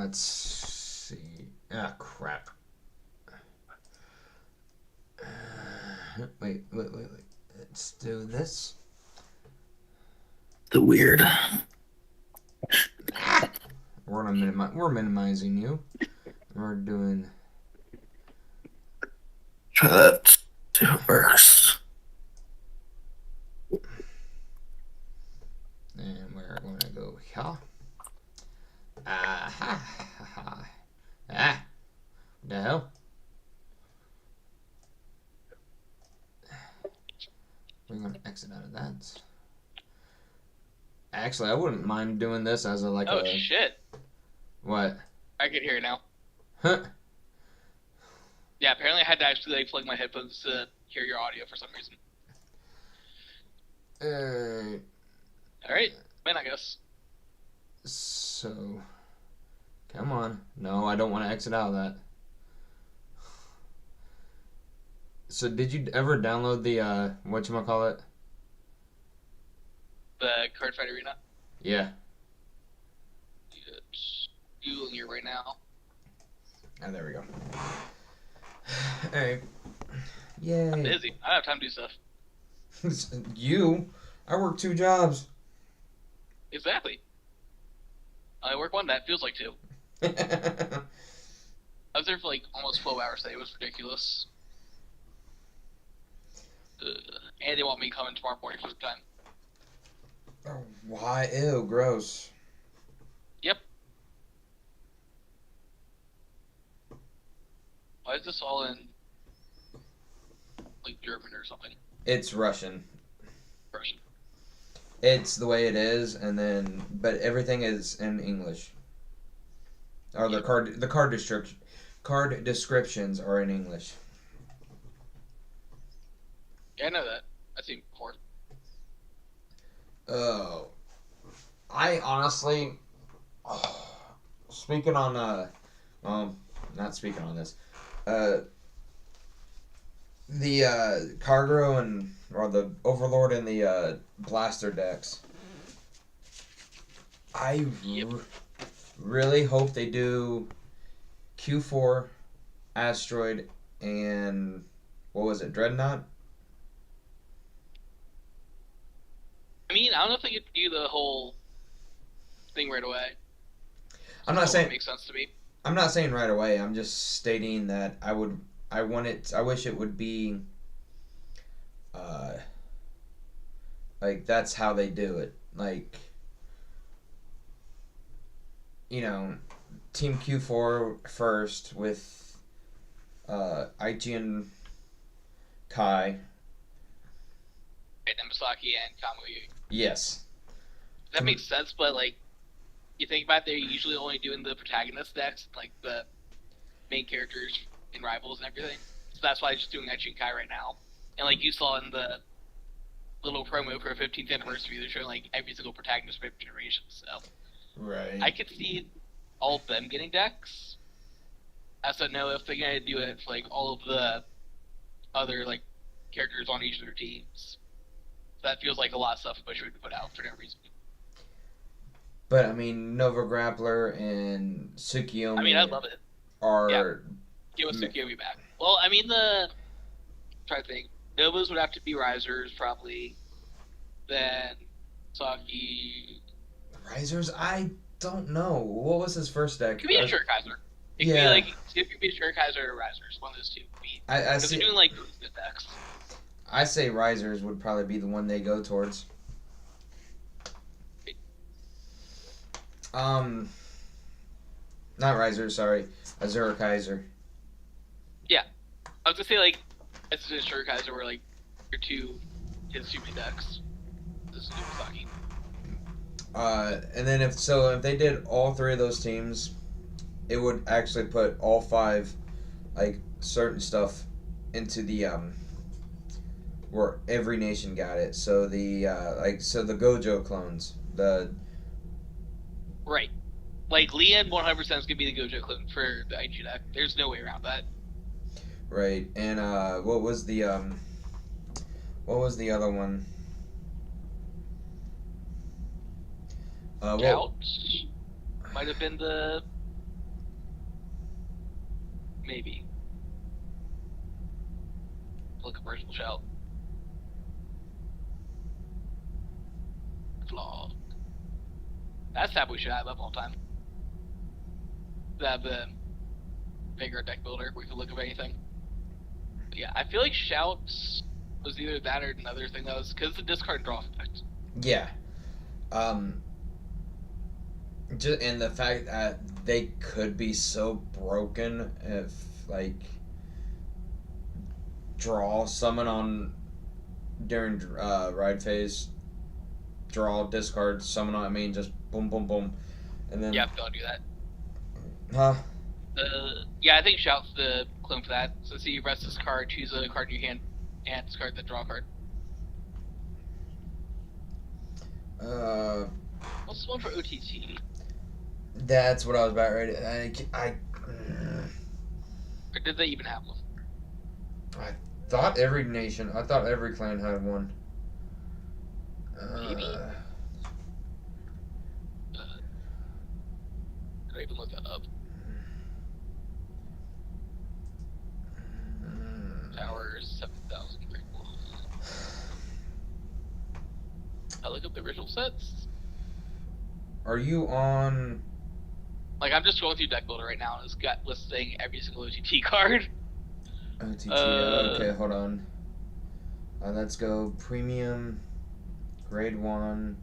Let's see. Ah, crap. Wait. Let's do this. The weird. Ah! We're minimizing you. We're doing. Try that. See if it works. And we're going to go here. Ah, ha, ha, ha. Ah, what the hell? We're going to exit out of that. Actually, I wouldn't mind doing this as Oh shit! What? I can hear it now. Huh? Yeah, apparently I had to actually like plug my headphones to hear your audio for some reason. All right, man. I guess. So, come on. No, I don't want to exit out of that. So, did you ever download the whatchamacallit? The Card Fight Arena. Yeah. It's Googling you right now. Oh, there we go. Hey. Yay. I'm busy. I don't have time to do stuff. You? I work 2 jobs. Exactly. I work one that feels like 2. I was there for like almost 12 hours today. It was ridiculous. And they want me coming tomorrow morning for the time. Oh, why? Ew, gross. Yep. Why is this all in like German or something? It's Russian. Russian. It's the way it is, but everything is in English. Or the card descriptions are in English. Yeah, I know that. I've seen it before. Oh, I honestly, speaking on not speaking on this, the Cargo or the Overlord and the Blaster decks. I really hope they do Q4, Asteroid, and what was it, Dreadnought? I mean, I don't know if they could do the whole thing right away. I'm not saying it makes sense to me. I'm not saying right away. I'm just stating that I wish it would be like that's how they do it. Like, you know, Team Q4 first with Aichi and Kai. And Misaki and Kamui. Yes. That makes sense, but like, you think about it, they're usually only doing the protagonist decks, like the main characters in Rivals and everything. So that's why I'm just doing Aichi and Kai right now. And like you saw in the little promo for 15th anniversary, they're showing like every single protagonist from every generation. So Right. I could see all of them getting decks. I just don't know if they're gonna do it for like all of the other like characters on each of their teams. That feels like a lot of stuff Bush would put out for no reason. But I mean, Nova Grappler and Tsukiyomi. I mean, I love it. Are Give us Tsukiyomi back. Well, I mean, I'm trying to think. Novas would have to be Risers, probably. Then Saki. Risers? I don't know. What was his first deck? It could be a Shurkaiser. It could be Shurkaiser or Risers. One of those two. Because they're doing like good decks. I say Risers would probably be the one they go towards. Not Risers, sorry. Azura Kaiser. Yeah. I was gonna say, like, it's just Shurkaiser were like his two main decks. This is Saki. And then if they did all 3 of those teams, it would actually put all 5 like certain stuff into the where every nation got it. So the the Gojo clones, the right, like Lian 100% is gonna be the Gojo clone for the IG deck. There's no way around that. right, and what was the other one? Couch might have been the Maybe. Look at Virtual Shout. Vlog. That's tab we should have up all the time. That the Vanguard deck builder, we can look up anything. But yeah, I feel like Shouts was either that or another thing that was because the discard draw effect. Yeah. Just, and the fact that they could be so broken if, like, draw summon on during ride phase, draw, discard, summon on, I mean, just boom, boom, boom. And then. Yeah, don't do that. Huh? Yeah, I think Shout's the clone for that. So see, you rest this card, choose a card in your hand, and discard the draw card. What's the one for OTT? That's what I was about ready. Or did they even have one? I thought every nation, I thought every clan had one. Maybe. Did I even look that up? Towers, 7,000 Great Walls. I look up the original sets. Are you on? Like, I'm just going through Deck Builder right now, and it's got listing every single OTT card. OTT. Okay, hold on. Let's go premium, grade 1.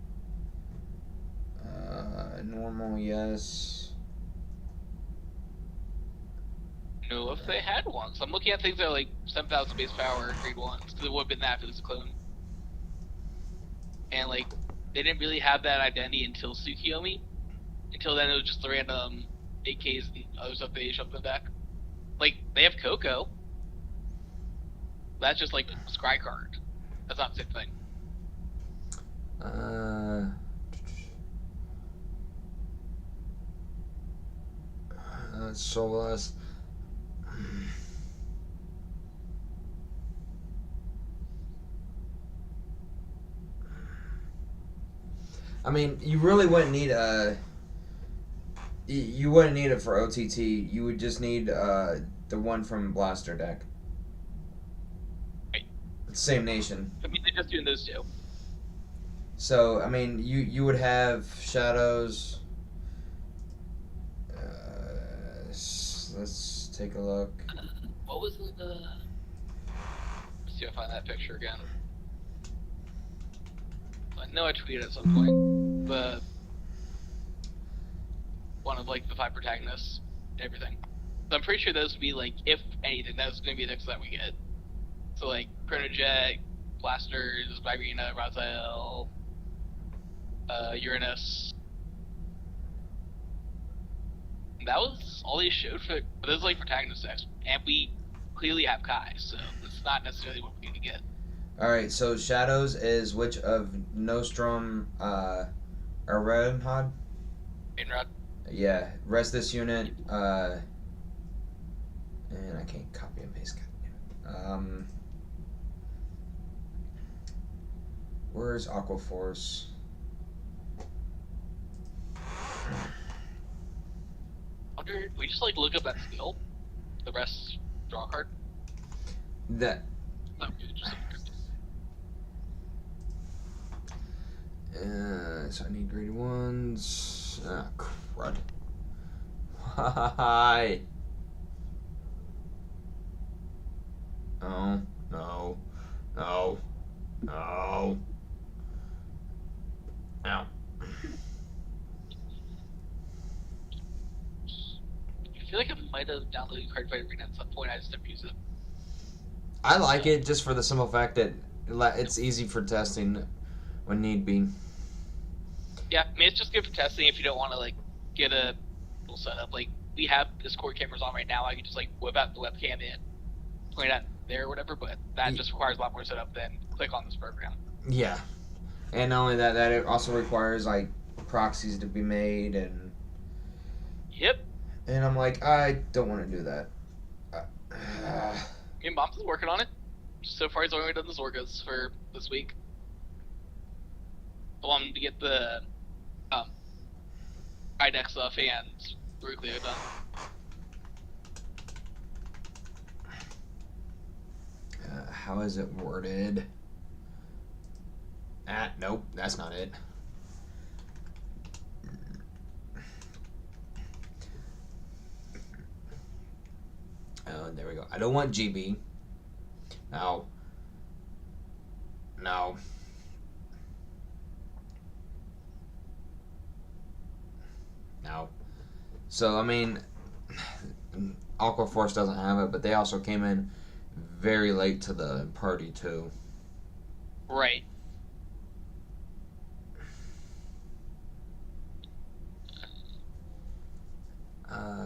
Normal, yes. No, if they had one. So I'm looking at things that are like 7,000 base power, grade 1s, because it would have been that if it was a clone. And, like, they didn't really have that identity until Tsukiyomi. Until then, it was just the random 8Ks and other stuff they shoved in the back. Like, they have Coco. That's just like a scry card. That's not the same thing. Soulless. I mean, you really wouldn't need you wouldn't need it for OTT. You would just need the one from Blaster deck. Right. Same nation. I mean, they're just doing those two. So, I mean, you would have Shadows. Let's take a look. What was the... Let's see if I find that picture again. I know I tweeted at some point, but one of, like, the 5 protagonists and everything. So I'm pretty sure those would be, like, if anything, that's going to be the next that we get. So, like, Chronojet, Blasters, Virina, Raziel, Uranus. And that was all they showed for those, like, protagonist decks. And we clearly have Kai, so it's not necessarily what we're going to get. Alright, so Shadows is which of Nostrum, Arenhad? Inrod. Yeah, rest this unit, and I can't copy and paste. Where's Aqua Force? Wonder, we just like look up that skill, the rest draw card. That. No, just So I need grade 1s. Ah, crud. Why? Oh, no. No. No. Ow. I feel like I might have downloaded Card Fighter Arena at some point. I just never use it. I like it just for the simple fact that it's easy for testing when need be. Yeah, I mean, it's just good for testing if you don't want to, like, get a full setup. Like, we have Discord cameras on right now. I can just, like, whip out the webcam and point at there or whatever, but that just requires a lot more setup than click on this program. Yeah. And not only that, it also requires, like, proxies to be made and... Yep. And I'm like, I don't want to do that. Me and Mom's working on it. So far, he's only done the Zorgas for this week. I want him to get the IDEX stuff and Rucleo done. how is it worded? Nope, that's not it. Oh, there we go. I don't want GB. No. No. No. So, I mean, Aqua Force doesn't have it, but they also came in very late to the party, too. Right.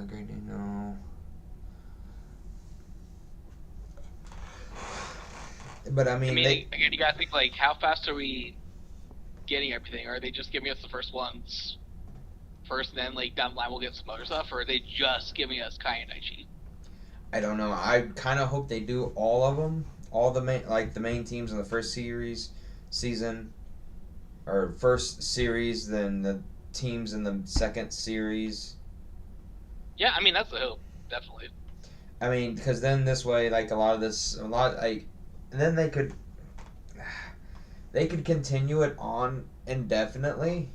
Great, no. But, I mean, again, you gotta think, like, how fast are we getting everything? Are they just giving us the first ones first, and then, like, down the line we'll get some other stuff? Or are they just giving us Kai and Daichi? I don't know. I kind of hope they do all of them. All the main teams in the first season, or first series, then the teams in the second series. Yeah, I mean, that's the hope, definitely. I mean, because then this way, like and then they could continue it on indefinitely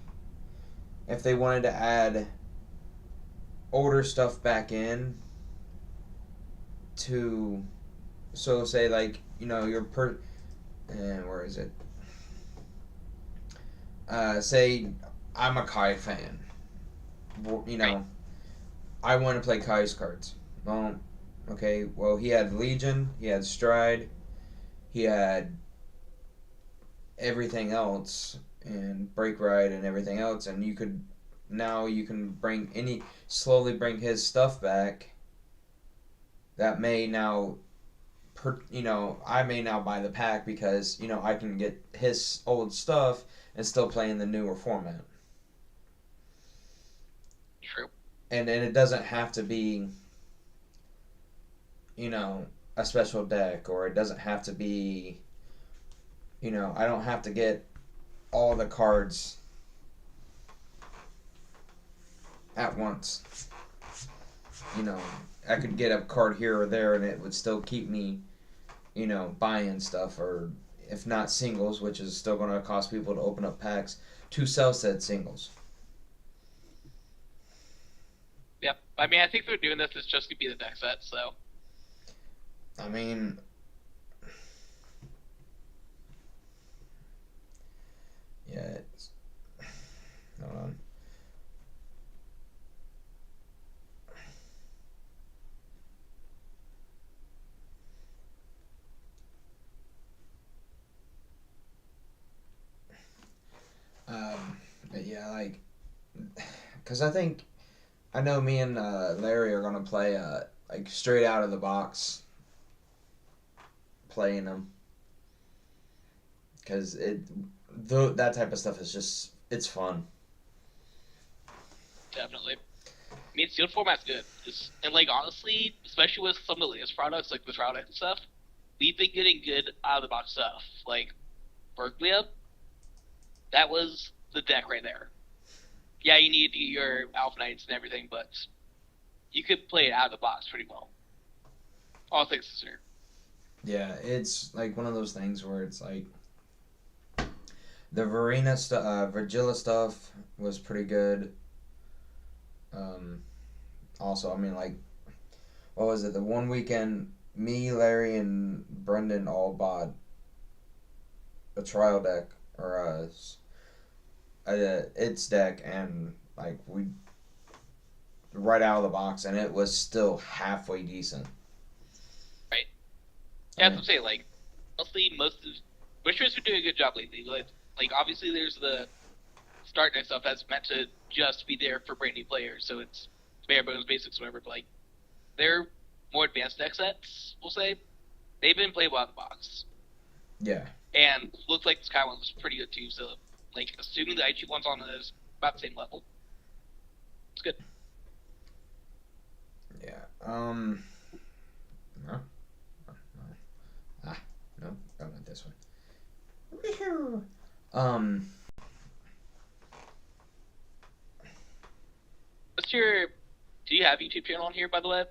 if they wanted to add older stuff back in to, so say like where is it? Say I'm a Kai fan. Right. I want to play Kai's cards. Well, okay. Well, he had Legion, he had Stride, he had everything else, and Break Ride and everything else, and you can slowly bring his stuff back. That may now, I may now buy the pack because I can get his old stuff and still play in the newer format. True. And it doesn't have to be, a special deck, or it doesn't have to be, I don't have to get all the cards at once. I could get a card here or there and it would still keep me, buying stuff, or if not singles, which is still going to cost people to open up packs, to sell said singles. Yep. I mean, I think they're doing this is just to be the deck set, so. I mean, yeah, it's, hold on. But yeah, like, because I know me and Larry are gonna play like straight out of the box, playing them, because that type of stuff is just, it's fun. Definitely. I mean, sealed format's good. And, like, honestly, especially with some of the latest products, like the Shroud Deck and stuff, we've been getting good out-of-the-box stuff. Like, Berglia, that was the deck right there. Yeah, you need your Alpha Knights and everything, but you could play it out of the box pretty well. All things considered. Yeah, it's like one of those things where it's like the Virgila stuff was pretty good. Also, I mean, like, what was it? The one weekend, me, Larry, and Brendan all bought a trial deck, or its deck, and like we right out of the box, and it was still halfway decent. Right. Yeah, I have to say, like, mostly Wishers been doing a good job lately. Like, obviously, there's the start deck stuff that's meant to just be there for brand new players, so it's bare bones basics, whatever. But, like, they're more advanced deck sets, we'll say. They've been playable out of the box. Yeah. And looks like the Sky one was pretty good too. So, like, assuming the IG one's on is about the same level, it's good. Yeah. No. No, I went this way. Do you have YouTube channel on here, by the way?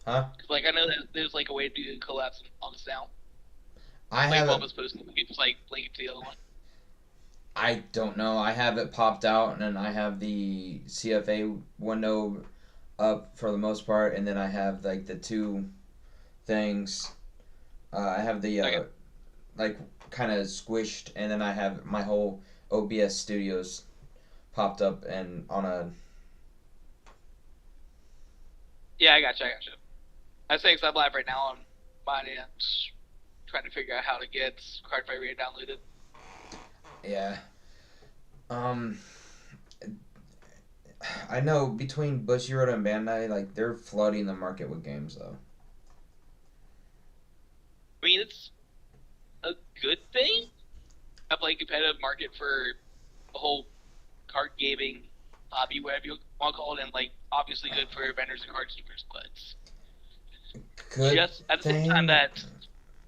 Huh? 'Cause, like, I know that there's, like, a way to do collabs on this now. I Like have one it. was posted, you could just like link it to the other one. I don't know. I have it popped out, and then I have the CFA window up for the most part, and then I have like the two things. I have the Okay. like kind of squished, and then I have my whole OBS Studios popped up and on a. Yeah, I gotcha. I say I'm live right now on mine and trying to figure out how to get Card Fight Raid downloaded. Yeah. Um. I know between Bushiroad and Bandai, like they're flooding the market with games though. I mean, it's a good thing. Have like competitive market for the whole card gaming hobby, whatever you want to call it, and like obviously good for vendors and card keepers, but Good just at the same time thing. that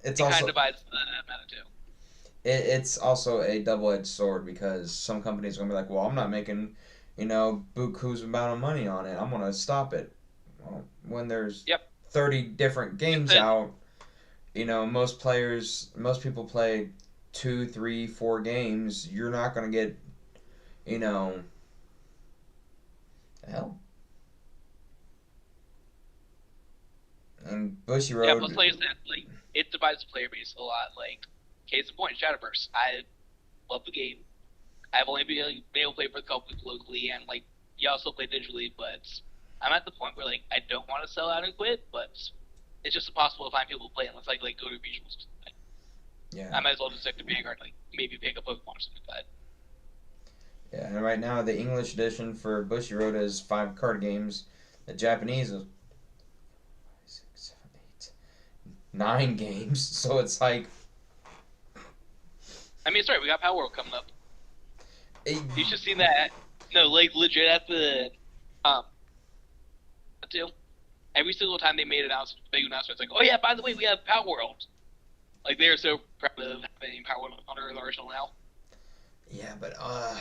It's it kind of also divides the meta too. it's also a double-edged sword because some companies are gonna be like, well, I'm not making, buku's amount of money on it. I'm gonna stop it. Well, when there's Yep. 30 different games But, out, most people play 2, 3, 4 games. You're not gonna get, you know, hell. And Bushy yeah, plus Road, like I said, like it divides the player base a lot. Like case in point, Shadowverse. I love the game. I've only been able to play for a couple weeks locally, and like you also play digitally, but I'm at the point where like I don't want to sell out and quit, but it's just impossible to find people to play unless I like go to regionals. yeah, I might as well just stick to Vanguard, like maybe pick up Pokemon or something like that. yeah. And right now, the English edition for Bushy Road is 5 card games. The Japanese is 6, 7, 8, 9 games. So it's like, I mean, sorry, we got Power World coming up. it, You should see that. No, like legit at the deal. Every single time they made big announcements, like, oh yeah, by the way, we have Power World. Like they are so proud of having Power World under the arsenal now. yeah, but God,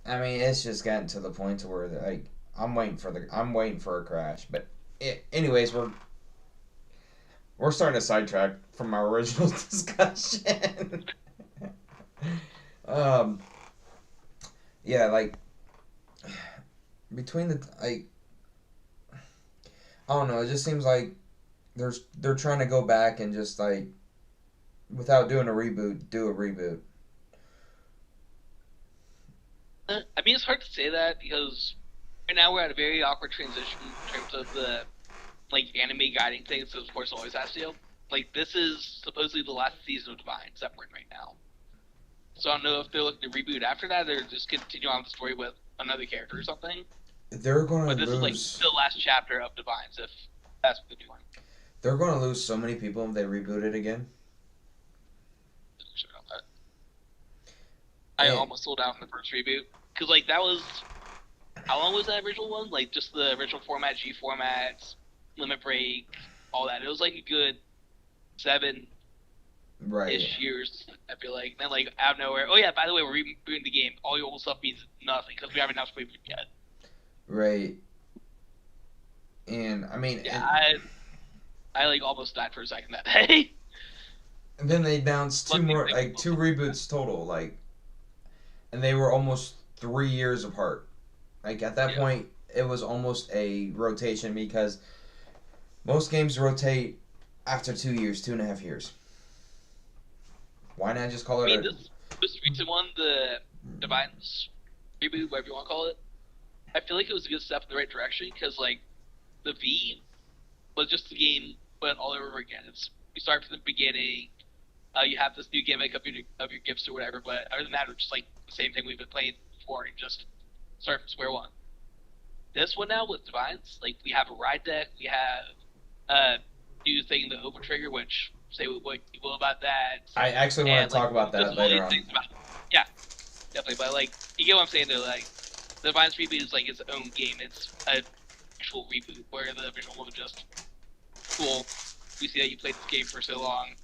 I mean, it's just gotten to the point to where like I'm waiting for a crash. But anyways, we're starting to sidetrack from our original discussion. um, yeah, like between the like, I don't know. It just seems like they're trying to go back and just like without doing a reboot, do a reboot. I mean, it's hard to say that because right now we're at a very awkward transition in terms of the like anime guiding things. So of course, always has to. Like this is supposedly the last season of Divine that we're in right now. So I don't know if they're looking to reboot after that or just continue on the story with another character or something. They're gonna But this is like lose. the last chapter of Divines, if that's what they're doing. They're gonna lose so many people if they reboot it again. Sure about that. I And almost sold out in the first reboot because like that was how long was that original one? Like just the original format, G formats, Limit Break, all that. It was like a good 7-ish right, years. I feel like. And then like out of nowhere, oh yeah, by the way, we're rebooting the game. All your old stuff means nothing because we haven't announced reboot yet. right, and I mean, Yeah, I like almost died for a second that day. and then they announced two reboots total, like, and they were almost 3 years apart. Like at that Yeah. point, it was almost a rotation because most games rotate after 2 years, 2.5 years. Why not just call I it mean, a? this most recent one, the Divines reboot, whatever you want to call it, I feel like it was a good step in the right direction because, like, the V was just the game went all over again. You start from the beginning. You have this new gimmick of your gifts or whatever, but other than that, it's just like the same thing we've been playing before. And just start from square one. This one now with Divines, like we have a ride deck, we have a new thing, the Over Trigger, which say what you will about that. I actually want And to talk like about just that all later these on. things about yeah, definitely. But like you get what I'm saying though, like the Divines reboot is like its own game. It's an actual reboot where the original one was just cool. We see that you played this game for so long.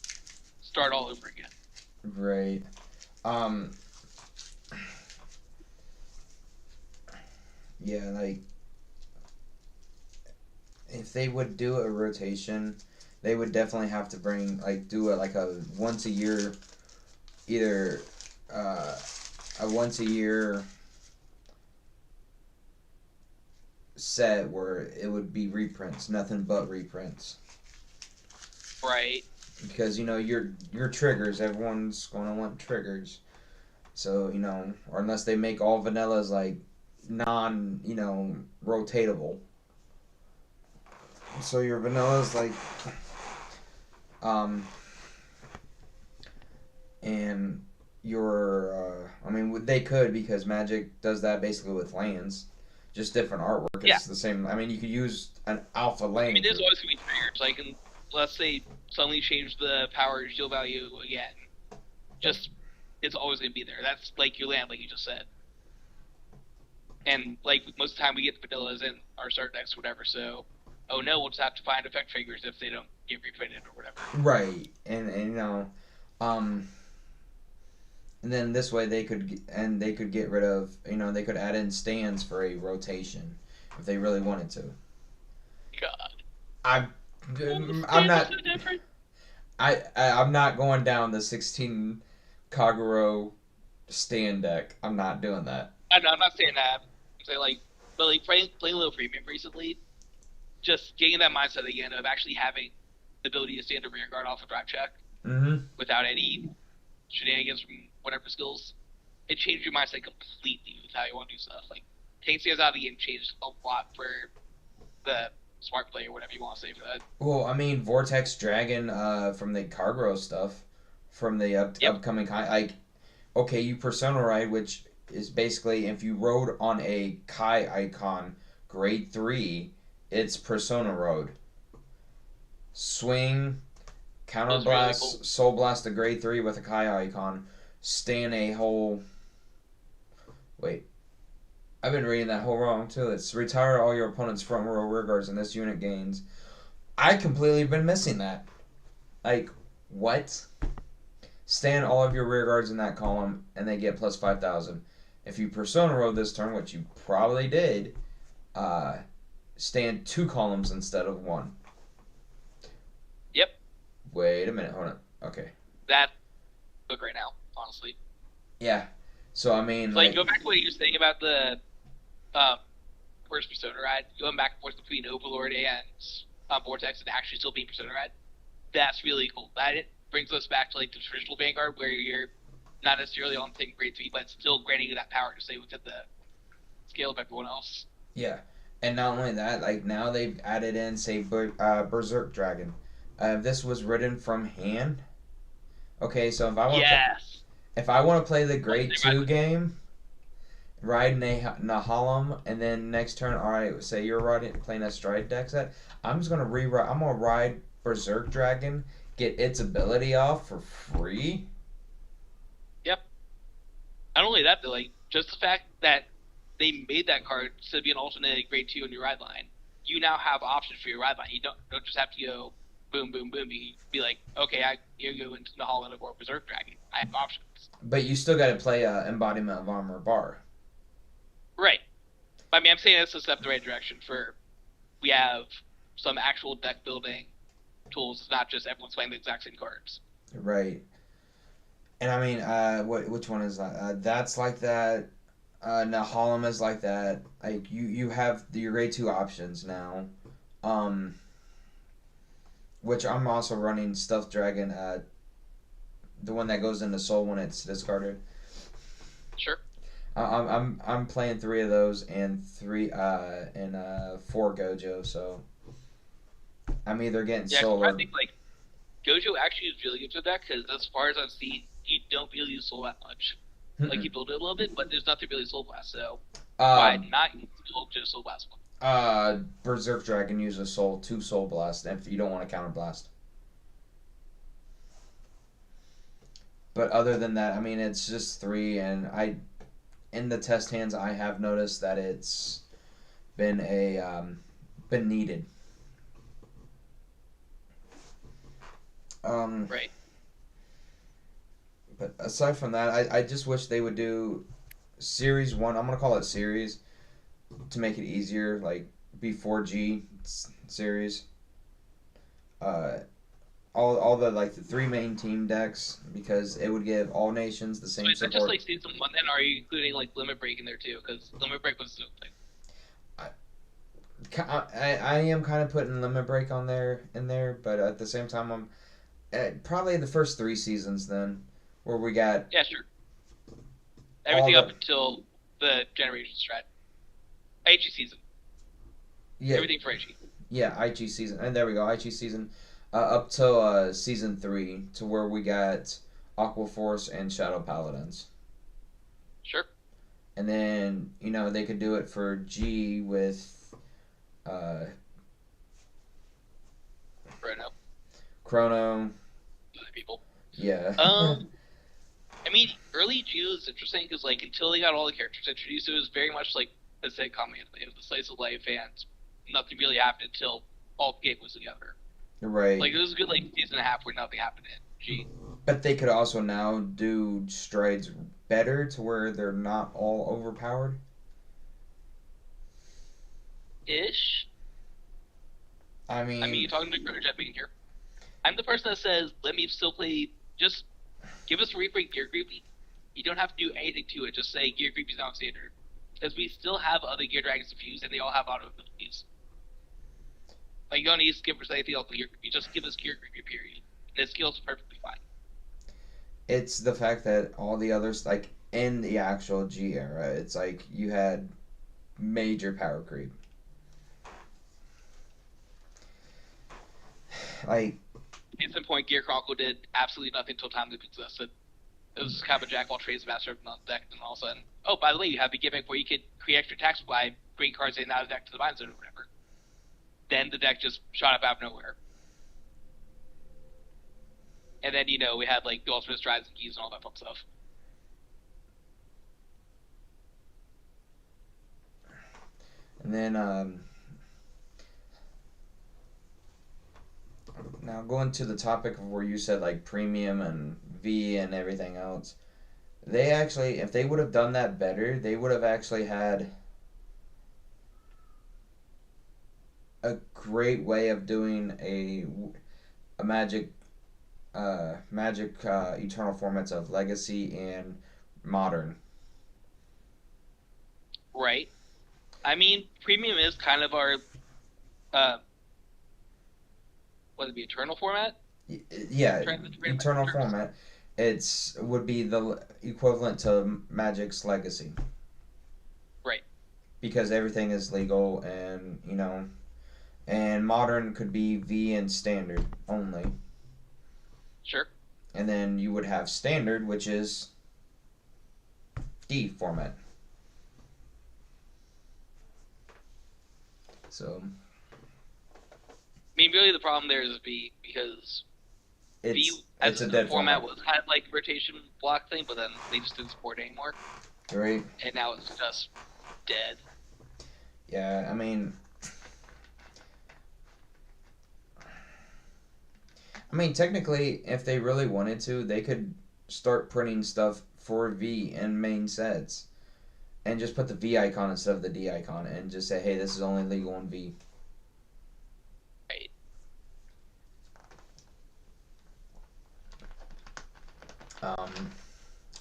Start all over again. Right. Um. Yeah, like if they would do a rotation, they would definitely have to do it like a once a year, either a once a year set where it would be reprints, nothing but reprints. Right. Because your triggers, everyone's going to want triggers. So or unless they make all vanillas like non rotatable. So your vanillas like and your they could, because Magic does that basically with lands, just different artwork. Yeah. It's the same. I mean, you could use an alpha land. There's always gonna be triggers. Like, let's say suddenly change the power shield value again. It's always gonna be there. That's like your land, like you just said. And like most of the time, we get the vanillas in our start decks, or whatever. So, oh no, we'll just have to find effect triggers if they don't get reprinted or whatever. Right, and and then this way they could get rid of, they could add in stands for a rotation if they really wanted to. God. I'm not. I'm not going down the 16 Kaguro stand deck. I'm not doing that. I'm not saying that. I'm saying playing a little premium recently, just getting that mindset again of actually having the ability to stand a rear guard off a drive check without any shenanigans from whatever skills. It changed your mindset completely with how you want to do stuff. Like, taking stands out of the game changed a lot for the smart player, whatever you want to say for that. Well, I mean, Vortex Dragon from the Kaguro stuff, from the upcoming okay, you Persona Ride, which is basically if you rode on a Kai icon grade 3, it's Persona Road. Swing, Counterblast, really cool. Soul Blast to grade 3 with a Kai icon. Stay in a whole. Wait. I've been reading that whole wrong too. It's retire all your opponent's front row rear guards and this unit gains. I completely been missing that. Like, what? Stand all of your rear guards in that column and they get plus 5,000. If you Persona Road this turn, which you probably did, stand 2 columns instead of 1. Yep. Wait a minute, hold on. Okay. That book right now, honestly. Yeah. So I mean, go back to what you were saying about the first Persona Ride, going back and forth between Overlord and Vortex and actually still being Persona Ride. That's really cool. That it brings us back to the traditional Vanguard, where you're not necessarily on the same grade 3, but still granting you that power to stay within the scale of everyone else. Yeah, and not only that, now they've added in, say, Berserk Dragon. This was written from hand. Okay, so if I want to play the grade 2 game, ride Nahalem, and then next turn, alright, say you're playing a Stride deck set, I'm gonna ride Berserk Dragon, get its ability off for free. Yep. Not only that, though, just the fact that they made that card to be an alternate grade 2 on your ride line, you now have options for your ride line. You don't just have to go boom, boom, boom. You be like, okay, you go into Nahalem or Berserk Dragon. I have options. But you still got to play Embodiment of Armor Bar. Right. I mean, I'm saying it's a step in the right direction we have some actual deck building tools. It's not just everyone's playing the exact same cards. Right. And I mean, which one is that? That's like that. Nahalem is like that. Like you have your grade 2 options now. Which I'm also running Stealth Dragon, the one that goes into Soul when it's discarded. Sure. I'm playing 3 of those and 4 Gojo, so I'm either getting Soul or... I think Gojo actually is really good for that, because as far as I've seen, you don't really use Soul that much. You build it a little bit, but there's nothing really Soul Blast, so why not use just Soul Blast one? Berserk Dragon uses 2 Soul Blast if you don't want to Counter Blast. But other than that, I mean, it's just 3, and in the test hands, I have noticed that it's been been needed. Right. But aside from that, I just wish they would do Series 1. I'm going to call it Series to make it easier, like B4G series. all the like the three main team decks because it would give all nations the So same is that just support. like season 1 then? Or are you including like Limit Break in there too? Because Limit Break was like, I am kind of putting Limit Break on there in there, but at the same time I'm probably the first three seasons then where we got yeah, sure. all Everything up the until the Generation Strat. IG season. yeah Everything for IG. yeah IG season and there we go IG season up till season 3 to where we got Aqua Force and Shadow Paladins. Sure. And then they could do it for G with uh, Bruno. Chrono. Other people. Yeah. I mean, early G was interesting because, like, until they got all the characters introduced, it was very much like a sitcom. It was the slice of life, and nothing really happened until all the game was together. Right. Like, it was a good, like, season and a half where nothing happened in G. But they could also now do strides better to where they're not all overpowered. Ish. I mean, You're talking to Critter Jet being here. I'm the person that says, let me still play, just give us a reframe Gear Creepy. You don't have to do anything to it, just say Gear Creepy's not standard. Because we still have other Gear Dragons to fuse, and they all have auto abilities. Like, you don't need to skip or say anything else, you just give us Gear Creepy, period. And it scales perfectly fine. it's the fact that all the others, like in the actual G era, it's like you had major power creep. Like, Case in point, Gear Chronicle did absolutely nothing until Time Loop existed. It was just kind of a jack of all trades master of the deck, and all of a sudden, oh, by the way, you have a gimmick where you could create extra attacks by bringing cards in and out of the deck to the bind zone or whatever. Then the deck just shot up out of nowhere. And then, we had, like, the ultimate strides and keys and all that fun stuff. and then now going to the topic of where you said like premium and V and everything else. They actually, if they would have done that better, they would have actually had a great way of doing a magic eternal formats of legacy and modern. Right. I mean, premium is kind of our, would it be Eternal format? Yeah, eternal format. It's would be the equivalent to Magic's legacy. Right. Because everything is legal, and modern could be V and standard only. Sure. And then you would have standard, which is D format. So I mean, really, the problem there is V, because V, it's a dead format. had like rotation block thing, but then they just didn't support it anymore. Right. And now it's just dead. Yeah, I mean, technically, if they really wanted to, they could start printing stuff for V in main sets, and just put the V icon instead of the D icon, and just say, "Hey, this is only legal in V." Right.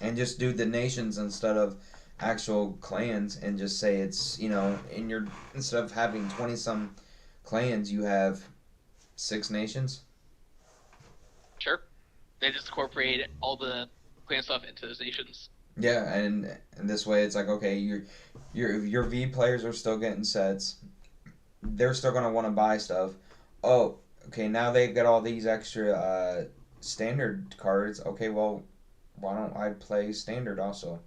And just do the nations instead of actual clans, and just say it's in your instead of having 20 some clans, you have 6 nations. Sure. They just incorporate all the clan stuff into those nations. Yeah, and this way it's like, okay, your V players are still getting sets. They're still gonna want to buy stuff. Oh, okay, now they get all these extra standard cards. Okay, well, why don't I play standard also?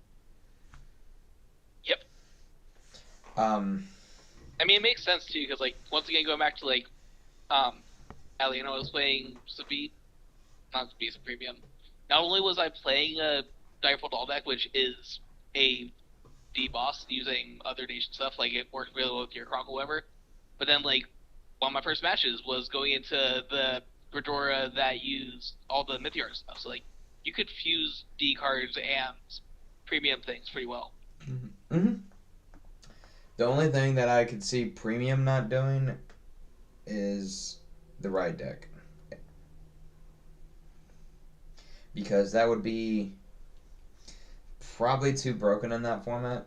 Yep. I mean, it makes sense too, because like once again, going back to like, Aliena was playing Sabine, not Sabine, Premium. Not only was I playing a Direful Doll deck, which is a D-boss using other nation stuff, like it worked really well with your Chronicle, whatever. But then, like, one of my first matches was going into the Gridora that used all the Mythiar stuff. So, like, you could fuse D cards and premium things pretty well. Mm-hmm. The only thing that I could see premium not doing is the ride deck. because that would be probably too broken in that format.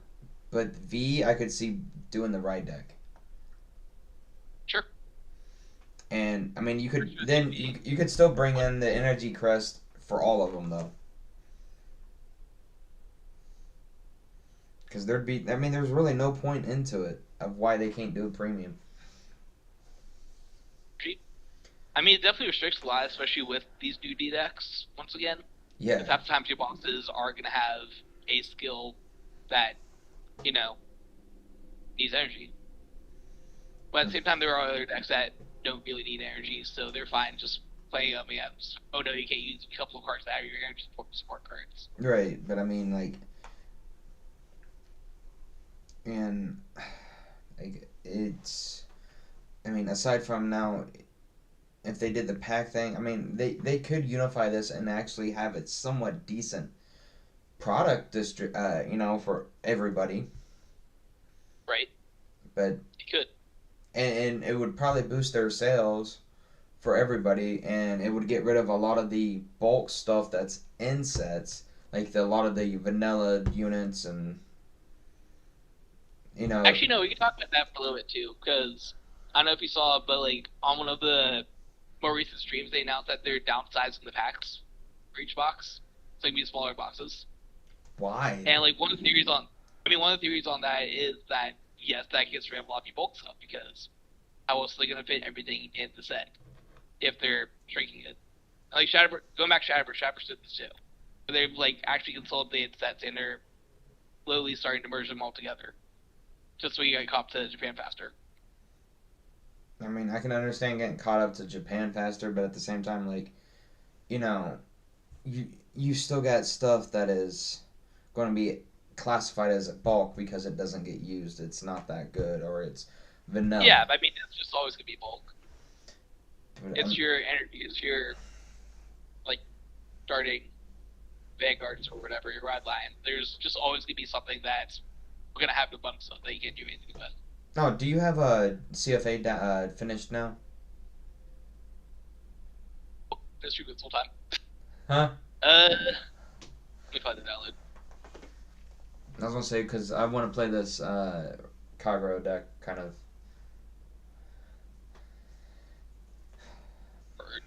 But V, I could see doing the right deck. Sure. And I mean, you could Sure, then you could still bring in the energy crest for all of them though, because there'd be I mean, there's really no point into it of why they can't do a premium. I mean, it definitely restricts a lot, especially with these new D decks. Once again, Yeah, because half the times your bosses are gonna have a skill that needs energy, but at the same time, there are other decks that don't really need energy, so they're fine just playing them against. Oh no, you can't use a couple of cards that have your energy support cards. right. But I mean, like, and like it's. I mean, aside from now, if they did the pack thing, I mean, they could unify this and actually have it somewhat decent product for everybody. Right. But You could. and it would probably boost their sales for everybody, and it would get rid of a lot of the bulk stuff that's in sets, like a lot of the vanilla units and Actually, no, we can talk about that for a little bit too, because I don't know if you saw, but like on one of the more recent streams, they announced that they're downsizing the packs for each box, so it can be smaller boxes. why? And like one of the theories on that is that yes, that gets rid of a lot of bulk stuff because how else are they gonna fit everything in the set if they're shrinking it? Like going back to Shadowbird did this too. They've like actually consolidated sets and they're slowly starting to merge them all together, just so you get caught to Japan faster. I mean, I can understand getting caught up to Japan faster, but at the same time, like, you know, you still got stuff that is going to be classified as a bulk because it doesn't get used. It's not that good, or it's vanilla. Yeah, I mean it's just always gonna be bulk. But, It's your energy. It's your like starting Vanguards or whatever your Red Lion. There's just always gonna be something that's gonna have the bump stuff that you can't do anything with. oh, do you have a CFA finished now? That's true this whole time. Huh? Let me find the download. I was gonna say because I want to play this Kagero deck kind of. Bird.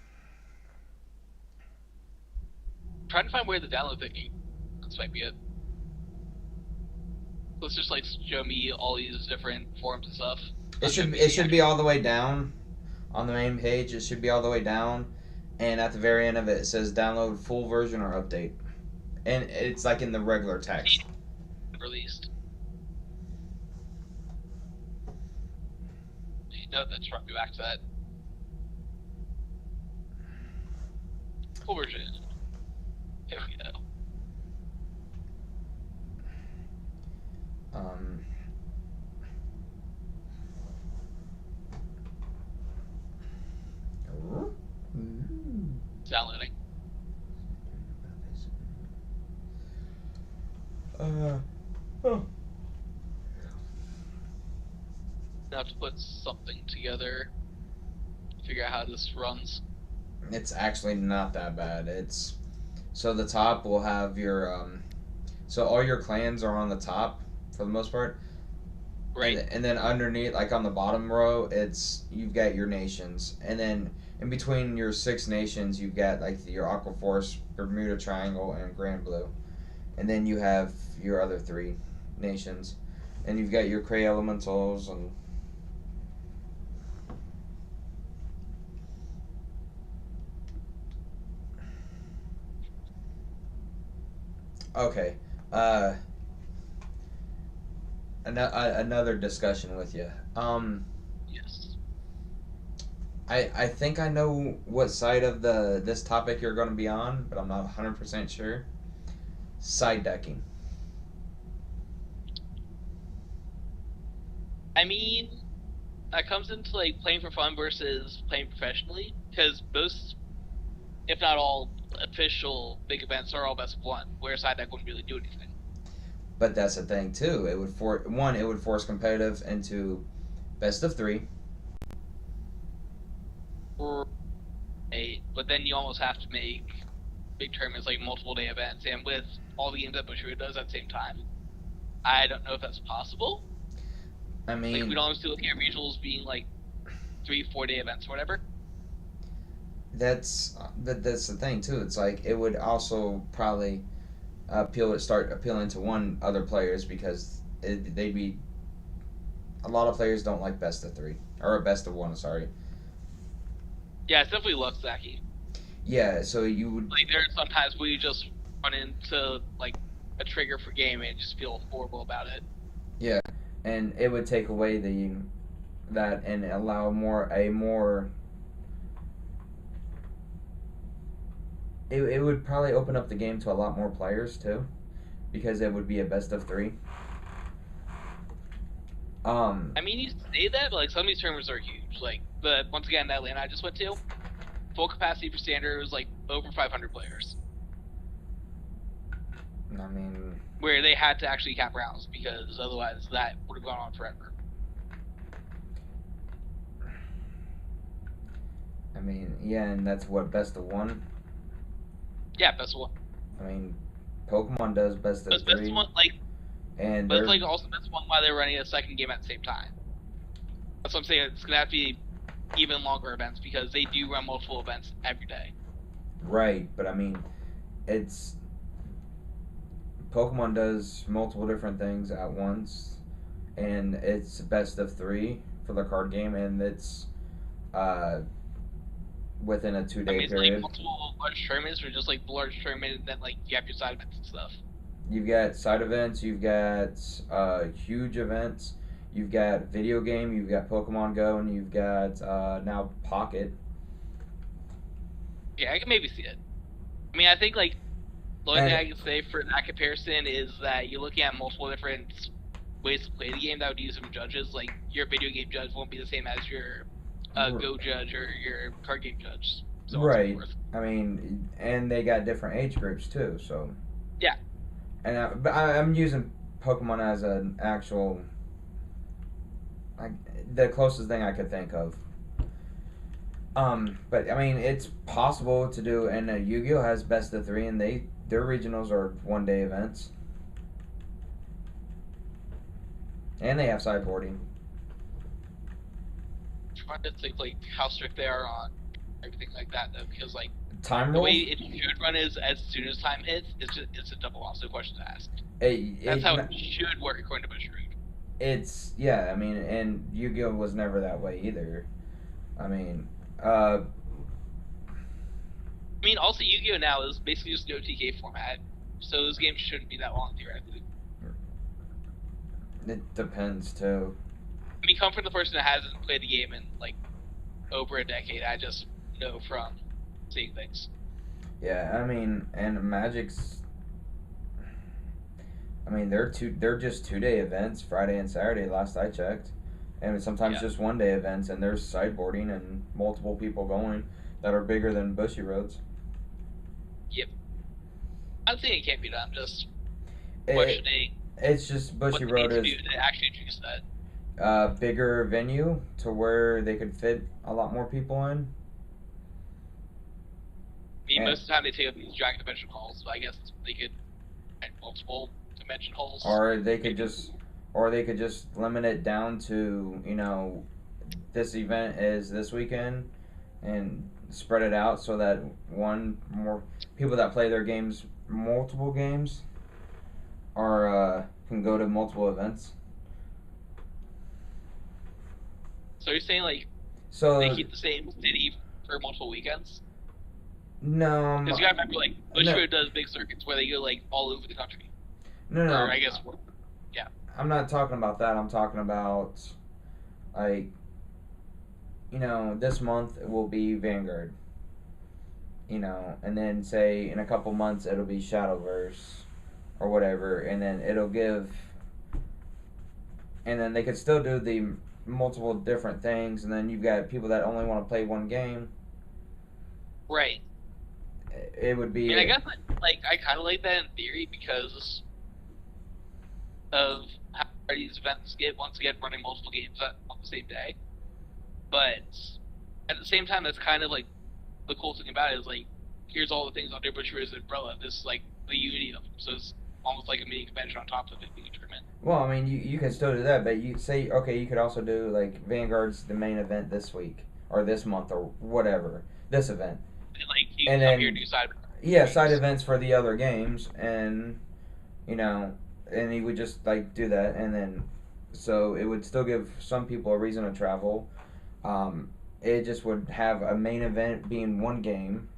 I'm trying to find where the download thing. This might be it. Let's just like show me all these different forms and stuff. It should be all the way down on the main page. It should be all the way down, and at the very end of it, it says download full version or update, and it's like in the regular text. Released. No, that's brought me back to that. Full version. Here we go. Downloading. Oh. Now have to put something together. Figure out how this runs. It's actually not that bad. It's so the top will have your so all your clans are on the top for the most part. Right. And then underneath, like on the bottom row, you've got your nations, and then in between your 6 nations, you've got like your Aqua Force, Bermuda Triangle, and Grand Blue, and then you have your other 3 nations, and you've got your Cray Elementals and. Okay. Another discussion with you. Yes. I think I know what side of this topic you're going to be on, but I'm not 100% sure. Side decking. I mean, that comes into like playing for fun versus playing professionally, because most, if not all, official big events are all best of 1, where a side deck wouldn't really do anything. But that's the thing too. It would force competitive into best of 3. Right. But then you almost have to make big tournaments, like multiple day events, and with all the games that Bushiroad does at the same time. I don't know if that's possible. I mean, Like, we'd always be looking at regionals being like 3-4 day events or whatever. that's the thing too. It's like it would also probably start appealing to one other players because they'd be a lot of players don't like best of three or best of one. Sorry. Yeah, it's definitely luck stacky. Yeah, so you would. Like, there are sometimes where you just run into like a trigger for game and just feel horrible about it. Yeah, and it would take away that and allow a more. It would probably open up the game to a lot more players too, because it would be a best of three. I mean, you say that, but like some of these tournaments are huge. Like once again, that Atlanta I just went to, full capacity for standard was like over 500 players. I mean, where they had to actually cap rounds because otherwise that would have gone on forever. I mean, yeah, and that's what best of one. Yeah, best of one. I mean, Pokemon does best of three. Best one, like, and but it's like also best one while they're running a second game at the same time. That's what I'm saying. It's gonna have to be even longer events because they do run multiple events every day. Right, but I mean, it's Pokemon does multiple different things at once, and it's best of three for the card game, and it's within a 2 day it's period. like multiple large tournaments, or just like the large tournament, and then like you have your side events and stuff. You've got side events, you've got huge events, you've got video game, you've got Pokemon Go, and you've got now Pocket. Yeah, I can maybe see it. I mean, I think like the only thing I can say for that comparison is that you're looking at multiple different ways to play the game that would use some judges. Like, your video game judge won't be the same as your Go judge or your card game judge. So right. I mean, and they got different age groups too, so. Yeah. And but I'm using Pokemon as an actual, the closest thing I could think of. But I mean, it's possible to do, and Yu-Gi-Oh has best of three, and their regionals are 1 day events, and they have sideboarding. Trying to think like how strict they are on everything like that though, because like Time the rules. way it should run is as soon as time hits, it's a double also question to ask. That's how it should work according to Bushiroad. It's I mean, and Yu-Gi-Oh was never that way either. I mean, also Yu-Gi-Oh now is basically just no TK format, so those games shouldn't be that long theoretically. It depends too. I mean, come from the person that hasn't played the game in like over a decade. I just know from seeing things. Yeah, I mean, and Magic's. I mean, they're just 2 day events, Friday and Saturday. Last I checked, and sometimes just 1 day events, and there's sideboarding and multiple people going that are bigger than Bushiroads. Yep. I'm saying it can't be done. Just questioning. It's just Bushiroad is to actually introduce that. Bigger venue to where they could fit a lot more people in. I mean, most of the time they take up these giant dimension halls, so I guess they could add multiple dimension halls. Or they could just limit it down to, this event is this weekend, and spread it out so that more people that play their games, multiple games, can go to multiple events. So you're saying they keep the same city for multiple weekends? No. Because you gotta remember, Bushiroad does big circuits where they go all over the country. No. Or I guess, yeah. I'm not talking about that. I'm talking about this month it will be Vanguard. And then say in a couple months it'll be Shadowverse or whatever, and then it'll give. And then they could still do the multiple different things, and then you've got people that only want to play one game. Right. It would be. I mean, I guess I kind of like that in theory because of how these events get once again running multiple games on the same day. But at the same time, that's kind of the cool thing about it is here's all the things under Butcher's umbrella. This is like the unity of them. So it's almost like a mini convention on top of it being a tournament. Well, I mean, you can still do that, but you say, okay, you could also do, like, Vanguard's the main event this week, or this month, or whatever, this event. And, like, you And come then, here and do side yeah, side events for the other games, and, you know, and he would just, like, do that, and then, so it would still give some people a reason to travel. It just would have a main event being one game,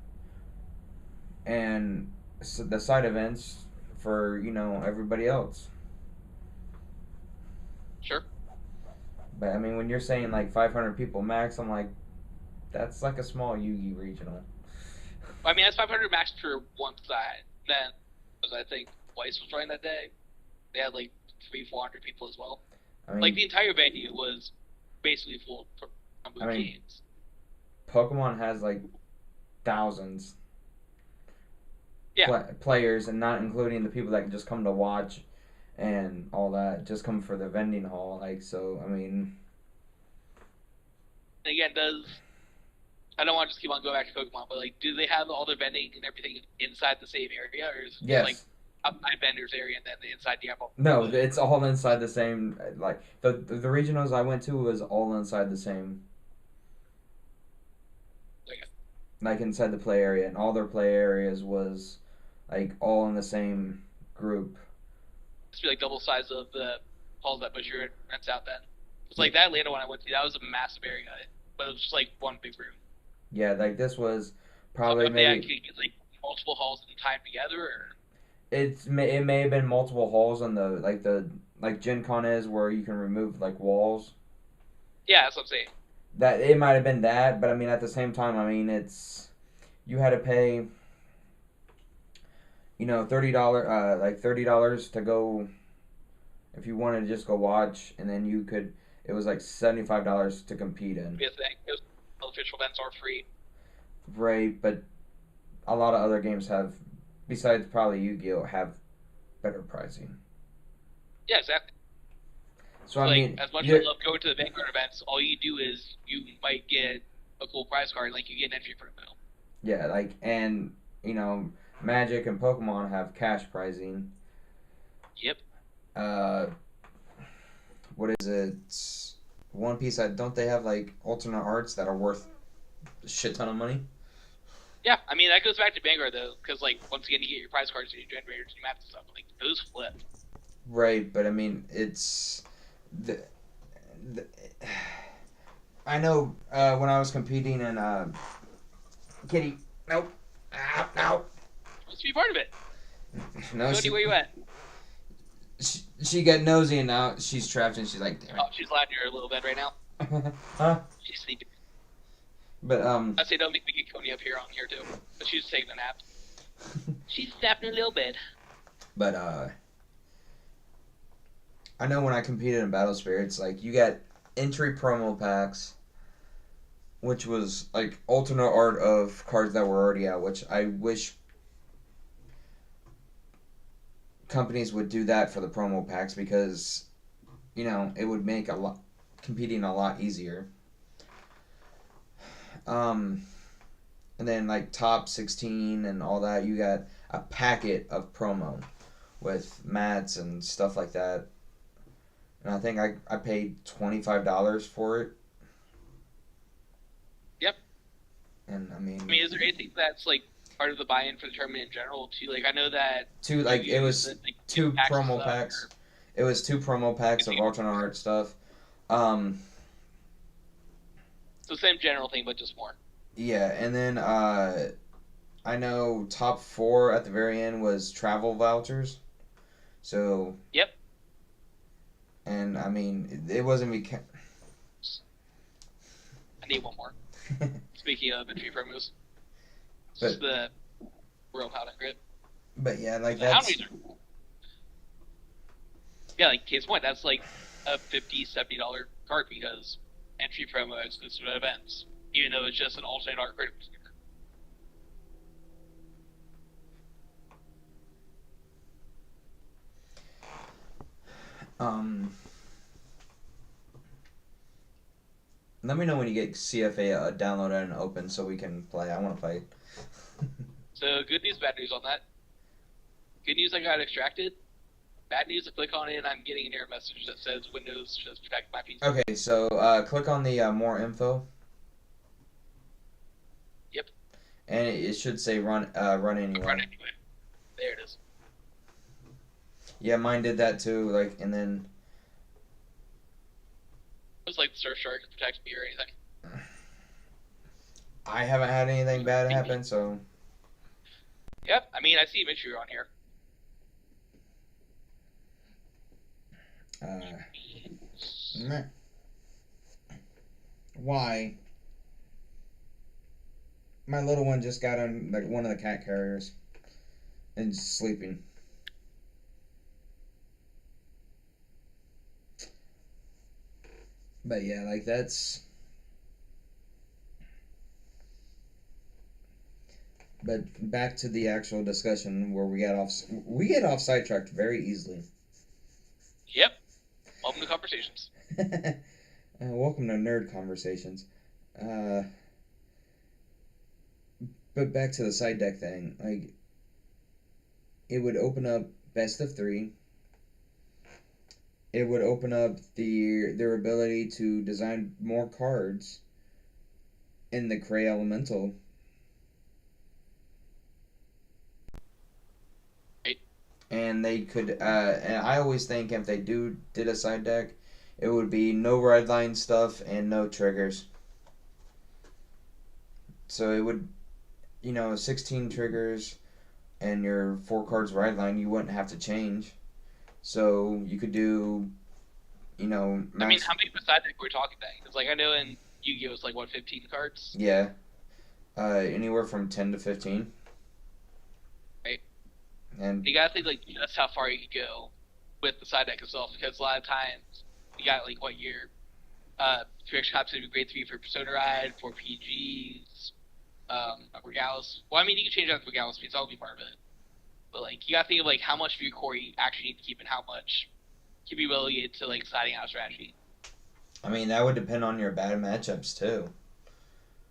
and the side events for, you know, everybody else. Sure. But I mean, when you're saying like 500 people max, I'm like, that's like a small Yugi regional. I mean, that's 500 max for one side. Then, as I think Weiss was running that day, they had like 300-400 people as well. I mean, Like the entire venue was basically full from I mean, games. Pokemon has like thousands Yeah. players, and not including the people that can just come to watch and all that, just come for the vending hall. Like, so, I mean, And again, I don't want to just keep on going back to Pokemon, but like, do they have all their vending and everything inside the same area, or is it yes. just like outside vendors area and then the inside the apple? No, it's all inside the same. Like the regionals I went to was all inside the same. Okay. Like inside the play area, and all their play areas was like all in the same group. It's be like double size of the halls that Butcher rents out. Then it's like that Atlanta one I went to. That was a massive area, but it was just like one big room. Yeah, like this was probably so maybe. They actually get like multiple halls tied together, or it may have been multiple halls on the Gen Con is where you can remove like walls. Yeah, that's what I'm saying. That it might have been that, but I mean at the same time, I mean it's you had to pay, you know, $30 to go if you wanted to just go watch, and then you could. It was like $75 to compete in. Yes, those official events are free. Right, but a lot of other games have, besides probably Yu-Gi-Oh, have better pricing. Yeah, exactly. So I like, mean, as much as I love going to the Vanguard events, all you do is you might get a cool prize card, like you get an entry for a mill. Yeah, like, and you know, Magic and Pokemon have cash pricing. Yep. What is it? One Piece. Don't they have like alternate arts that are worth a shit ton of money? Yeah, I mean that goes back to Vanguard though, because like once again you get your prize cards and your generators and your maps and stuff. Like those flip. Right, but I mean it's I know when I was competing in Kitty. Nope. No. Let's be part of it. No. Cody, where you at? She got nosy and now she's trapped and she's like, damn it. Oh, she's lying in her little bed right now. Huh? She's sleeping. But I say don't make me get Coney up here on here too. But she's taking a nap. She's napping in her little bed. But I know when I competed in Battle Spirits, like you got entry promo packs, which was like alternate art of cards that were already out, which I wish companies would do that for the promo packs, because you know it would make competing a lot easier. And then like top 16 and all that, you got a packet of promo with mats and stuff like that. And I think I paid $25 for it. Yep. And I mean, is there anything that's like part of the buy-in for the tournament in general too? Like I know that it was like, two promo packs. It was 2 promo packs of alternate art stuff. So same general thing, but just more. Yeah, and then I know top 4 at the very end was travel vouchers. So. Yep. And I mean, it wasn't I need one more. Speaking of entry promos, but, it's the Royal Paladin Grid. But yeah, like that's. Yeah, like case point, that's like a $50-$70 card because entry promo exclusive to events, even though it's just an alternate art credit sticker. Let me know when you get CFA downloaded and open so we can play. I want to play. So good news, bad news on that. Good news, I got extracted. Bad news, I click on it and I'm getting an error message that says Windows just protect my PC. Okay, so click on the more info. Yep. And it should say run anyway. Run anyway. There it is. Yeah, mine did that too. Like, and then It was like the Surfshark to protect me or anything. I haven't had anything bad happen, so. Yep, I mean, I see Mitchell on here. Meh. Why? My little one just got on like one of the cat carriers and just sleeping. But yeah, like that's. But back to the actual discussion where we get off sidetracked very easily. Yep. Welcome to Conversations. Welcome to Nerd Conversations. But back to the side deck thing, like it would open up best of 3. It would open up their ability to design more cards in the Cray Elemental. And they could, and I always think if they did a side deck, it would be no red line stuff and no triggers. So it would, 16 triggers and your 4 cards red line, you wouldn't have to change. So you could do, max. I mean, how many side deck were we talking about? Because, like, I know in Yu-Gi-Oh! It's like, 15 cards? Yeah. Anywhere from 10 to 15. Right. And you gotta think, like, that's how far you could go with the side deck itself, because a lot of times you got, like, what your Trick Shop's gonna be grade 3 for Persona Ride, for PGs, Regalis. Well, I mean, you can change out the Regalis piece, that'll be part of it. But, like, you gotta think of, like, how much of your core you actually need to keep and how much can be relegated to, like, siding out strategy. I mean, that would depend on your bad matchups, too.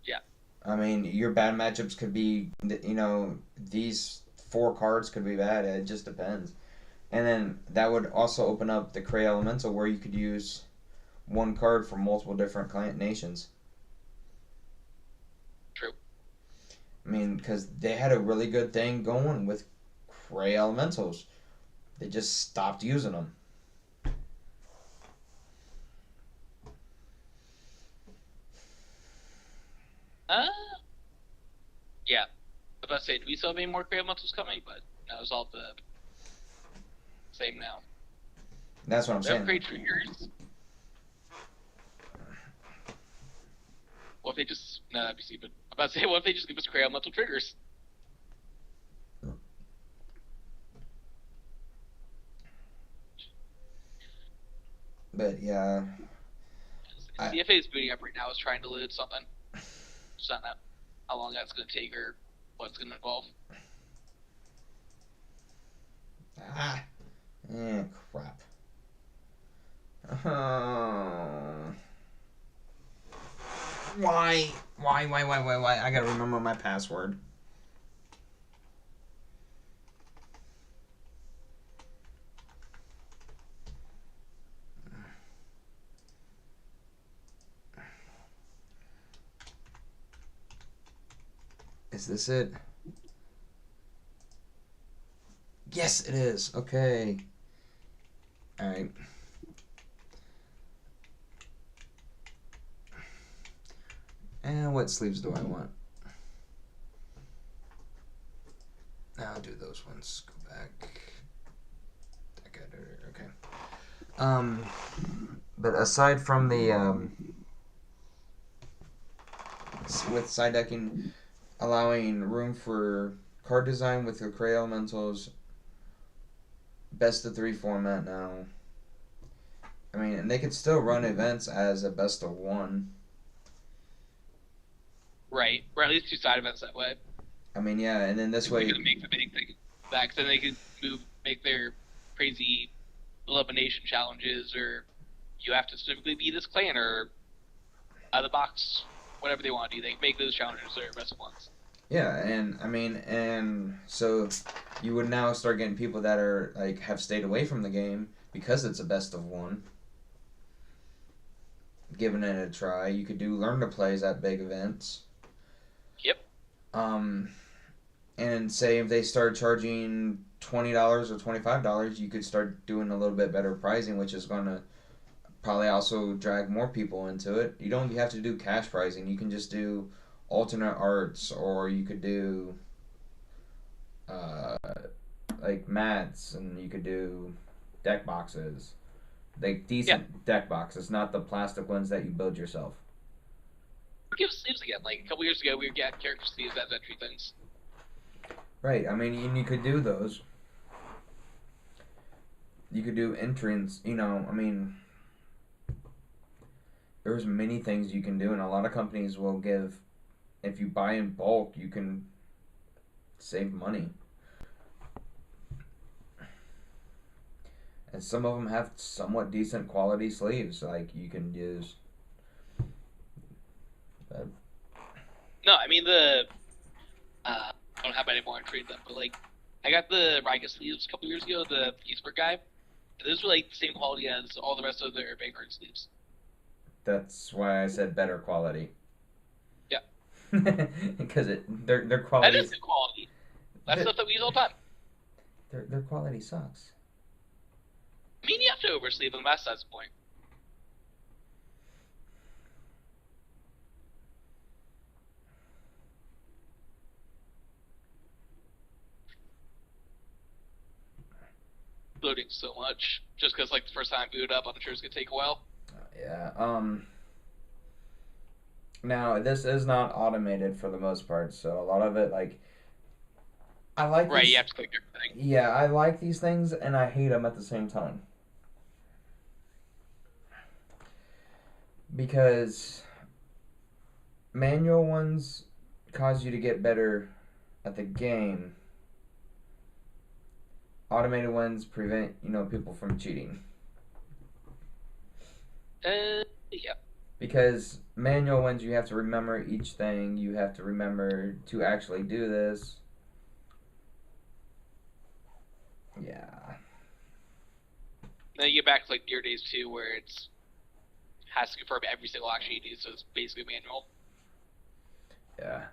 Yeah. I mean, your bad matchups could be, these 4 cards could be bad. It just depends. And then that would also open up the Cray Elemental where you could use 1 card from multiple different client nations. True. I mean, because they had a really good thing going with Cray Elementals. They just stopped using them. Yeah. I was about to say, do we still have any more Cray Elementals coming? But that was all the same now. That's what I'm saying. Great triggers. What if they just... No, that'd be stupid. I'm about to say, what if they just give us Cray Elemental triggers? But, yeah... CFA is booting up right now. Is trying to load something. Just don't know how long that's going to take or what it's going to involve. Crap. Why? I gotta remember my password. Is this it? Yes, it is. Okay. Alright. And what sleeves do I want? I'll do those ones. Go back. Deck editor. Okay. But aside from the with side decking, allowing room for card design with the Cray Elementals, best of 3 format now. I mean, and they could still run events as a best of 1. Right, or at least 2 side events that way. I mean, yeah, and then this way... They could make the big thing back, then they could make their crazy elimination challenges, or you have to specifically be this clan, or out of the box, whatever they want to do. They can make those challenges their best ones. Yeah, and I mean, and so you would now start getting people that are like have stayed away from the game because it's a best of one, giving it a try. You could do learn to plays at big events. Yep. Um, and say if they start charging $20 or $25, you could start doing a little bit better pricing, which is gonna probably also drag more people into it. You don't have to do cash pricing. You can just do alternate arts, or you could do uh, like mats, and you could do deck boxes, like Yeah. decent deck boxes, not the plastic ones that you build yourself. Give sleeves again. Like a couple years ago, we would get character sleeves as entry things. Right. I mean, and you could do those. You could do entrance. I mean, there's many things you can do, and a lot of companies will give. If you buy in bulk, you can save money. And some of them have somewhat decent quality sleeves, like you can use. But No, I mean I don't have any more trade them, but like I got the Riga sleeves a couple years ago, the Eastburg guy. Those were like the same quality as all the rest of their Vanguard sleeves. that's why I said better quality. Yeah. Because their That quality is good quality. That's their, stuff that we use all the time. their quality sucks. I mean, you have to oversleeve them. That's the point. Loading so much just because like the first time I boot up, I'm sure it's gonna take a while. Yeah. Now this is not automated for the most part, so a lot of it like I like Right, these. you have to click everything. Yeah, I like these things and I hate them at the same time because manual ones cause you to get better at the game. Automated ones prevent people from cheating Yeah. because manual ones you have to remember each thing. You have to remember to actually do this. Yeah. Then you get back to like near days too, where it's has to confirm every single action you do, so it's basically manual. Yeah.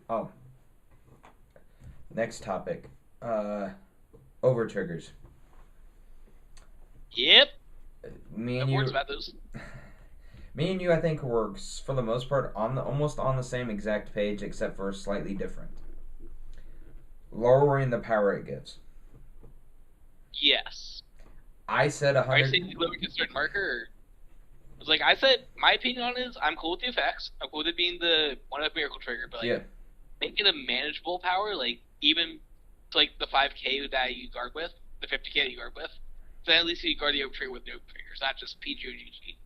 Oh, next topic. Over triggers. Yep. Me No and words you. about those. Me and you, I think, works for the most part on the almost on the same exact page, except for slightly different. Lowering the power it gives. Yes. I said Are you 100. saying you live with a certain marker? Or... It's like I said, my opinion on it is I'm cool with the effects. I'm cool with it being the one-up miracle trigger, but like Yeah. make it a manageable power, like even to like the 5K that you guard with, the 50K that you guard with. So at least you guard the over trigger with no triggers, not just PG or GG.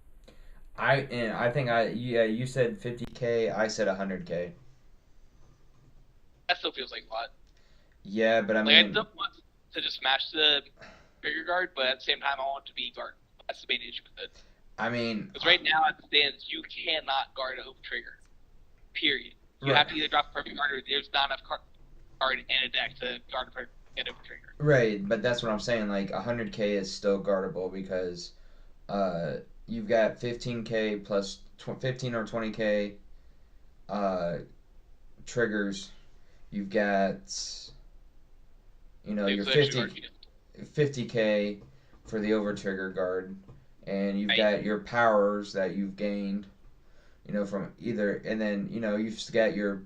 I think you said 50K. I said 100K. That still feels like a lot. Yeah, but I Like I mean, don't want to just match the trigger guard, but at the same time I want it to be guard. That's the main issue with it. I mean, Because right now at the stands, you cannot guard an over trigger. Period. You right, have to either drop a perfect guard or there's not enough card in a deck to guard a perfect and over trigger. right, but that's what I'm saying. Like 100K is still guardable because uh, you've got 15K plus 15 or 20K uh, triggers. You've got your It's actually 50K for the over trigger guard, and you've right. got your powers that you've gained, from either, and then you've got your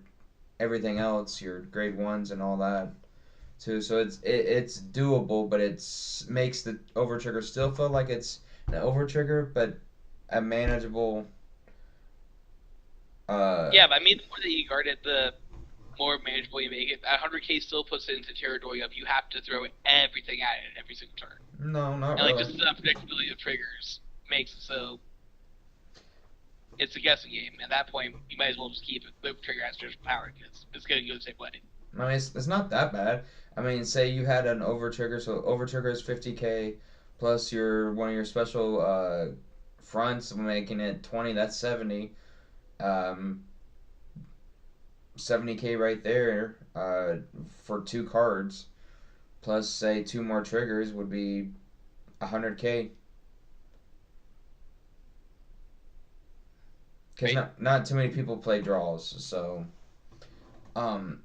everything else, your grade ones and all that too. So it's doable, but it's makes the over trigger still feel like it's an over trigger, but a manageable. Yeah, but I mean, the more that you guard it, the more manageable you make it. 100K still puts it into territory of you have to throw everything at it every single turn. No, not And like really. just the unpredictability of triggers makes it so it's a guessing game. At that point, you might as well just keep it. The trigger has just power because it's going to go the same way. I mean, it's not that bad. I mean, say you had an over trigger, so over trigger is 50K plus one of your special fronts making it 20. That's 70. Um, 70K right there for 2 cards, plus say 2 more triggers would be 100K. Because Right. not too many people play draws, so um,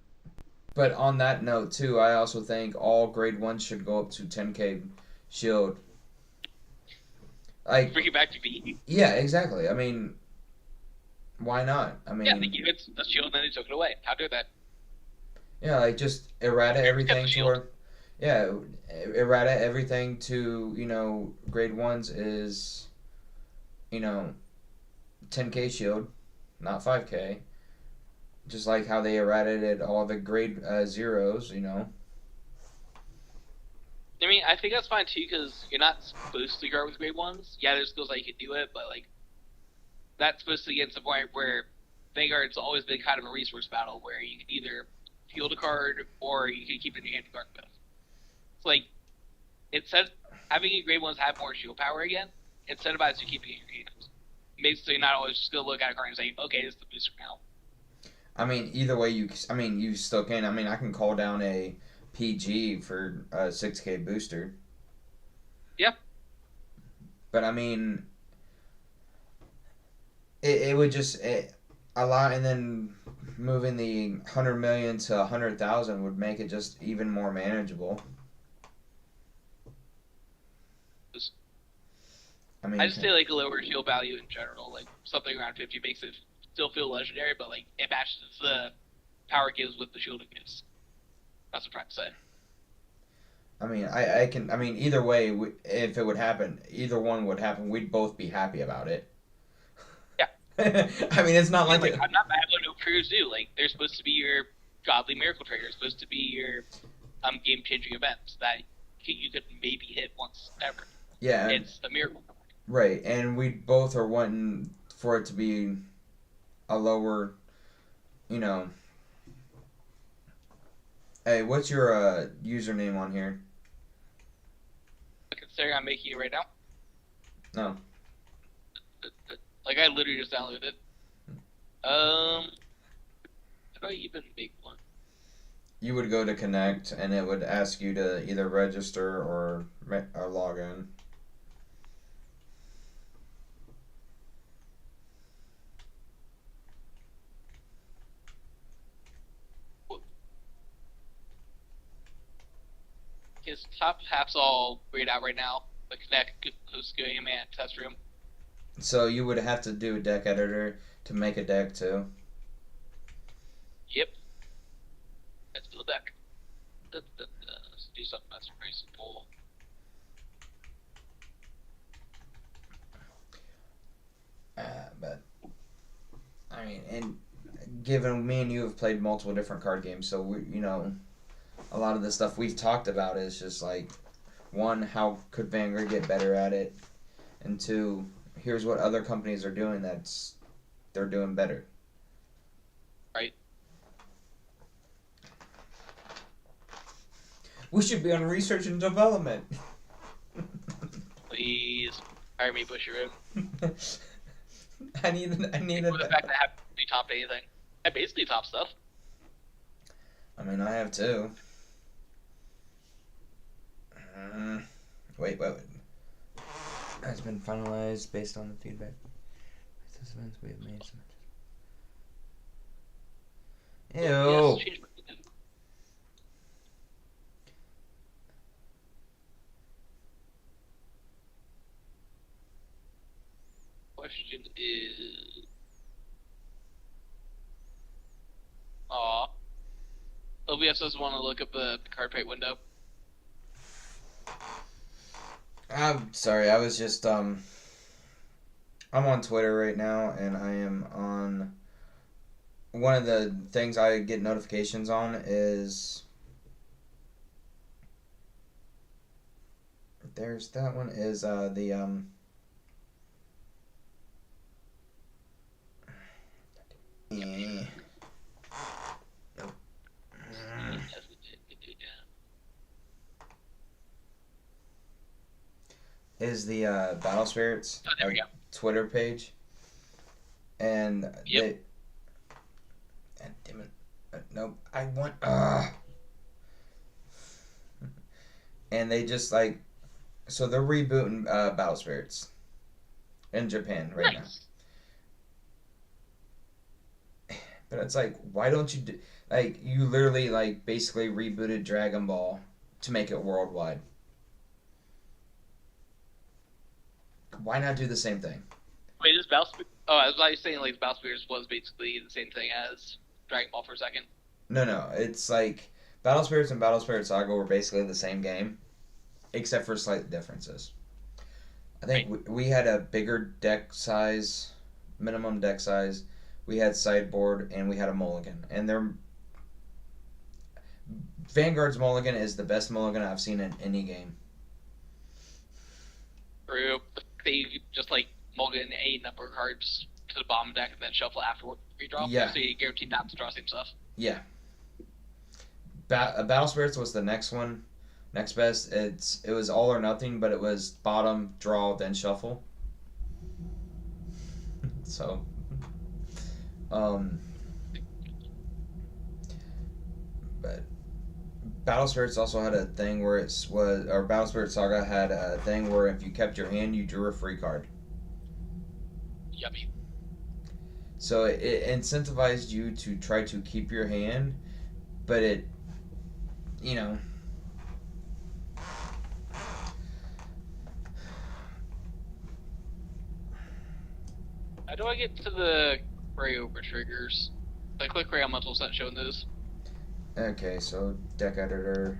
but on that note too, I also think all grade ones should go up to 10K shield. Like, Bring it back to V. yeah, exactly. I mean, why not? I Yeah, they mean, gave it the shield and then they took it away. How dare that? yeah, like just errata Kept everything the to shield. where, yeah, errata everything to grade ones is 10K shield, not 5K. Just like how they erratated all the grade zeros. I mean, I think that's fine too because you're not supposed to guard with grade ones. Yeah, there's skills that you could do it, but like that's supposed to get to the point where Vanguard's always been kind of a resource battle where you can either field a card or you can keep it in your hand to guard with. It's like instead having your grade ones have more shield power again, incentivizes you keeping it in your hands. Makes it so you're not always just gonna look at a card and say, okay, this is the booster now. I mean, either way, you still can. I mean, I can call down a PG for a 6K booster. Yeah. But I mean, it would just a lot, and then moving the 100 million to 100,000 would make it just even more manageable. I mean, I just say like a lower shield value in general, like something around 50 makes it still feel legendary, but like it matches the power it gives with the shield it gives. That's what I'm trying to say. I mean, I can. I mean, either way, if it would happen, either one would happen. We'd both be happy about it. Yeah. I mean, it's not Yeah, like like it. I'm not mad when no triggers do. Like they're supposed to be your godly miracle triggers, supposed to be your game changing events that you could maybe hit once ever. Yeah, It's a miracle. right. And we both are wanting for it to be a lower, you know. Hey, what's your username on here? Considering I'm making it right now. No. Like I literally just downloaded it. How do I even make one? You would go to connect, and it would ask you to either register or log in. His top half's all grayed out right now. The connect host game and test room. So you would have to do a deck editor to make a deck too. Yep. Let's build a deck. Let's do something that's very simple. But I mean, and given me and you have played multiple different card games, so a lot of the stuff we've talked about is just like, one, how could Vanguard get better at it, and two, here's what other companies are doing they're doing better. Right. We should be on research and development. Please hire me, Busher. I need For the fact that I haven't really topped anything. I basically top stuff. I mean, I have too. Wait. Has been finalized based on the feedback. These events we have made some. Ew. Yes, change my opinion. Question is. Aw. OBS doesn't want to look up the card pay window. I'm sorry. I was just I'm on Twitter right now, and I am on. One of the things I get notifications on is. There's that one is the Nope. Is the Battle Spirits Oh, there we go. Twitter page, and Yep. they. And damn it, nope. I want. And they just like, so they're rebooting Battle Spirits in Japan right Nice. now. But it's like, why don't you do, like, you literally like basically rebooted Dragon Ball to make it worldwide. Why not do the same thing? Wait, is Battle Spirits... Oh, I was like saying like Battle Spirits was basically the same thing as Dragon Ball for a second. No, it's like Battle Spirits and Battle Spirit Saga were basically the same game, except for slight differences. I think we had a bigger deck size, minimum deck size. We had sideboard and we had a mulligan, and their Vanguard's mulligan is the best mulligan I've seen in any game. True. They just like mulligan a number of cards to the bottom deck and then shuffle afterward redraw. Yeah. So you guaranteed not to draw same stuff. Yeah. Battle Spirits was the next one, next best. It was all or nothing, but it was bottom, draw, then shuffle. So, but Battle Spirits also had a thing where or Battle Spirit Saga had a thing where if you kept your hand, you drew a free card. Yummy. So it incentivized you to try to keep your hand, but it, you know. How do I get to the gray over triggers? I click gray elementals not showing those. Okay, so deck editor,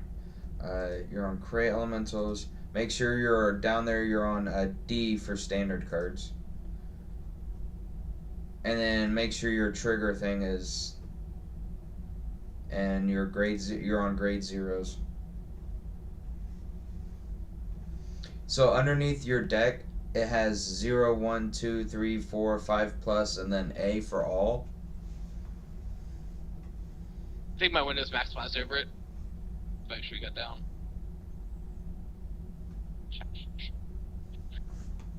you're on create elementals. Make sure you're down there. You're on D for standard cards, and then make sure your trigger thing is, and your you're on grade zeros. So underneath your deck, it has 0, 1, 2, 3, 4, 5 plus, and then A for all. I think my window's maximized over it. Make sure you got down.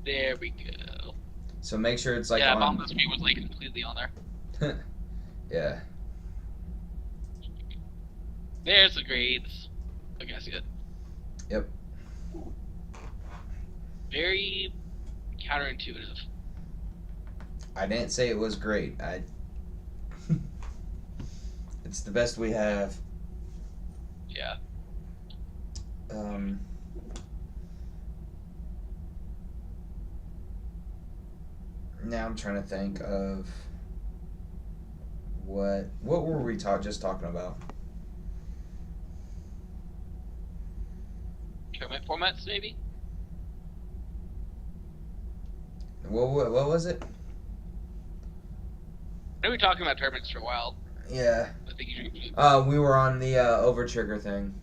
There we go. So make sure it's like yeah, on. bottom of the screen was like completely on there. Yeah. There's the grades. I guess good. Yep. Very counterintuitive. I didn't say it was great. It's the best we have. Yeah. Now I'm trying to think of what were we just talking about? Tournament formats, maybe? What was it? I know we were talking about tournaments for a while. Yeah. I think you should... we were on the over trigger thing.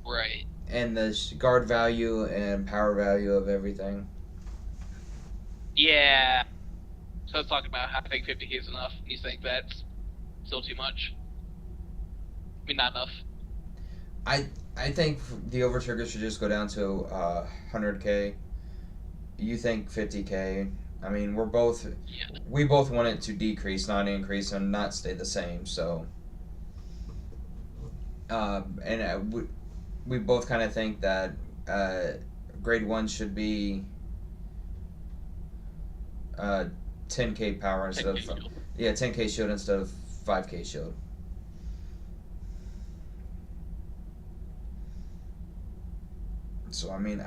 Right. And the guard value and power value of everything. Yeah. So I was talking about how I think 50k is enough. You think that's still too much? I mean, not enough. I think the over trigger should just go down to 100k. You think 50k? I mean, we both want it to decrease, not increase, and not stay the same. So, we both kind of think that grade 1 should be 10k power instead of 10k shield instead of 5k shield. So I mean,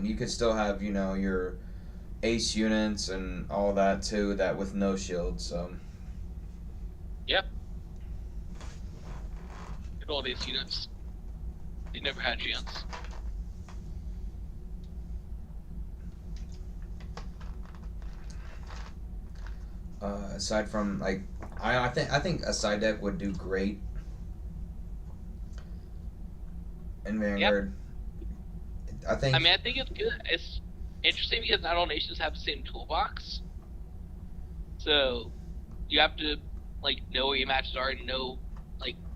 you could still have your ace units and all that too, that with no shield. So. Yep. Look at all these units. They never had a chance. Aside from like, I think a side deck would do great in Vanguard. Yep. I think it's good. It's interesting because not all nations have the same toolbox. So you have to know where your matches are and know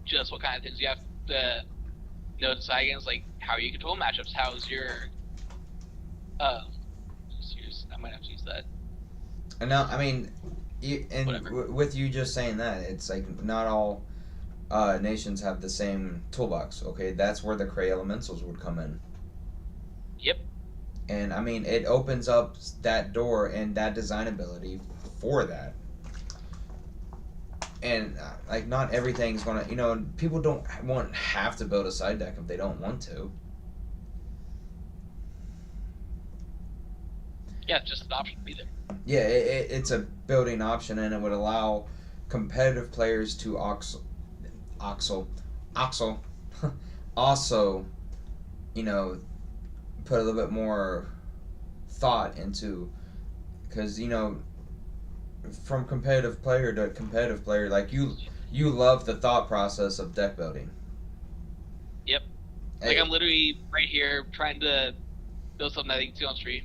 just what kind of things you have to know to decide against, how you control matchups. How's your I might have to use that. And now, I mean, Whatever. with you just saying that, it's like not all nations have the same toolbox. Okay, that's where the Cray Elementals would come in. Yep. And I mean, it opens up that door and that design ability for that. And like, not everything's gonna, people don't have to build a side deck if they don't want to. Yeah, it's just an option to be there. Yeah, it's a building option, and it would allow competitive players to oxel, also, you know, put a little bit more thought into, because from competitive player to competitive player, like you love the thought process of deck building. Yep. Like I'm literally right here trying to build something I think on stream,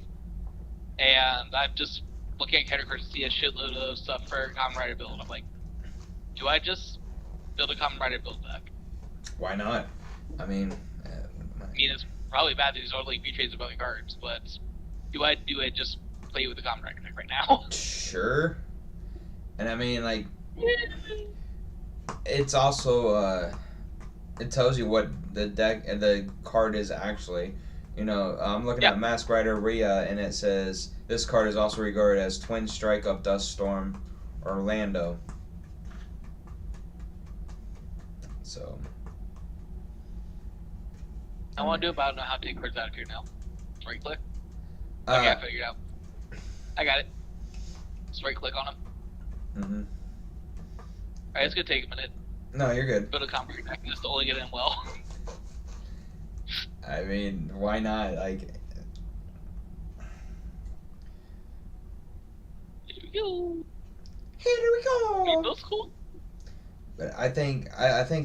and I'm just looking at character cards to see a shitload of stuff for Common Rider build. I'm like, do I just build a Common Rider build deck? Why not? I mean, It's probably bad that these are like V-trades about the cards, but do I do it just play with the Common Rider deck right now? sure. And I mean, like, it's also it tells you what the deck and the card is actually. I'm looking at Mask Rider Rhea, and it says this card is also regarded as Twin Strike of Dust Storm Orlando. So. I want to do it, but I don't know how to take cards out of here now. Right click. Okay, I figured it out. I got it. Just right click on them. Mm-hmm. Alright, it's gonna take a minute. No, you're good. Build a Common Rider deck just to only get in well. I mean, why not? Like, Here we go. here we go. That's cool. But I think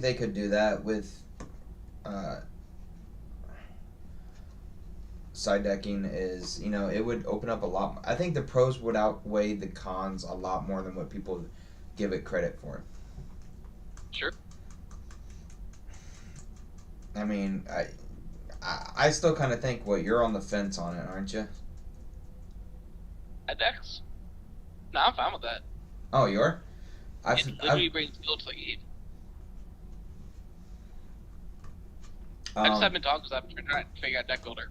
they could do that with side decking. Is it would open up a lot. I think the pros would outweigh the cons a lot more than what people give it credit for. Sure. I mean, I still kind of think you're on the fence on it, aren't you? At decks? No, I'm fine with that. Oh, you are? It literally brings builds like 8. I just haven't been talking because I've been trying to figure out deck builder.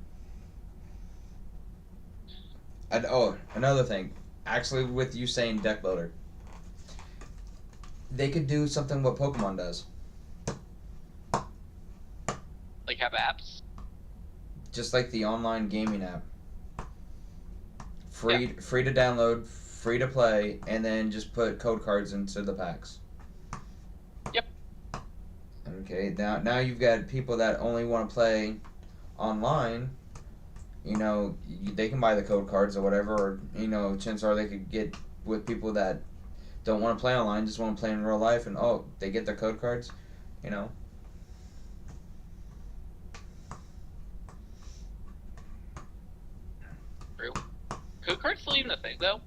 Another thing. Actually, with you saying deck builder, they could do something what Pokemon does. Like have apps? Just like the online gaming app. Free to download, free to play, and then just put code cards into the packs. Yep. Okay, now you've got people that only want to play online. They can buy the code cards or whatever, or chances are they could get with people that don't want to play online, just want to play in real life, and they get their code cards. True. Code cards still even a thing though?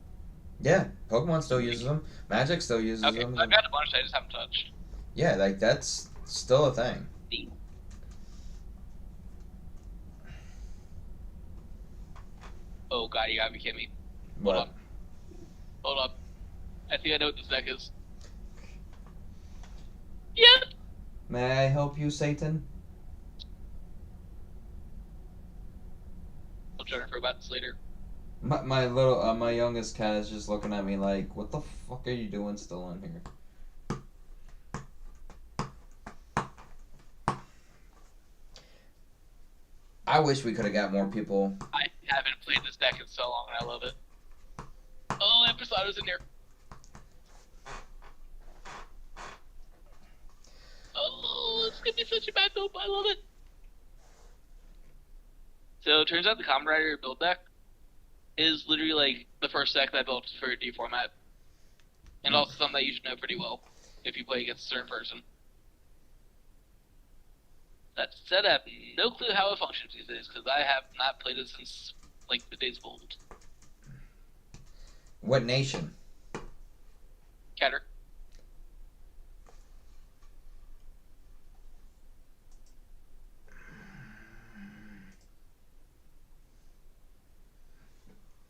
Yeah, Pokemon still uses them. Magic still uses them. Okay, I've got a bunch I just haven't touched. Yeah, like that's still a thing. Neat. Oh god, you gotta be kidding me. What? Hold up. I think I know what this deck is. Yep! May I help you, Satan? I'll try to about this later. My youngest cat is just looking at me like, what the fuck are you doing still in here? I wish we could have got more people. I haven't played this deck in so long and I love it. Oh, Empresado's in there. Oh, it's gonna be such a bad build, but I love it. So it turns out the Kamen Rider build deck is literally like the first deck that I built for D format. And also something that you should know pretty well if you play against a certain person. That said, I have no clue how it functions these days because I have not played it since like the days of old. What nation? Catter.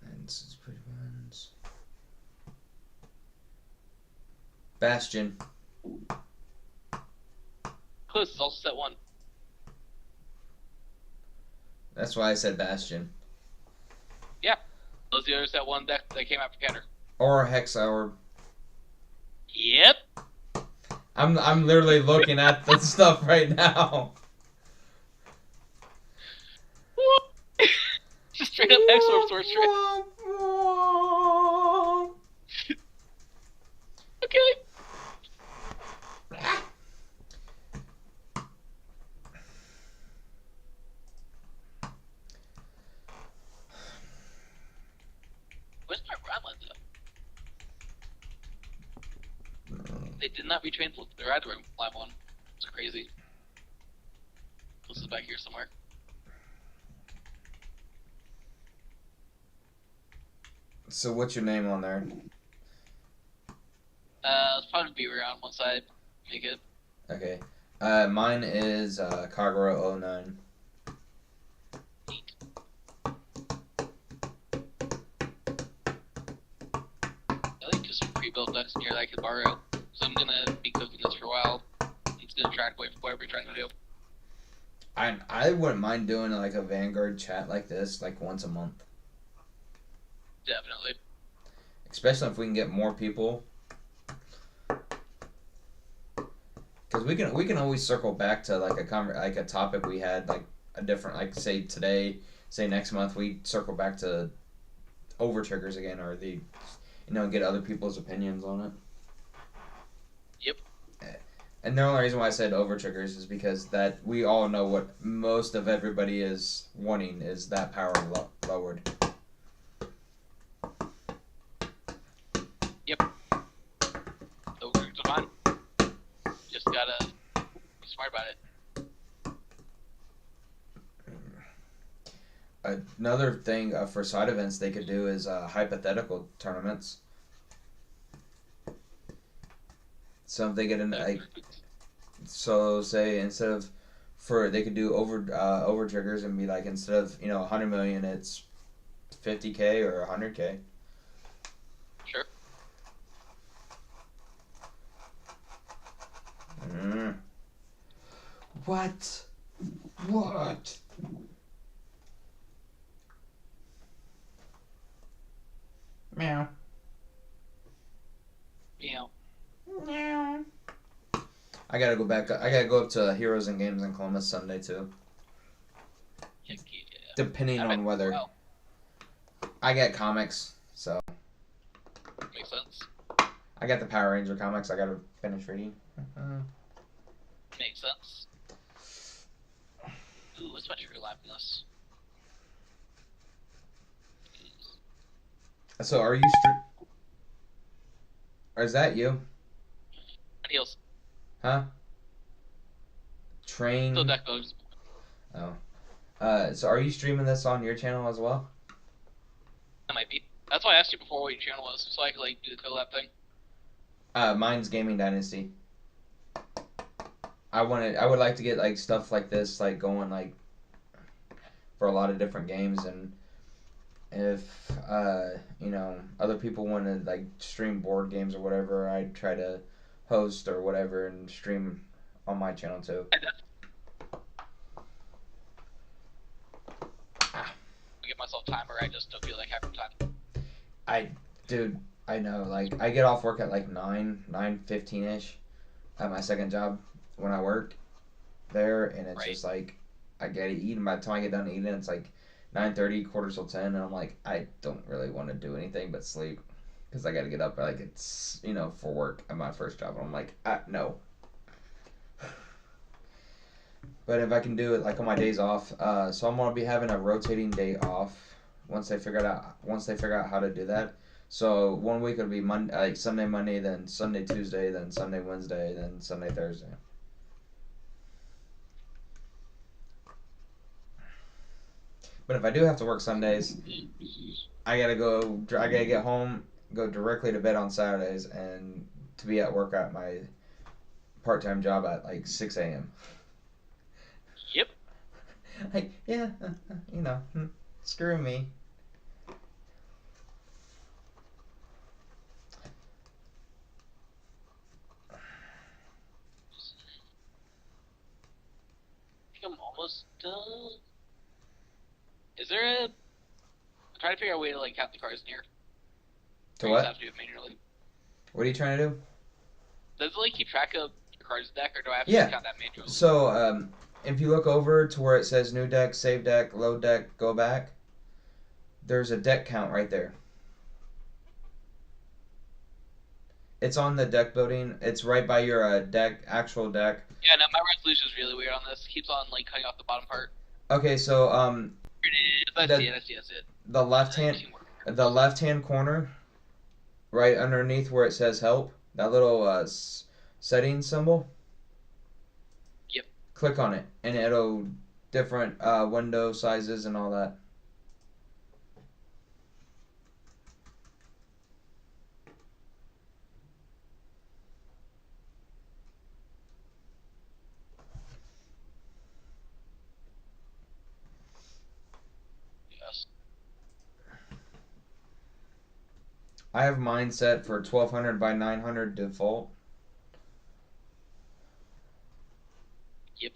And this is pretty ones. Bastion. Close is also set 1. That's why I said Bastion. Yeah. Those are the other set 1 deck that came out for Kenner. Or Hex Hour. Yep. I'm literally looking at the stuff right now. Just straight up X-Orb Sorcerer. Okay. Where's my Radland though? They did not retrain the Rad Room Live 1. It's crazy. This is back here somewhere. So what's your name on there? It's probably be around once I make it. Okay. Mine is Kagura09. Neat. I think just some pre-built decks in here that I could borrow. So I'm gonna be cooking this for a while. It's gonna track away from whatever you're trying to do. I wouldn't mind doing like a Vanguard chat like this, like once a month. Definitely. Especially if we can get more people. Because we can always circle back to like a topic we had, like a different, like say today, say next month we circle back to over triggers again, or get other people's opinions on it. Yep. And the only reason why I said over triggers is because that we all know what most of everybody is wanting is that power lowered. Yep. So we're fine. Just gotta be smart about it. Another thing for side events they could do is hypothetical tournaments. So if they get in like, so say instead of they could do over triggers and be like instead of 100 million it's 50K or 100K. Sure. What? Meow. Meow. Meow. I gotta go back. I gotta go up to Heroes and Games in Columbus Sunday too. Heck yeah. Depending on weather. Well, I get comics, so makes sense. I got the Power Ranger comics. I gotta finish reading. Makes sense. Ooh, what's my trigger liveness? So are you or is that you? Heals. Huh? Train. Still deck modes. Oh. So are you streaming this on your channel as well? That might be. That's why I asked you before what your channel was, so I could like do the collab thing. Mine's Gaming Dynasty. I would like to get like stuff like this like going like for a lot of different games, and if other people want to like stream board games or whatever, I'd try to host or whatever and stream on my channel too. Give myself timer. I just don't feel like having time. I know, like I get off work at like 9:15 ish at my second job when I work there, and it's Right. just like I gotta eat, and by the time I get done eating it's like 9:30, quarter till 10, and I'm like I don't really want to do anything but sleep because I gotta get up like it's for work at my first job, and I'm like no. But if I can do it like on my days off, so I'm gonna be having a rotating day off once they figure out how to do that. So 1 week it'll be like Sunday, Monday, then Sunday, Tuesday, then Sunday, Wednesday, then Sunday, Thursday. But if I do have to work Sundays, I gotta get home, go directly to bed on Saturdays, and to be at work at my part-time job at like 6 a.m. Yep. Like, yeah, screw me. almost done. Is there a... I'm trying to figure out a way to, like, count the cards in here. To Or you just what? have to do it manually. What are you trying to do? Does it, like, keep track of your cards deck, or do I have to Yeah. just count that manually? So, if you look over to where it says new deck, save deck, load deck, go back, there's a deck count right there. It's on the deck building. It's right by your deck, actual deck. Yeah, no, my resolution is really weird on this. It keeps on, like, cutting off the bottom part. Okay, so Here it is. I see it. the left hand corner, right underneath where it says help, that little setting symbol. Yep. Click on it, and it'll different window sizes and all that. Yes. I have mine set for 1200 by 900 default. Yep.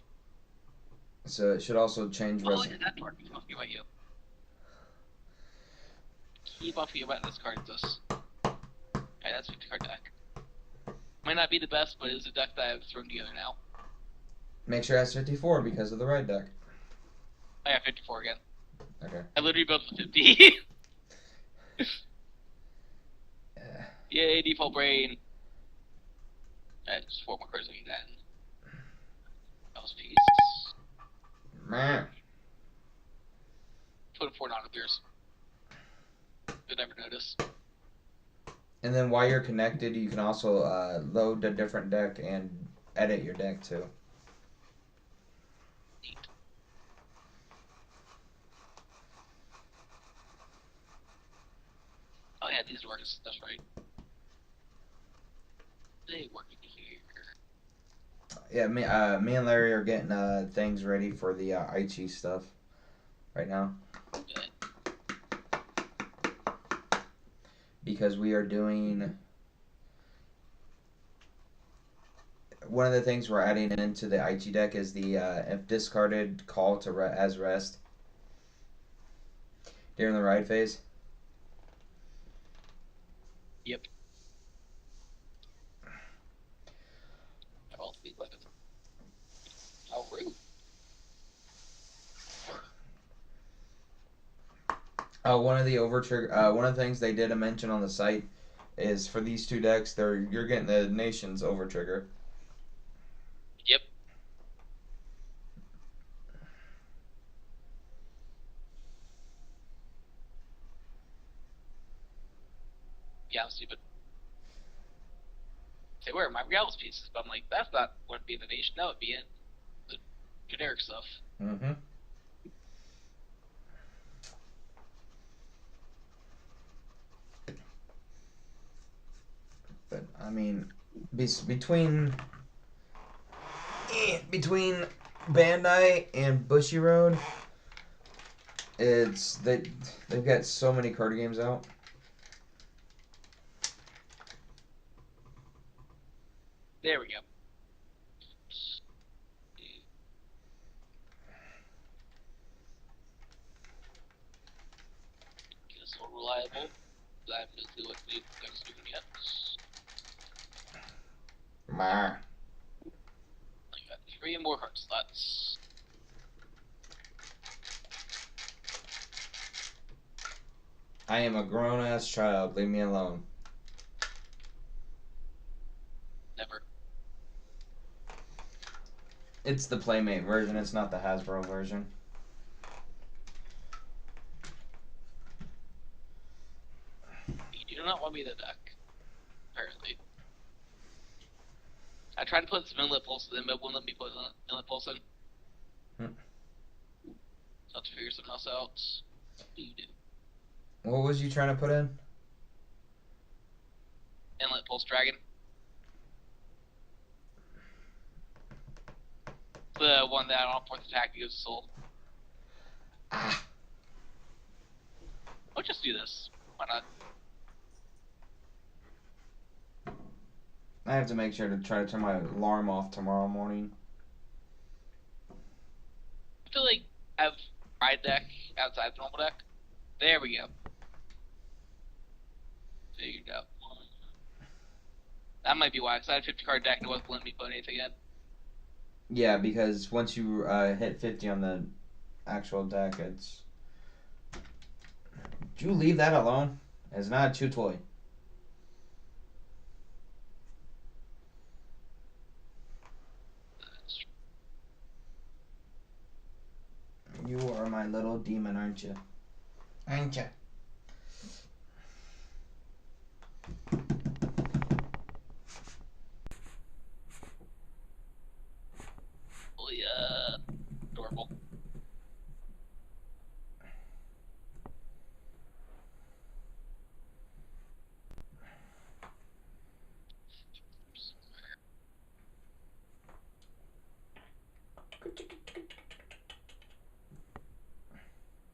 So it should also change. Oh, look at that door. Keep on forgetting about you. Keep on forgetting about this card. This. Alright, that's 50 card deck. Might not be the best, but it's a deck that I've thrown together now. Make sure it has 54 because of the right deck. I got 54 again. Okay. I literally built the 50. Yay, default brain. Alright, just 4 more cards I need that. Mouse piece. Meh. Put 4 non-appears. You'll never notice. And then while you're connected, you can also load a different deck and edit your deck too. Neat. Oh yeah, these work. That's right. They work in here. Yeah, me and Larry are getting things ready for the Aichi stuff right now. Good. Because we are doing one of the things we're adding into the Aichi deck is the if discarded call to as rest during the ride phase. Yep. All 3 weapons. How rude. One of the one of the things they did mention on the site is for these 2 decks, you're getting the Nations over trigger. Yep. Yeah, I'm stupid. Say, where are my Realms pieces? But I'm like, that's not wouldn't be the nation. That would be it. The generic stuff. Mm-hmm. But I mean, between Bandai and Bushiroad, they've got so many card games out. There we go. It's so reliable. I have no clue what the guy's doing yet. Mar. I got 3 more card slots. I am a grown-ass child. Leave me alone. Never. It's the Playmate version. It's not the Hasbro version. You do not want me the deck. Apparently. I tried to put some inlet pulses in, but it wouldn't let me put inlet pulse in. Hmm. So I have to figure something else out. What do you do? What was you trying to put in? Inlet pulse dragon. The one that on 4th attack gives soul. Ah. I'll just do this. Why not? I have to make sure to try to turn my alarm off tomorrow morning. to like have ride deck outside the normal deck. There we go. Figured out. That might be why, because I had a 50 card deck and it wasn't letting me put anything in. Yeah, because once you hit 50 on the actual deck, it's... Did you leave that alone? It's not a chew toy. You are my little demon, aren't you? Aren't you? Adorable.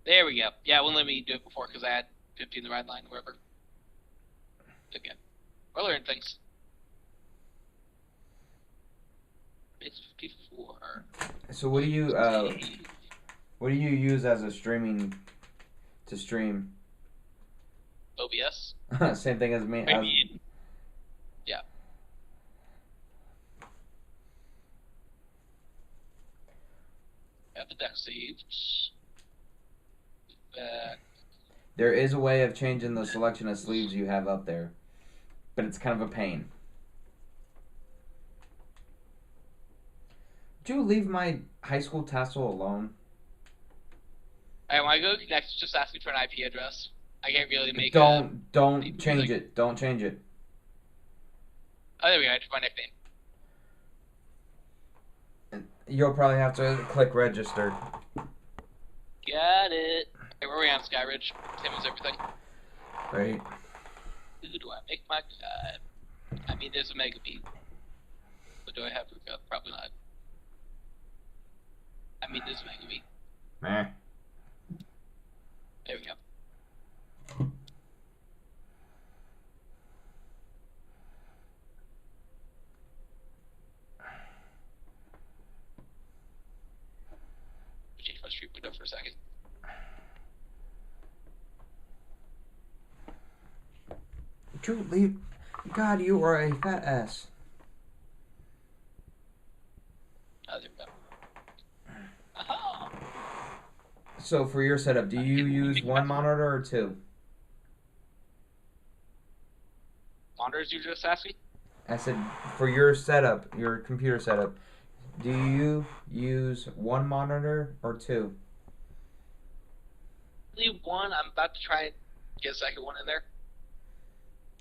There we go. Yeah, it wouldn't let me do it before because I had 50 in the ride line or whatever. Okay. We're learning things. It's 54. So what do you use as a streaming to stream? OBS. Same thing as me. Maybe. Yeah. Have the deck saved. There is a way of changing the selection of sleeves you have up there, but it's kind of a pain. Did you leave my high school tassel alone? Alright, when I go next, just ask me for an IP address. I can't really make Don't change it. Don't change it. Oh, there we go. I entered my nickname. You'll probably have to click register. Got it. Hey, where are we on Skyridge? Same as everything. Right. Who do I make my guy? I mean, there's a Mega Beat. But do I have Ruka? Probably not. I mean, there's a Mega Beat. Meh. There we go. Change my street window for a second. Did you leave? God, you are a fat ass. Oh, there we go. Aha! So for your setup, do you use one monitor or two? Monitors you just asked me? I said for your setup, your computer setup, do you use one monitor or two? Leave one. I'm about to try and get a second one in there.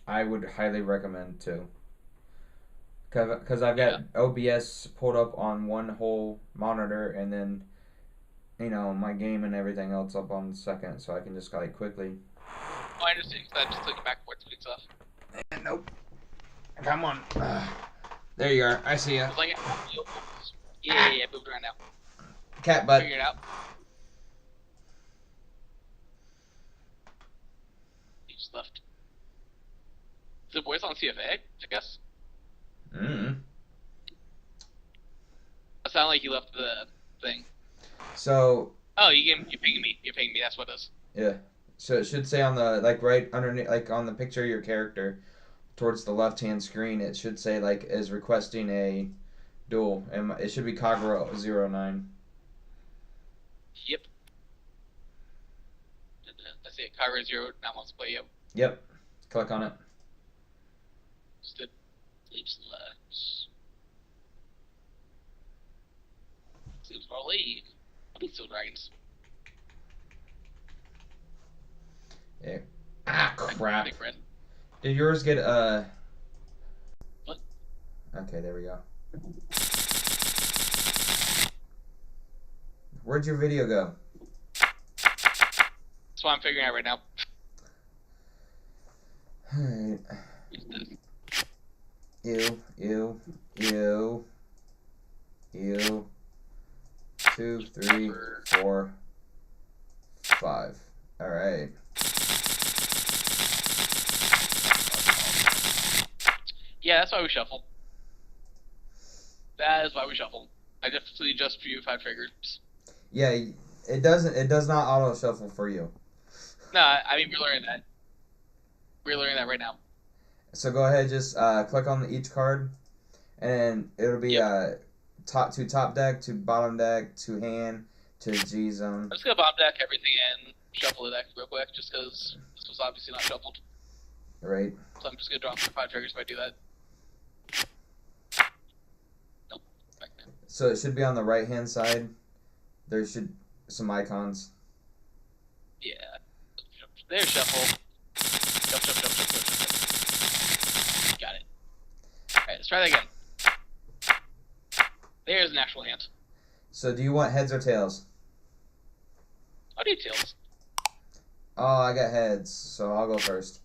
I would highly recommend two. Because I've got OBS pulled up on one whole monitor and then, you know, my game and everything else up on the second, so I can just like quickly. Oh, I understand. Because I'm just clicking backwards and stuff. Nope. Come on. There you are. I see ya. Like, yeah, moving around now. Cat butt. Figure it out. He just left. Is the voice on CFA? I guess. Mm. It sounded like you left the thing. So. Oh, you're pinging me. You're pinging me. That's what it is. Yeah. So it should say on the like right underneath, like on the picture of your character, towards the left-hand screen, it should say like is requesting a duel, and it should be Kagura09. Yep. I see it. Kyra 0 now wants to play you. Yep. Click on it. Just did leave selects. Seems for a lead. I need Steel Dragons. Yeah. Ah, crap. Big red. Did yours get What? Okay, there we go. Where'd your video go? That's what I'm figuring out right now. Alright. Ew. 2, 3, 4, 5. Alright. Yeah, that's why we shuffle. That is why we shuffle. I definitely just view 5 figures. Yeah, it doesn't. It does not auto shuffle for you. No, I mean we're learning that. We're learning that right now. So go ahead, just click on each card, and it'll be Yep. top deck to bottom deck to hand to G zone. I'm just gonna bomb deck everything and shuffle the deck real quick, just because this was obviously not shuffled. Right. So I'm just gonna draw 5 triggers if I do that. Nope. Back then. So it should be on the right hand side. There should some icons. Yeah. There's shuffle. Shuffle. Got it. Alright, let's try that again. There's an actual hand. So do you want heads or tails? I'll do tails. Oh, I got heads, so I'll go first.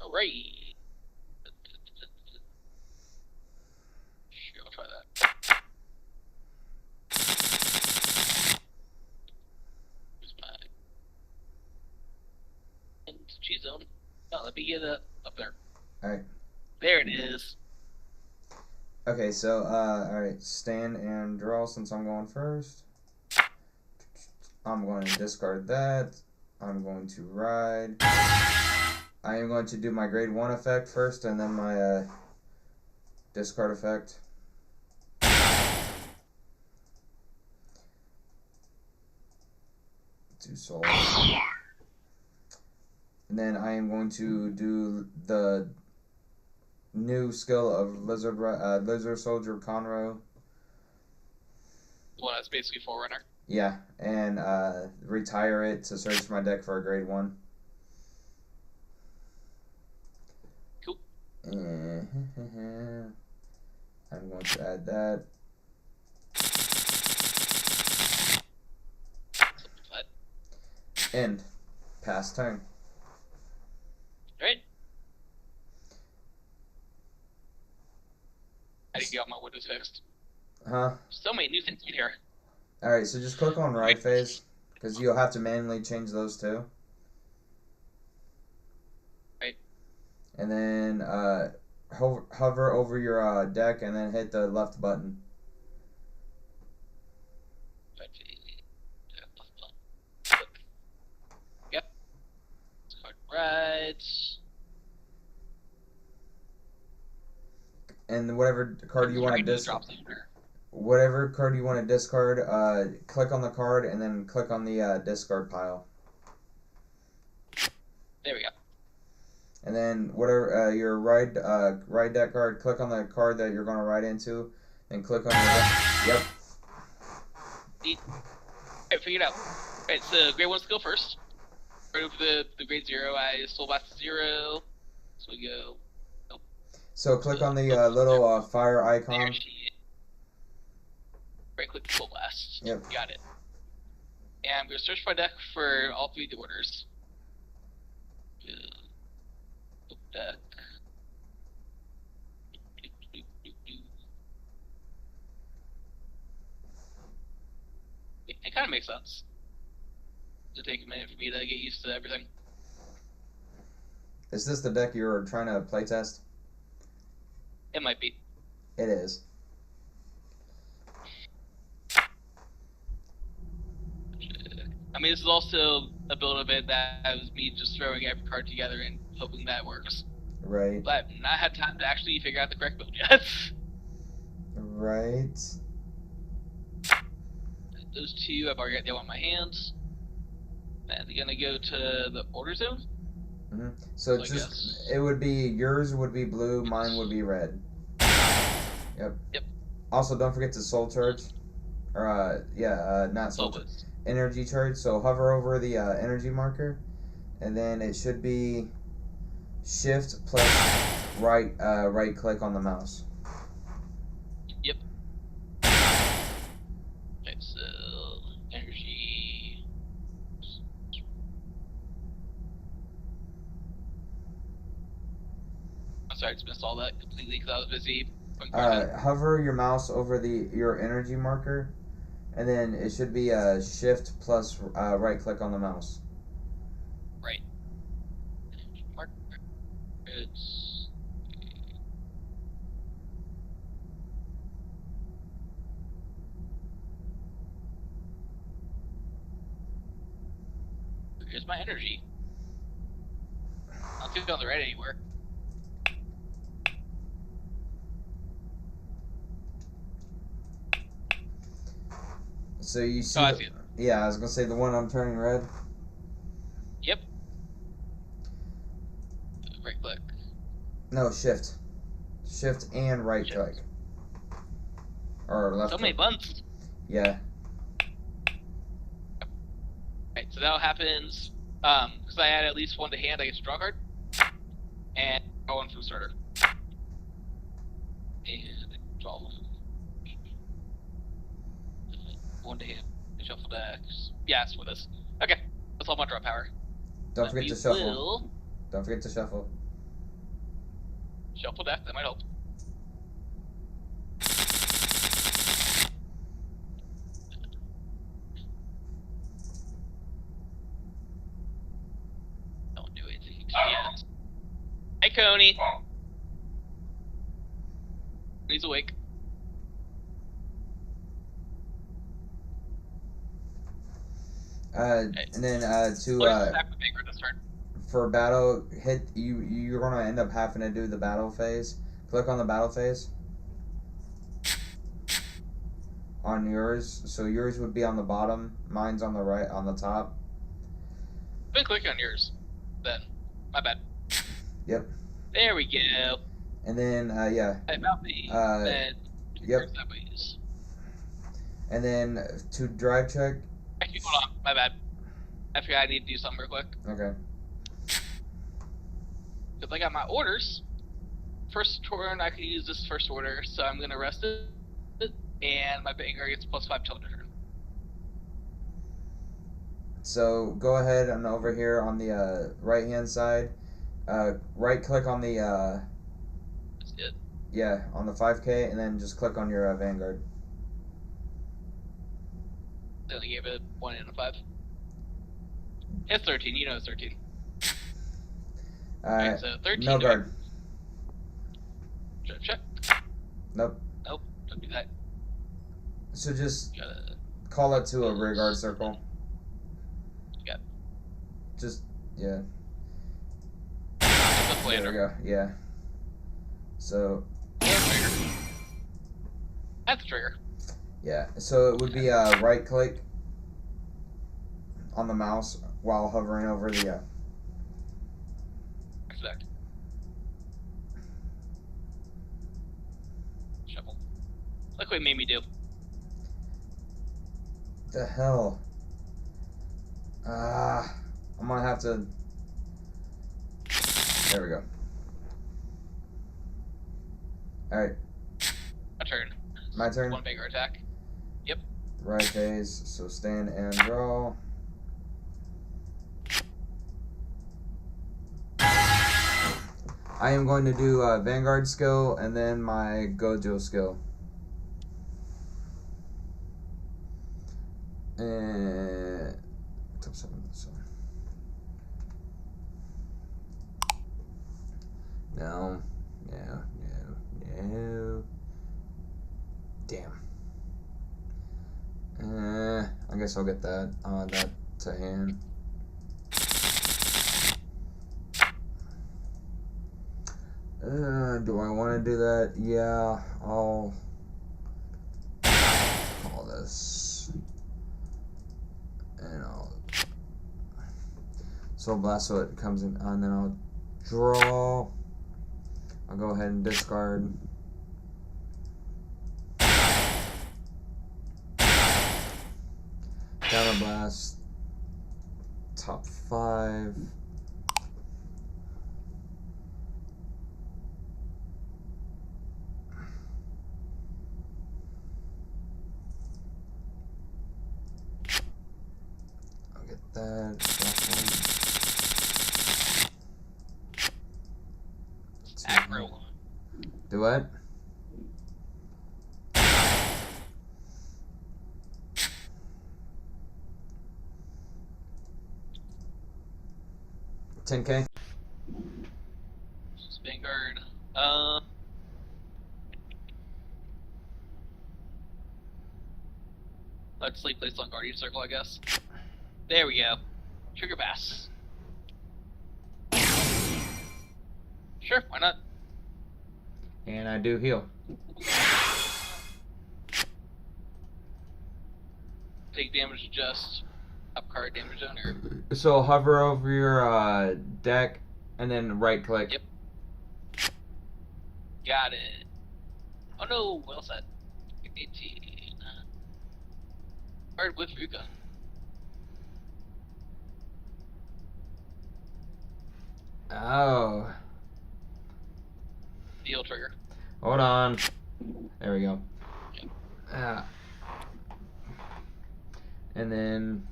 Alright. Sure, I'll try that. Here's my G zone. Oh, let me get it up there. Alright. There it is. Okay, so alright, stand and draw since I'm going first. I'm going to discard that. I'm going to ride. I am going to do my grade 1 effect first and then my discard effect. Do soul. And then I am going to do the new skill of Lizard Soldier Conroe. Well, that's basically Forerunner. Yeah, and retire it to search my deck for a grade 1. Cool. I'm going to add that. End. Pass turn. Alright. I didn't get all my windows fixed. Huh? So many new things in here. Alright, so just click on ride phase, because you'll have to manually change those too. Right. And then hover over your deck and then hit the left button. Yep. Discard rides. And whatever card you want to drop whatever card you want to discard, click on the card and then click on the discard pile. There we go. And then whatever your ride deck card, click on the card that you're going to ride into, and click on your yep. Alright, figure it out. Alright, so grade 1's go first. Right over the grade 0, I soul blast 0. So we go. Nope. So click on the little fire icon. Right click soul blast. Yep. Got it. And I'm gonna search my deck for all 3 of the orders. Deck. It kind of makes sense. It'll take a minute for me to get used to everything. Is this the deck you're trying to playtest? It might be. It is. I mean, this is also a build of it that was me just throwing every card together and hoping that works. Right. But I've not had time to actually figure out the correct build yet. Right. Those 2, I've already got them on my hands. And they're gonna go to the order zone. Mm-hmm. So just it would be yours would be blue, mine would be red. Yep. Yep. Also, don't forget to soul charge, or not soul charge, energy charge. So hover over the energy marker, and then it should be shift plus right click on the mouse. Yep. Okay, so energy. I'm sorry, I just missed all that completely because I was busy. Hover your mouse over your energy marker, and then it should be shift plus right click on the mouse. Right. Mark. It's. Here's my energy. I don't feel on the right anywhere. So you see, Oh, I see it. yeah, I was gonna say the one I'm turning red. Yep. Right click. No, shift and right Shift. click, or left. So many click. buttons. Yeah. Right, so that happens because I had at least one to hand. I get to draw a card, and draw one from starter, and draw one to hand. Shuffle decks. Yeah, it's for this. Okay, that's all my draw power. Don't But forget we to shuffle. will Don't forget to shuffle. shuffle deck. That might help. Don't do anything. Yes. Hi, Coney. He's awake. And then to Stack with Vanguard this turn. for battle hit you're gonna end up having to do the battle phase. Click on the battle phase on yours. So yours would be on the bottom. Mine's on the right, on the top. I've been clicking on yours. Then, my bad. Yep. There we go. And then yeah. About me. Yep. That ways. And then to drive check. Actually, hold on. My bad. I forgot I need to do something real quick. Okay. Because I got my orders. First turn, I can use this first order, so I'm going to rest it. And my Vanguard gets +5 till turn. So go ahead and over here on the right hand side, right click on the That's it. yeah, on the 5K, and then just click on your Vanguard. They only gave it 1 and a 5. It's 13. You know it's 13. Alright, so 13. No guard. Check. Nope. Nope. Don't do that. So just Gotta... call it to a rear guard circle. Yeah. Just yeah. That's a There we go. Yeah. So. That's a trigger. Yeah. So it would be right click on the mouse while hovering over the. Exact. Shuffle. Look what it made me do. The hell. I'm gonna have to. There we go. Alright. My turn. My turn. 1 bigger attack. Yep. Right phase, so stand and draw. I am going to do Vanguard skill and then my Gojo skill. And top 7. So. No. No. Damn. I guess I'll get that to hand. Do I want to do that? Yeah, I'll call this. And I'll Soul Blast so it comes in, and then I'll draw. I'll go ahead and discard. Counter Blast. Top 5. I'll get that. Aggro. Do what? $10K. Vanguard. Let's sleep place on Guardian Circle, I guess. There we go. Trigger pass. Sure, why not? And I do heal. Take damage just up card damage zone or So hover over your deck and then right click. Yep. Got it. Oh no, well said. 18. Card with Ruka. Oh. Deal trigger. Hold on. There we go. Yep. Ah. And then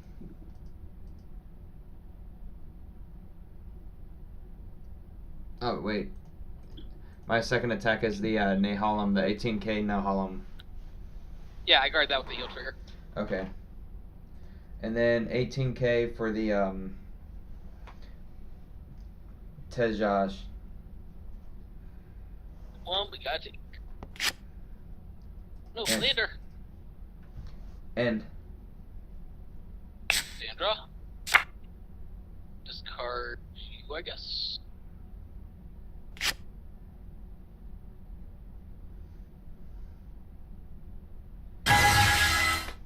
oh wait. My second attack is the Nehalem, the 18k Nehalem. Yeah, I guard that with the heal trigger. Okay. And then 18k for the Tejas. Well, we gotta take. No, Yeah. Lander. And Sandra. Discard you, I guess.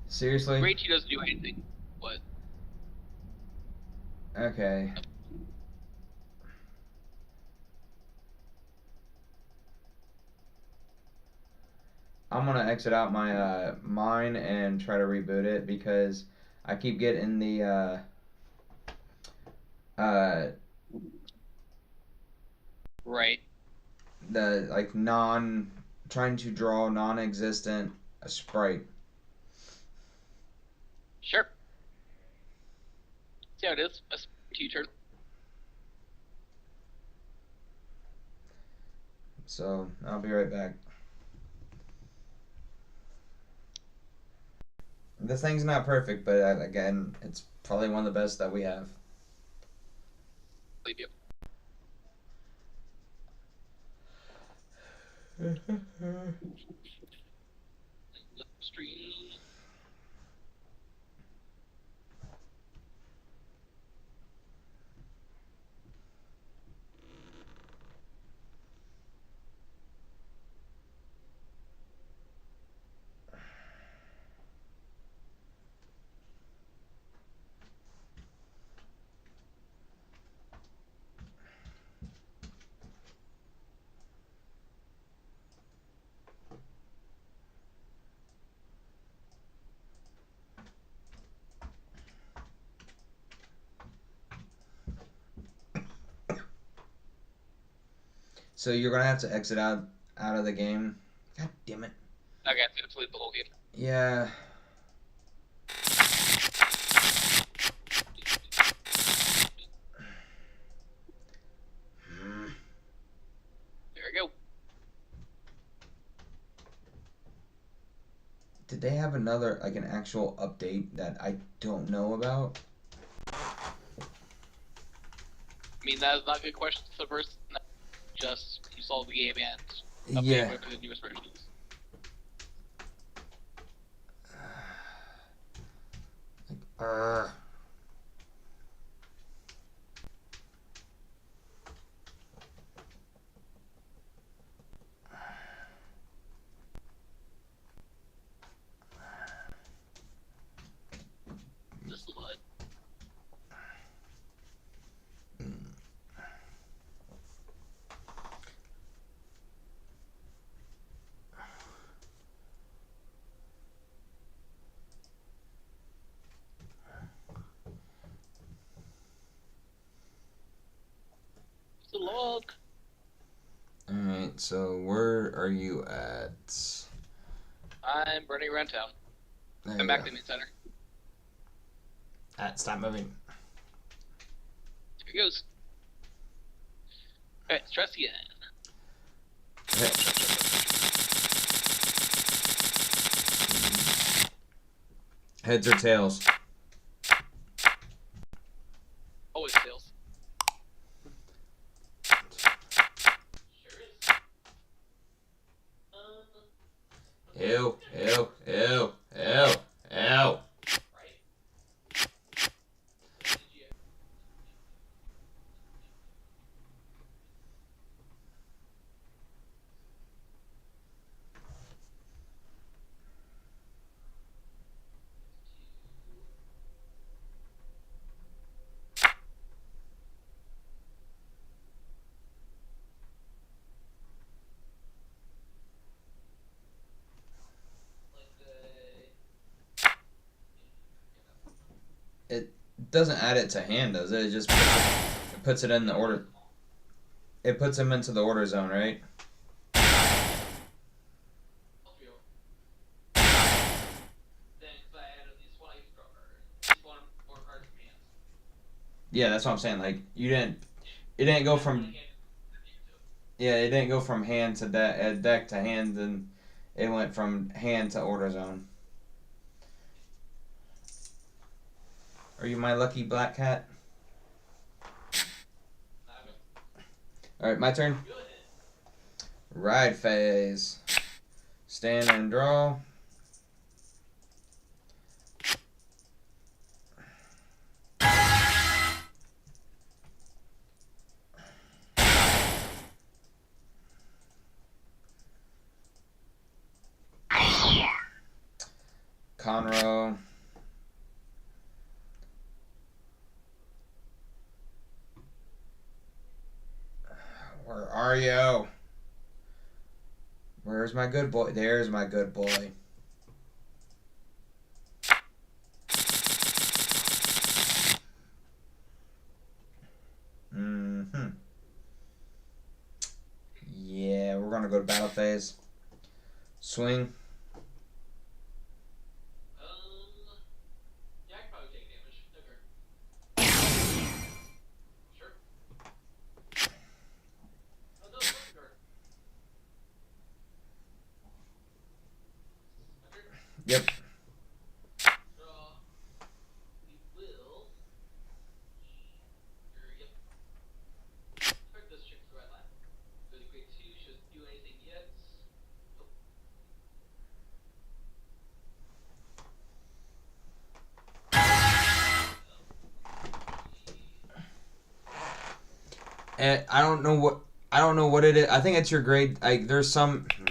seriously? Great, he doesn't do anything. What? Okay. I'm gonna exit out my mine and try to reboot it because I keep getting the Right. the like trying to draw non-existent sprite. Sure. See how it is. That's to turn. So I'll be right back. This thing's not perfect, but again, it's probably one of the best that we have. Leave you. Stream. So you're gonna have to exit out of the game. God damn it. Okay, so it's leave the whole game. Yeah. There we go. Did they have another, like an actual update that I don't know about? I mean, that is not a good question. So first, just install the game and update Yeah. whatever the newest version is. Just a lot. Just a log. Alright, so where are you at? I'm running around town. There I'm you back go. to the main center. Stop moving. Here he goes. Alright, let's try this again. Heads or tails? Always fails. Ew, ew, ew, ew, ew. It doesn't add it to hand, does it? It just puts it in the order. It puts them into the order zone, right? Yeah, that's what I'm saying. Like you didn't. It didn't go from. Yeah, it didn't go from hand to deck to hand, and it went from hand to order zone. Are you my lucky black cat? Alright, my turn. Ride phase. Stand and draw. Conroe. Where are you? Where's my good boy? There's my good boy. Mm-hmm. Yeah, we're gonna go to battle phase. Swing. Yeah, I could probably take damage. Sure. Oh, no, Yep. Draw. We will. Yep. Expect this chick to red line. Really quick, 2 should do anything yet. Nope. I don't know what. I don't know what it is. I think it's your grade. Like there's some. Look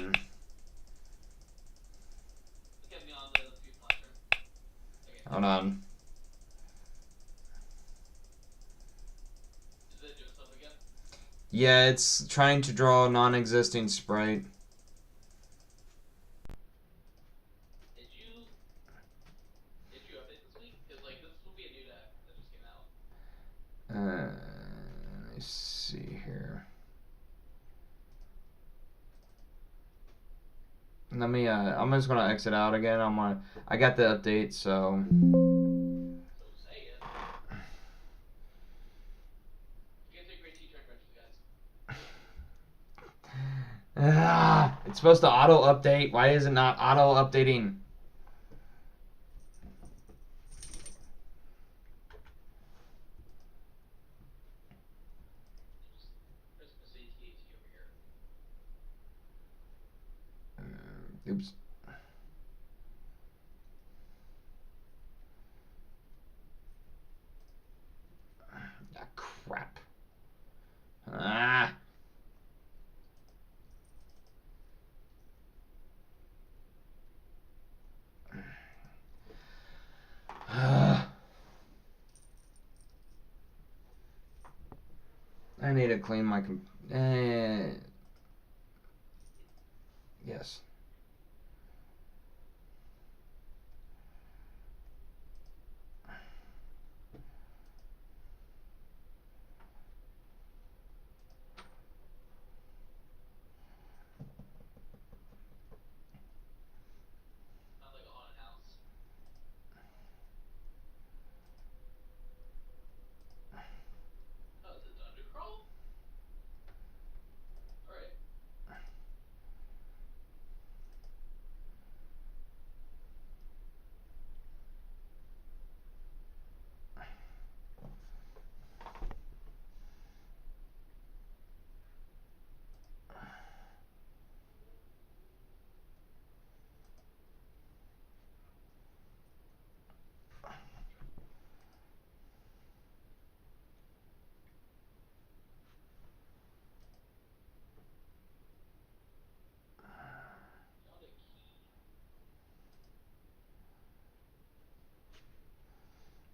at me on the few monster. Okay. Hold on. Is it doing something again? Yeah, it's trying to draw a non-existing sprite. Did you update this week? Because like this will be a new deck that just came out. Let me see here. Let me. I'm just gonna exit out again. I got the update, so. So say it. You get to a great teacher guys. It's supposed to auto update. Why is it not auto updating? Christmas AT over here. Oops. Ah, crap. Ah. I need to clean my yes. Sounds like a haunted house. Oh, it's a dungeon crawl? Alright. Found a key.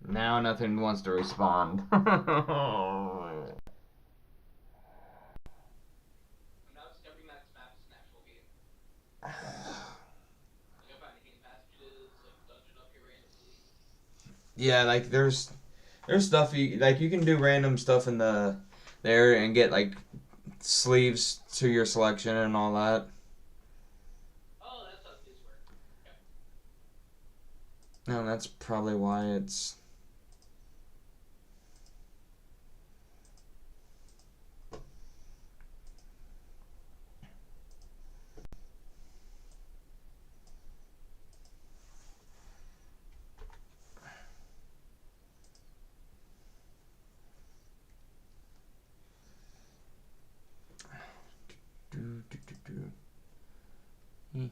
Now nothing wants to respond. I'm now discovering that this map is an actual game. Like I find hidden passages, like dungeon up here randomly. Yeah, like there's stuff you can do random stuff in the there and get like sleeves to your selection and all that. Oh, that's how these work. No, that's probably why it's. Do, do, do, do. Can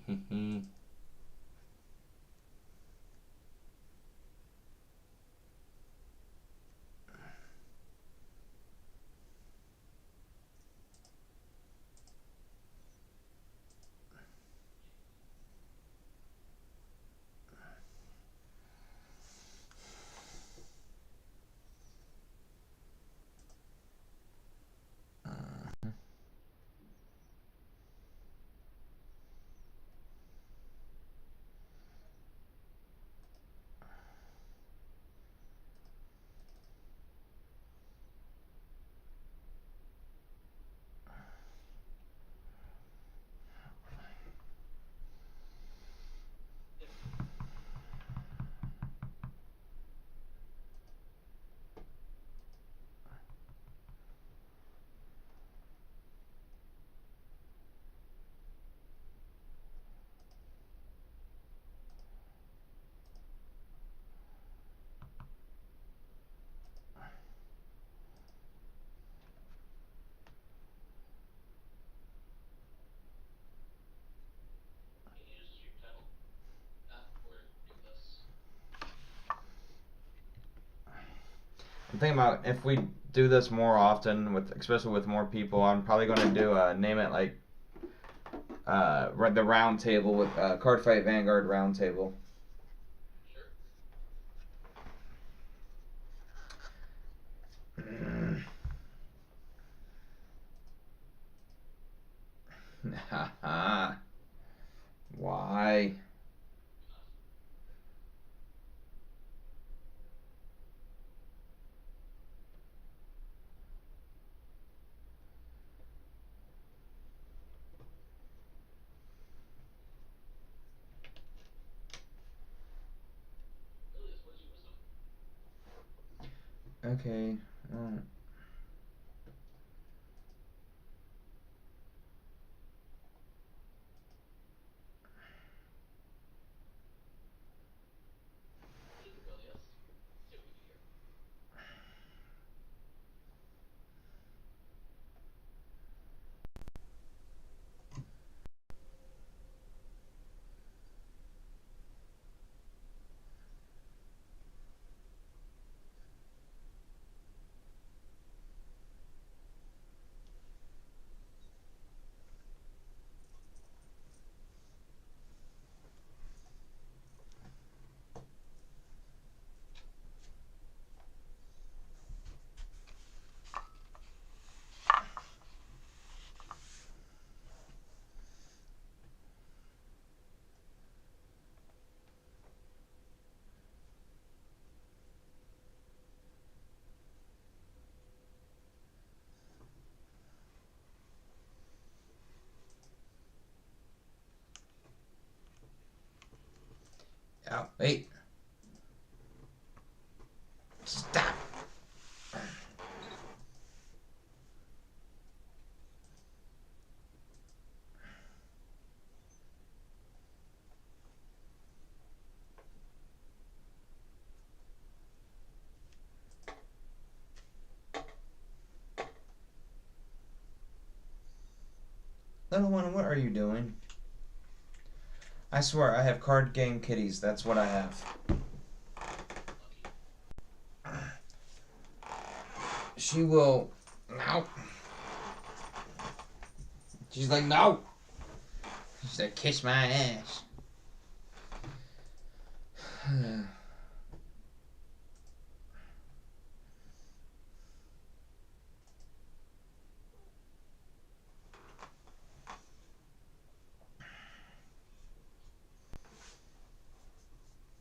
you just stream title? Or do this. I'm thinking about if we do this more often, with especially with more people. I'm probably going to do name it like the round table with card fight Vanguard round table. Sure. Why? Really, what's your wisdom? Okay. You can go, yes. See what we do here. Oh, wait. Stop. Little one, what are you doing? I swear, I have card game kitties. That's what I have. She will. No. She's like, no. She's like, kiss my ass.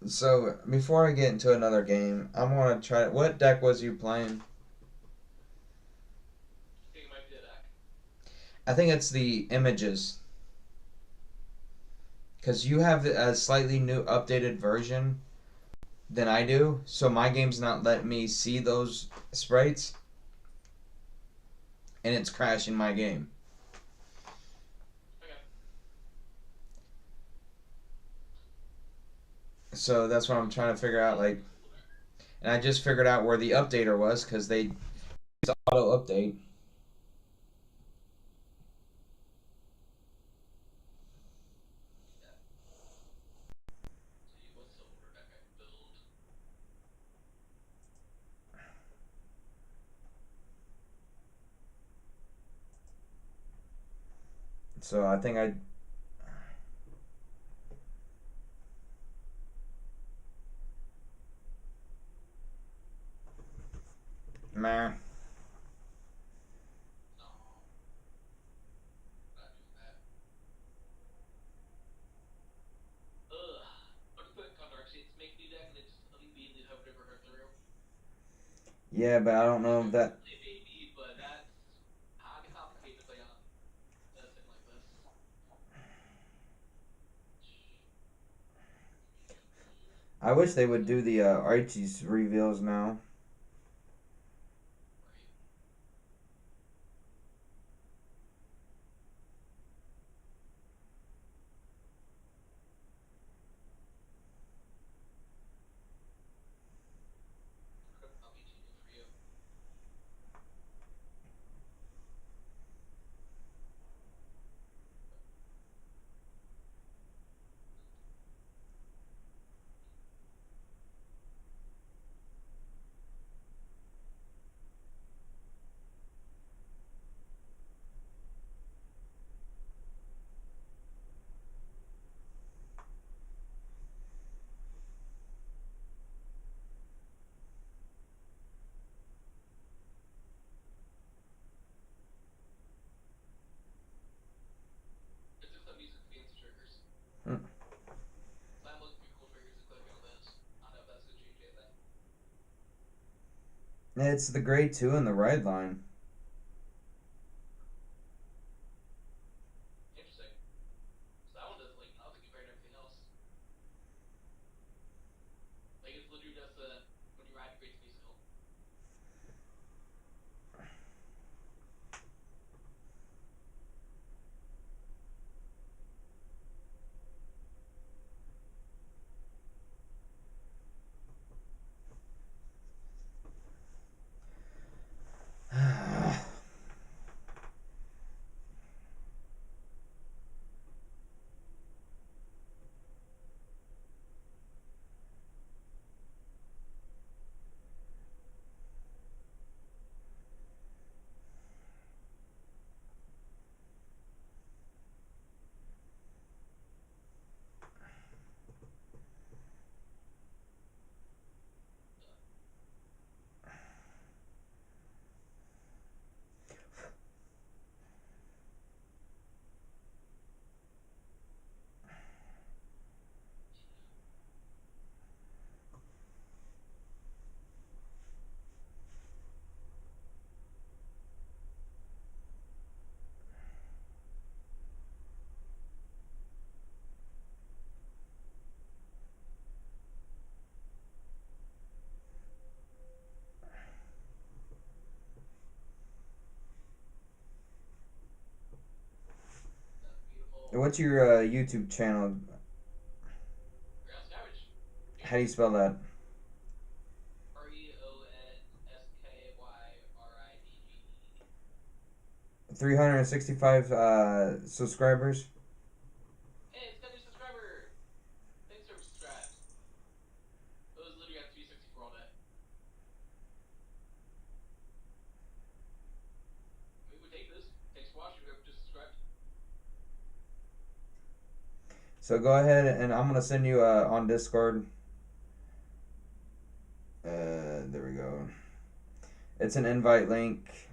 So before I get into another game, I want to try. What deck was you playing? I think it might be the deck. I think it's the images, because you have a slightly new updated version than I do. So my game's not letting me see those sprites, and it's crashing my game. Okay. So that's what I'm trying to figure out. Like, and I just figured out where the updater was because they auto update. See what silver deck I can build. So I think I. Meh. No. Not doing that. Ugh. What if put counter actually it's make a new deck and it just immediately hovered over her through? Yeah, but I don't know if that. Play baby, but that's kind of complicated to play on a thing like this. I wish they would do the Archie's reveals now. Right. Could not be too new for you. It took some music fancy triggers. Hmm. So I'm looking for cool triggers to click on this. I don't know if that's gonna change anything. It's the grade 2 and the red line. Interesting. So that one does like nothing compared to everything else. Like it's literally just when you ride it creates musical. That's beautiful. What's your YouTube channel? Real Savage. How do you spell that? ReonSkyridge. 365 subscribers. Hey, it's got a new subscriber. Thanks for subscribed. It was literally at 364 all day. We would take this. Thanks for watching. Whoever just subscribed. So go ahead and I'm gonna send you on Discord. There we go. It's an invite link.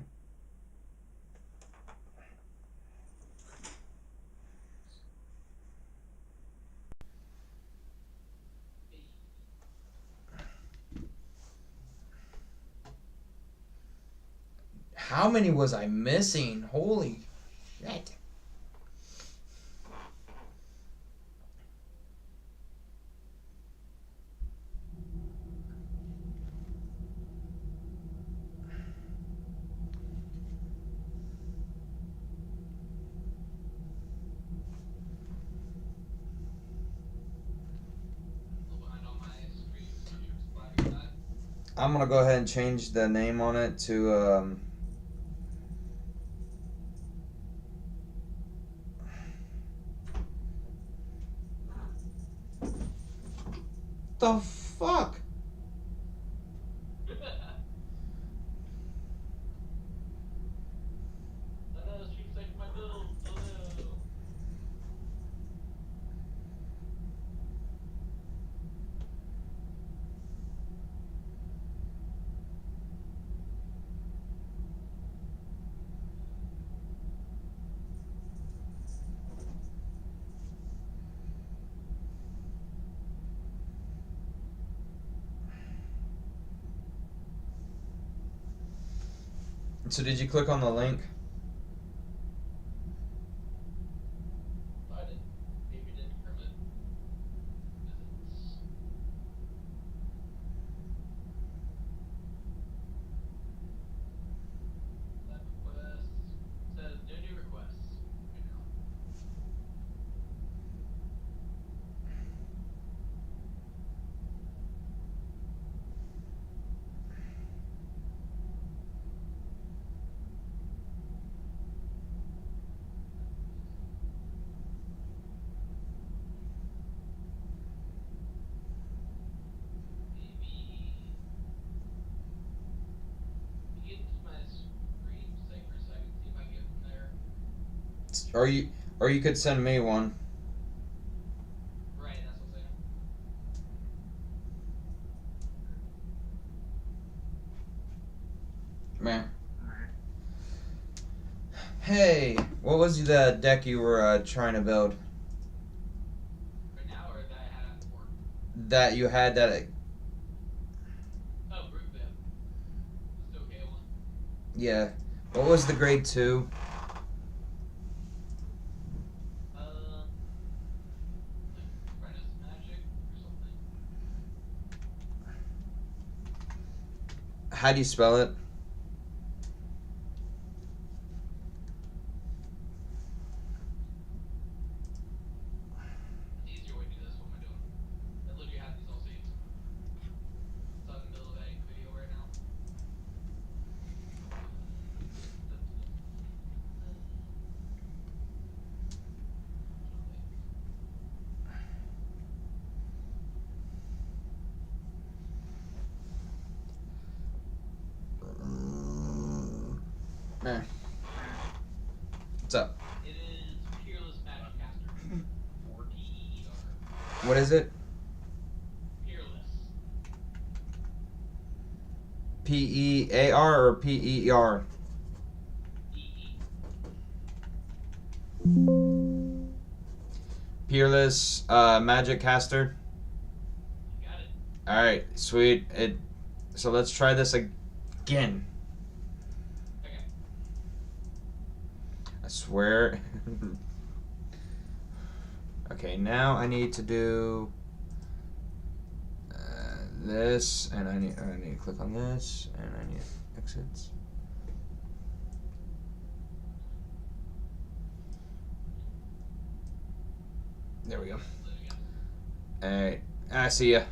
How many was I missing? Holy shit. I'm gonna go ahead and change the name on it to the fuck? So did you click on the link? Or you could send me one. Man. Hey, what was the deck you were trying to build? Right now, or that I had before? That you had that. Oh, Brute Bib. It's the okay one. Yeah. What was the grade 2? Apprentice Magic or something. How do you spell it? It's easier way to do this. What am I doing? I literally have these all saved. It's in the middle of editing the video right now. Man. What's up? It is Peerless Magic Caster. Or PEER. What is it? Peerless. P-E-A-R or P-E-R? EE. Peerless Magic Caster. You got it. Alright, sweet. So let's try this again. Okay. I swear. Okay, now I need to do this, and I need to click on this, and I need exits. There we go. Alright, I see ya.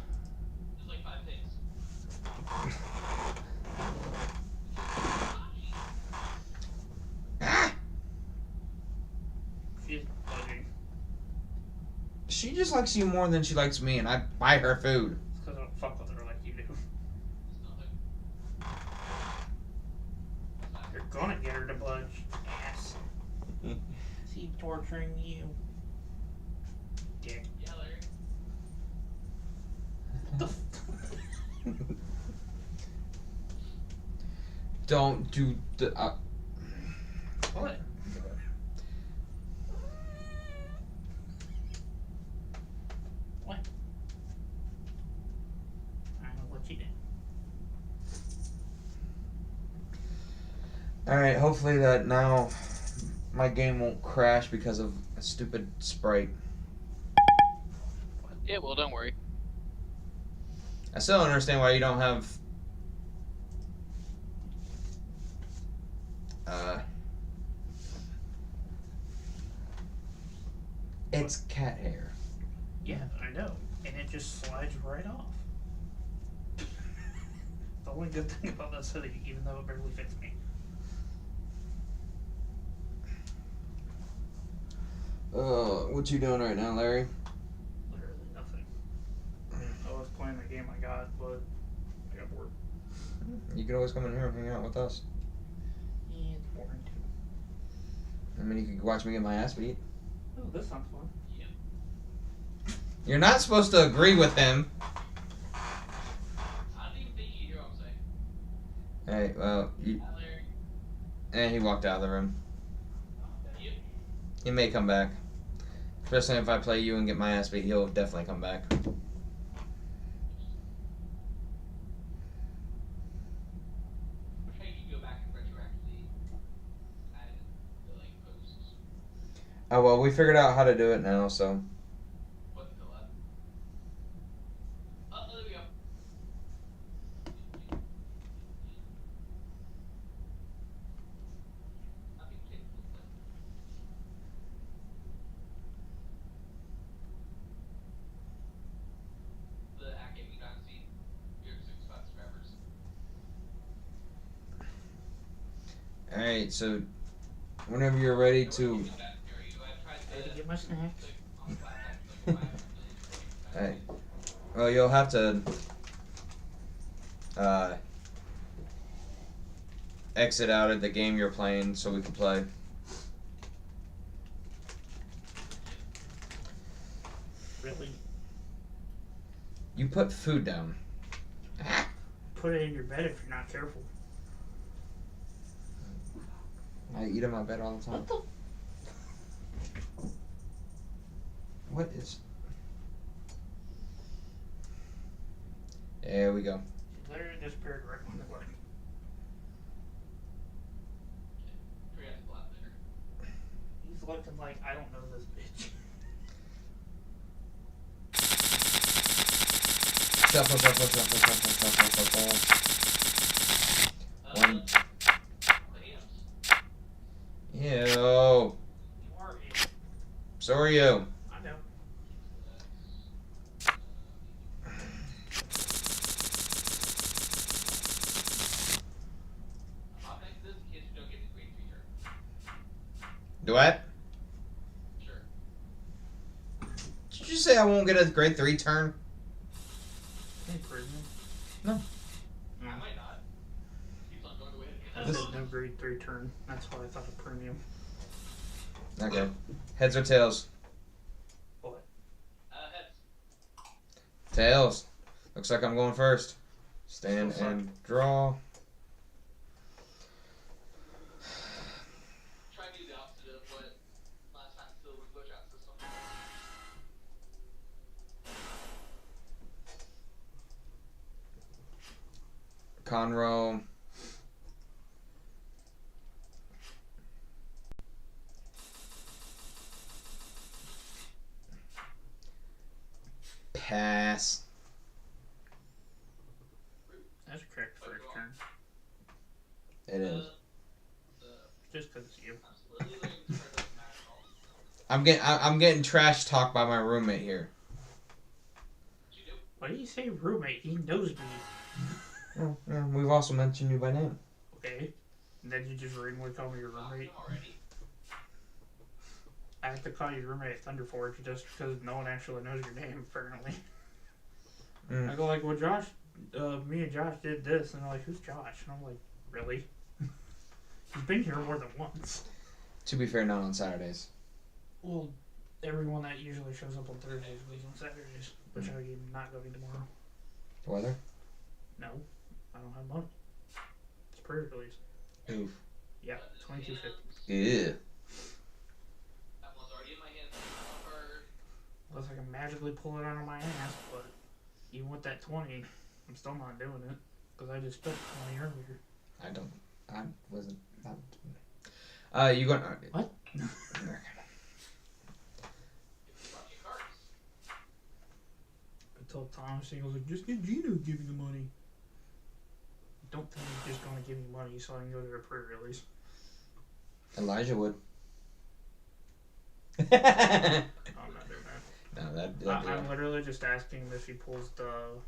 There's like 5 things. Ah! She's bugging. She just likes you more than she likes me, and I buy her food. It's because I don't fuck with her like you do. It's nothing. You're gonna get her to budge, ass. See, torturing you. Dick. Yeah, Larry. What the f- Don't do the. What? What? I don't know what you did. Alright, hopefully that now my game won't crash because of a stupid sprite. Yeah, well, don't worry. I still don't understand why you don't have it's cat hair. Yeah, I know. And it just slides right off. The only good thing about this hoodie, even though it barely fits me. What you doing right now, Larry? Literally nothing. I was playing the game I got, but I got bored. You could always come in here and hang out with us. Yeah, it's boring too. I mean, you could watch me get my ass beat. Oh, this sounds fun. You're not supposed to agree with him. I don't even think you hear what I'm saying. Hey, well, and he walked out of the room. Yep. He may come back. Especially if I play you and get my ass beat, he'll definitely come back. Which how you go back and retroactively add the posts. Oh, well, we figured out how to do it now, so. What the hell? Oh, there we go. Nothing capable of that. The acting you got to see your 6 subscribers. Alright, so whenever you're ready to. Ready to get my snacks? Hey. Well, you'll have to exit out of the game you're playing so we can play. Really? You put food down. Put it in your bed if you're not careful. I eat in my bed all the time. What the? What is? There we go. She literally disappeared right when it worked. He's looking like, I don't know this bitch. One. Ew. You are it. So are you. I know. Do I? Sure. Did you say I won't get a grade 3 turn? Improvement. No. I might not. He's not going to win. I said no grade 3 turn. That's why I thought of premium. Okay. Heads or tails? What? Heads. Tails. Looks like I'm going first. Stand Still suck. and draw. Try to do the opposite of what last time still with push out system. Conroe. Pass. That's a correct first turn. It is. Just because it's you. I'm getting trash talked by my roommate here. Why do you say roommate? He knows me. Oh, yeah, we've also mentioned you by name. Okay. And then you just randomly call me your roommate. I have to call you roommate at Thunderforge just because no one actually knows your name, apparently. I go like, well, Josh, me and Josh did this, and they're like, who's Josh? And I'm like, really? He's been here more than once. To be fair, not on Saturdays. Well, everyone that usually shows up on Thursdays goes on Saturdays, which I'm not going tomorrow. The weather? No, I don't have money. It's pre-release. Oof. Yeah, $22.50. Yeah. That one's already in my hands. Unless I can magically pull it out of my ass, but even with that 20, I'm still not doing it because I just spent 20 earlier. I don't. I wasn't. You going? What? I told Thomas, he was like, just get Gino to give you the money. I don't think he's just gonna give me money so I can go to a pre-release. Elijah would. I'm not doing that. No, that I'm literally just asking him if he pulls the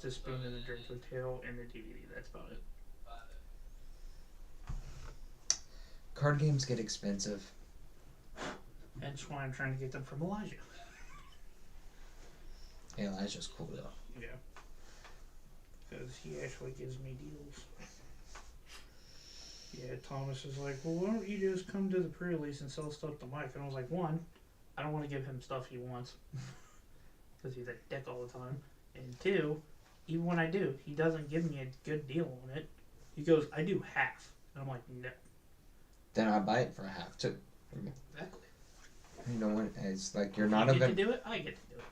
spoon in the Draco tail and the DVD. That's about it. Card games get expensive. That's why I'm trying to get them from Elijah. Hey, Elijah's cool though. Yeah. Because he actually gives me deals. Yeah, Thomas is like, well, why don't you just come to the pre-release and sell stuff to Mike? And I was like, one, I don't want to give him stuff he wants. Because he's a dick all the time. And two, even when I do, he doesn't give me a good deal on it. He goes, I do half. And I'm like, no. Then I buy it for half too. Exactly. You know what? It's like you're not You a get to do it, I get to do it.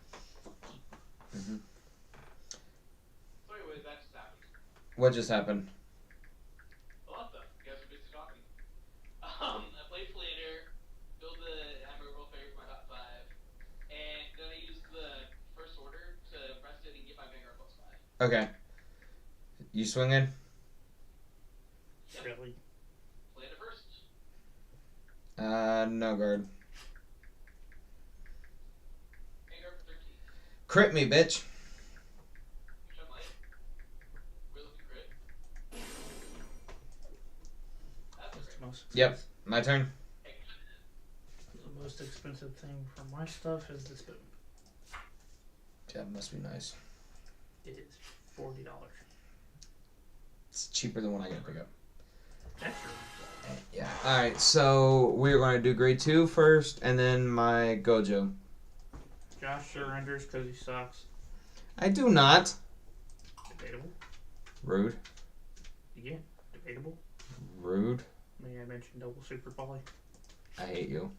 Mm-hmm. So anyway, that just happened. What just happened? A lot of stuff. You guys are busy talking. I played Flater, built the Admiral Fairy for my top 5, and then I used the first order to rest it and get my Vanguard plus 5. Okay. You swinging? Yep. Really? Flater first. No guard. Vanguard for 13. Crit me, bitch. Which I'm like, we're looking crit. That's a That's crit. the most Yep. My turn. The most expensive thing for my stuff is the spoon. Yeah, must be nice. It is $40. It's cheaper than what I gotta pick up. That's really Yeah. Alright, so we're going to do grade 2 first, and then my Gojo. Josh surrenders because he sucks. I do not. Debatable. Rude. Yeah, debatable. Rude. May I mention double super poly? I hate you.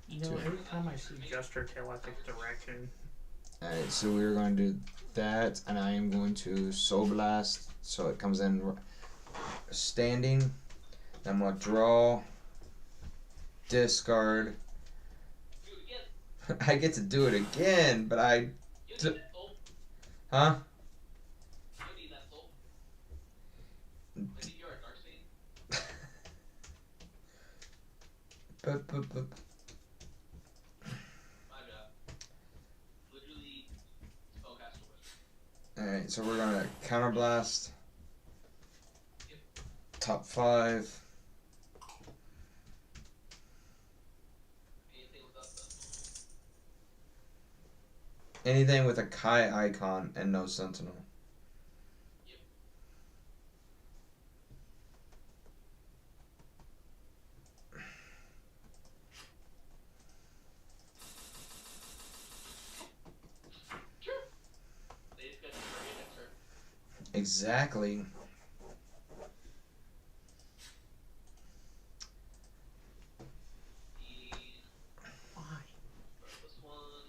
You know, every time I see just her tail, I think it's a raccoon. Alright, so we're going to do that, and I am going to Soul Blast, so it comes in standing. Then I'm going to draw, discard. Do it again. I get to do it again, but I... You don't need that soul. Huh? You don't need that soul. I think you're a dark stain. But. My job. Literally, spellcaster wizard. Alright, so we're going to Counterblast. Yep. Top 5. Anything with us, Anything with a Kai icon and no Sentinel. Yep. Sure. They just got to bring it, sir. Exactly. Why? This one.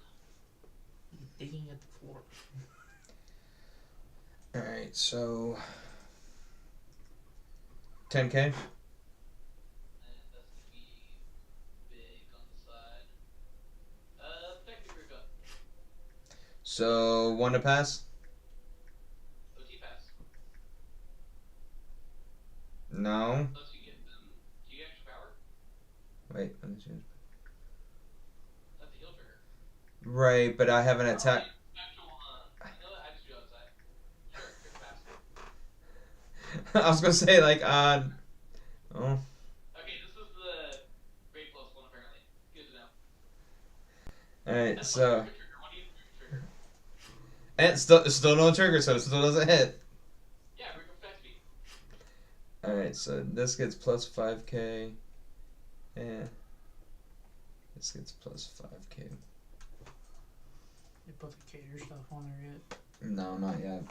He's digging at the floor. Alright, so 10k. And that's gonna be big on the side. Effective group up. So 1 to pass? OT pass. No. Unless you get them. Do you get extra power? Wait, let me change. That's a heal trigger. Right, but I have an attack. Actual, you know what? I just realized that. Sure, quick pass. I was gonna say like oh. Okay, this is the grade plus one apparently. Good to know. Alright, That's so not a trigger. What do you trigger? and still no trigger, so it still doesn't hit. Yeah, we're going fast speed. Alright, so this gets plus 5k. And this gets plus 5k. You put the cater stuff on there yet? No, not yet.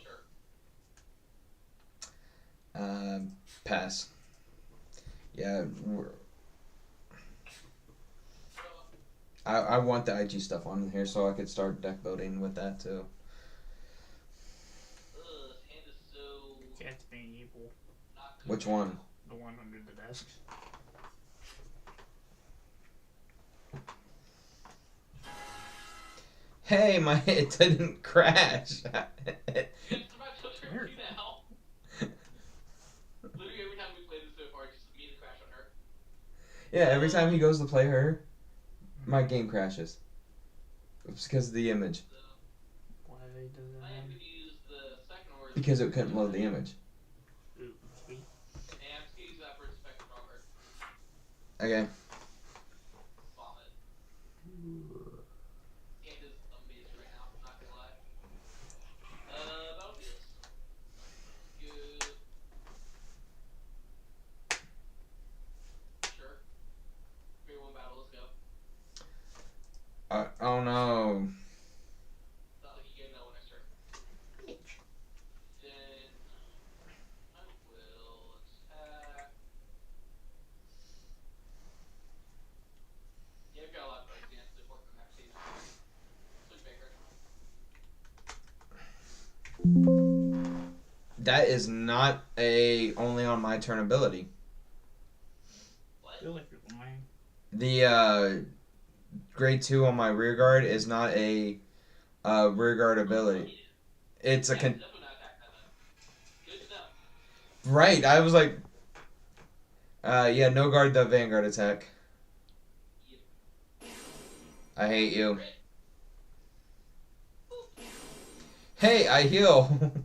Sure. Pass. Yeah, I want the IG stuff on here so I could start deck building with that too. Ugh, this hand is so Cat's being evil. not good Which right one? now. The one under the desk. Hey, it didn't crash. It's about to turn Weird. me now. Literally every time we played this so far, just immediately crash on her. Yeah, every time he goes to play her, my game crashes. It's because of the image. So, Why does it I am have... going to use the second order. Because it couldn't load the image. Ooh, And I'm just going to use that for its spectrum armor. Okay. Vomit. Hand is amazing right now, I'm not going to lie. Battlefields. Good. Sure. 3-1 battle, let's go. Oh no. Not like you get that one next turn. Then I will attack. Yeah, I've got a lot of bugs to work on that team. Switch Baker. That is not a only on my turn ability. What? I feel like you're lying. The grade 2 on my rear guard is not a rear guard ability. It's a Definitely not attack that then. Good to know. right. I was like, yeah, no guard the Vanguard attack. I hate you. Hey, I heal. Congrats.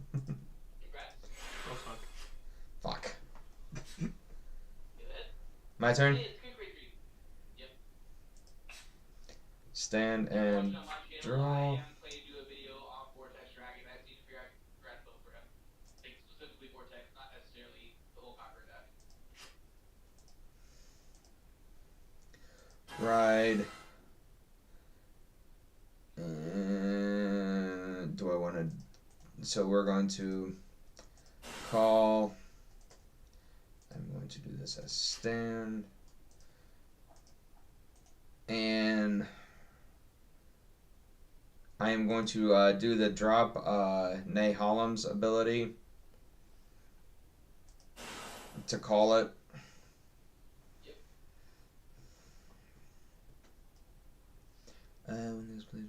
Oh, fuck. Fuck. Get it? My turn. Hey, it's good grade 3. Yep. Stand Watching and on my channel, draw. I am planning to do a video on Vortex Dragon. I just need to figure out grad build for him. Like specifically Vortex, not necessarily the whole Conqueror deck. Ride. And do I want to? So we're going to call. I'm going to do this as stand. And I am going to do the drop Nay Hollum's ability to call it. When this plays,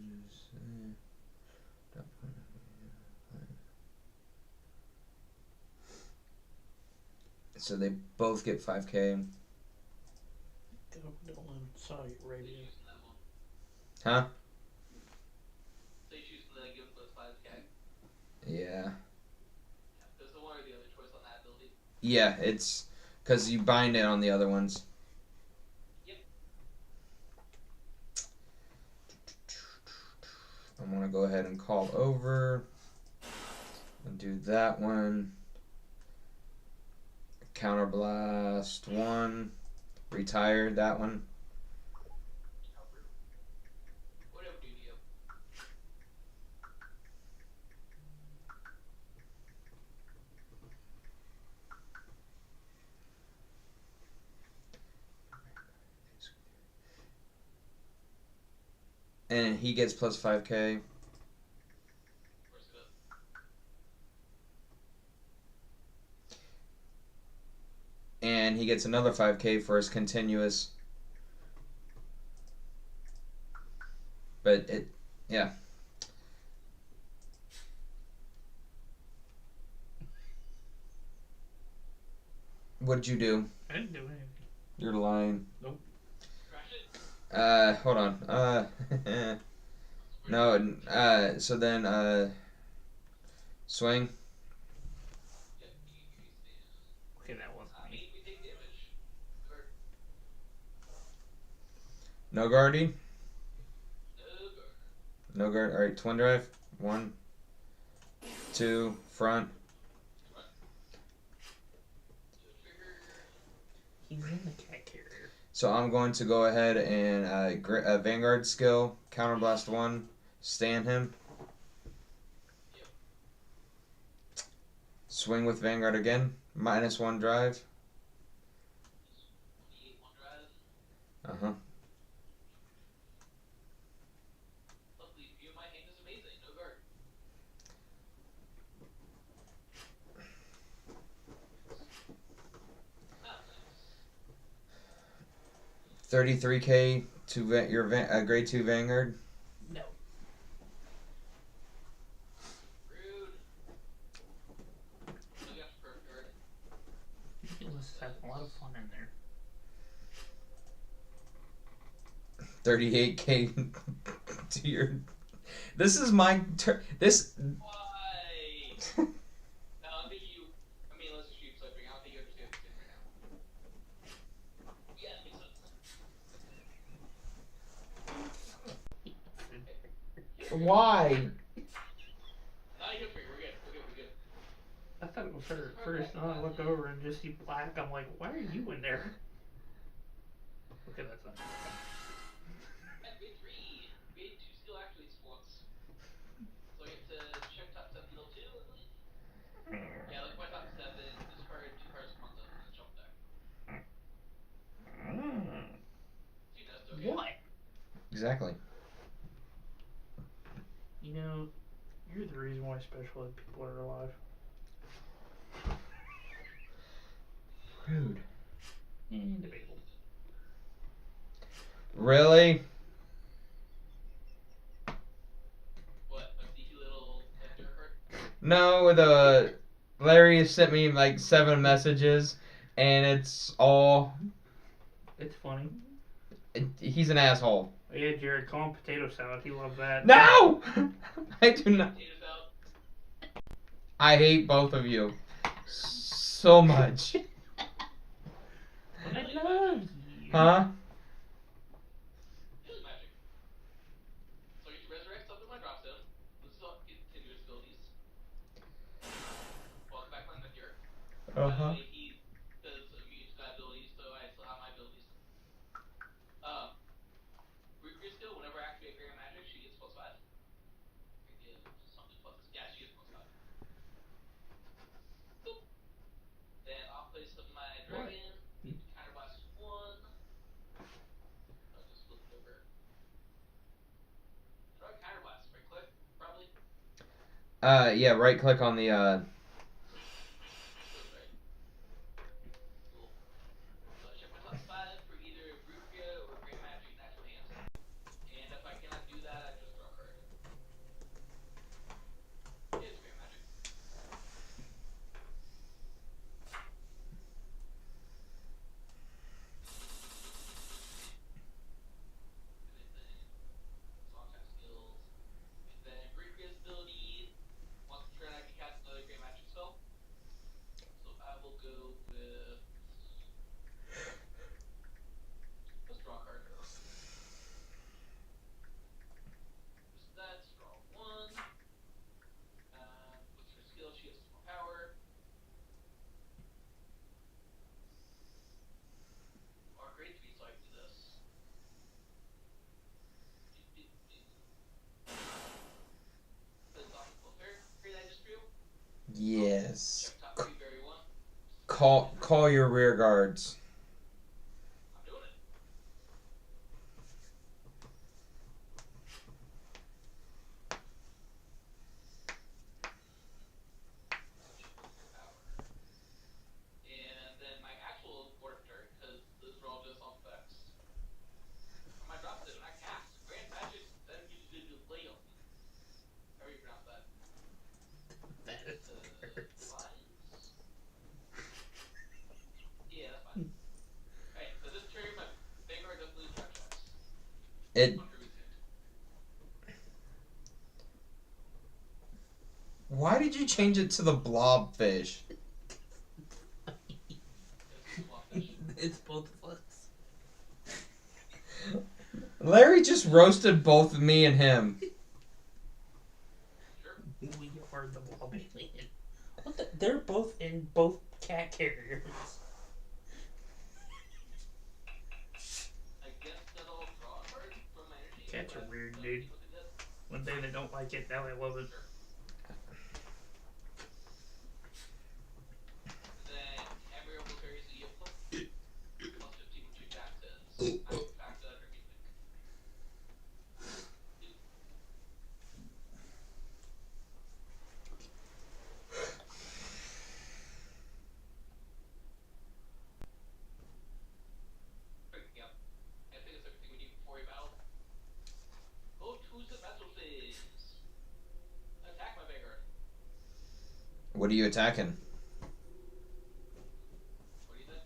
so they both get 5k. Dylan saw you right Stay here. choosing that one. Huh? Stay choosing the give plus 5k. Yeah. Yeah. There's the one or the other choice on that ability. Yeah, it's because you bind it on the other ones. Yep. I'm going to go ahead and call over and do that one. Counterblast 1. Retire that one. Whatever do you. And he gets plus 5k. Where's it up? And he gets another 5k for his continuous. But it, yeah. What'd you do? I didn't do anything. You're lying. Crash it? Hold on. No, so then, swing. Yep, you stand. Okay, that wasn't me. Made me take damage. Or, No guarding. no guard. No guard. Alright, twin drive. 1, 2, front. He's in the cat carrier. So I'm going to go ahead and Vanguard skill, counterblast 1, stand him. Swing with Vanguard again, -1 drive. 28 one drive. Uh huh. 33K to your grade 2 Vanguard. No. Rude. Still got the perk card. You must have a lot of fun in there. 38K to your. This is my this. Why? No, I think you. I mean, let's just keep flipping. I don't think you understand the right now. Yeah, that makes sense. Why? Not even for you. We're good. We're good. I thought it was her at first, and I look over and just see black. I'm like, why are you in there? Okay, that's not. At grade 3, grade 2 skill actually splits. So I get to check top 7 level 2, I believe. Yeah, look, my top 7, discard 2 cards from 1 and jump deck. See, that's okay. What? Exactly. You know, you're the reason why special ed people are alive. Rude. And debatable. Really? What? A sneaky little dirt card? No, Larry sent me like 7 messages, and it's all. It's funny. He's an asshole. Yeah, Jared, call him potato salad. He loved that. No! I do not. Potatoes out. I hate both of you so much. I love you. Huh? This is magic. So you resurrect something my drop zone. This is all continuous abilities. Welcome back on the here. By the way, he does immune to that ability, so I still have my abilities. Root Beer skill, whenever I activate Grand Magic, she gets +5. Something plus. Yeah, she gets +5. Boop. Then I'll place of my dragon. Counterblast 1. I'll just flip it over. How do I counterblast? Right click? Probably. Yeah, right click on the, Right. Cool. So I check my top 5 for either Rupia or Grand Magic natural hands. And if I cannot do that, I just draw a card. It's Grand Magic. Song type skills. And then Rupia's ability. Once per turn, I can cast another Grand Magic spell. So I will go with. Let's draw a card. Just that, draw 1. What's her skill? She has more power. Or grade 3, so I can do this. This off the fairy that I just drew. yes. Check top 3 berry 1. Call your rear guards. I'm doing it. Power. And then my actual order turn, because those are all just off effects. On my drop zone, I cast Grand Magic, then you do Leo. How do you pronounce that? That is the worst. Lines? Yeah, that's fine. Alright, so this turn, my Vanguard does lose trap checks. It. Under weekend. Why did you change it to the blobfish? It's a swap fish. It's both of us. Larry just roasted both me and him. Sure. We are the blob alien. What the? They're both in both cat carriers. I guess that I'll draw a card from my energy. Cats are but weird, let's dude. see what they did. One day they don't like it, now they love it. Then every oval carries a yield plus 15 which you back says I back to under music. Yep. What are you attacking? What do you think?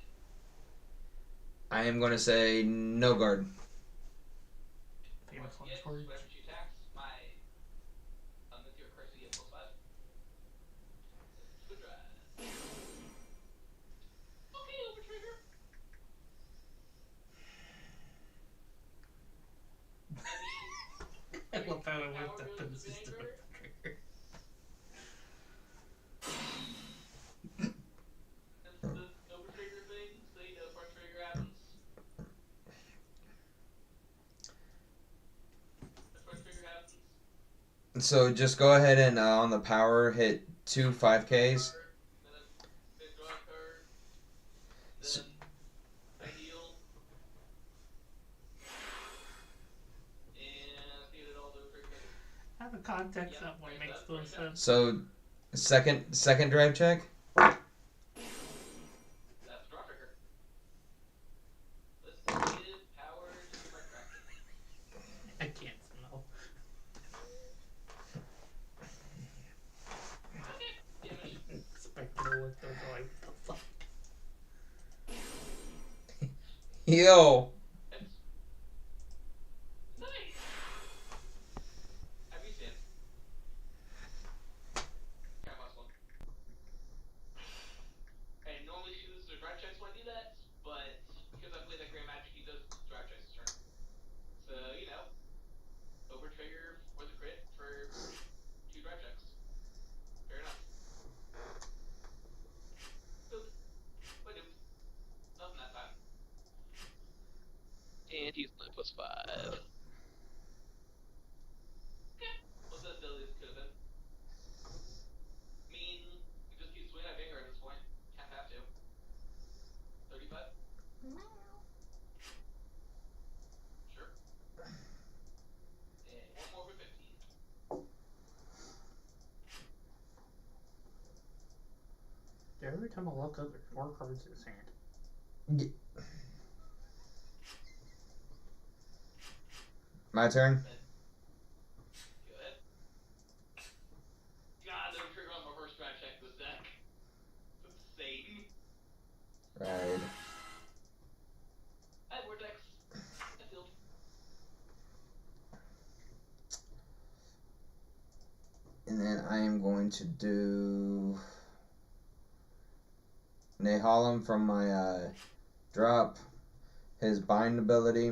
I am going to say no guard. Famous Once last words. whenever she attacks, my with your curse you get +5. Good try. Okay, over trigger. I love how it went up and just a trigger. It's the over trigger thing, so you know front trigger happens. The front trigger happens. So just go ahead and on the power hit 2 5Ks. Then draw a card. Then I heal. And see it all the trigger. Have a context that one makes no sense. So second drive check. That's draw trigger. Let's give power to my kraken. I can't smell. Expected to look those like, what the fuck? Yo. Nice. Have you seen? Okay, last one. And normally she loses her drive checks when I do that, but because I play that Grand Magic, he does drive checks his turn. So, you know, over trigger for the crit for 2 drive checks. Fair enough. Oop. What oop? Nothing that time. And he's only +5. Okay. What's that ability could have been? I mean, you just keep swinging at Vanguard at this point. Can't have to. 35? Sure. And one more for 15. Every time I look up, there's more cards in his hand. My turn. Go ahead. God, no trigger on my first drive check this deck. It's insane. Right. I have Vortex. I field. And then I am going to do Nehalem from my drop. His bind ability.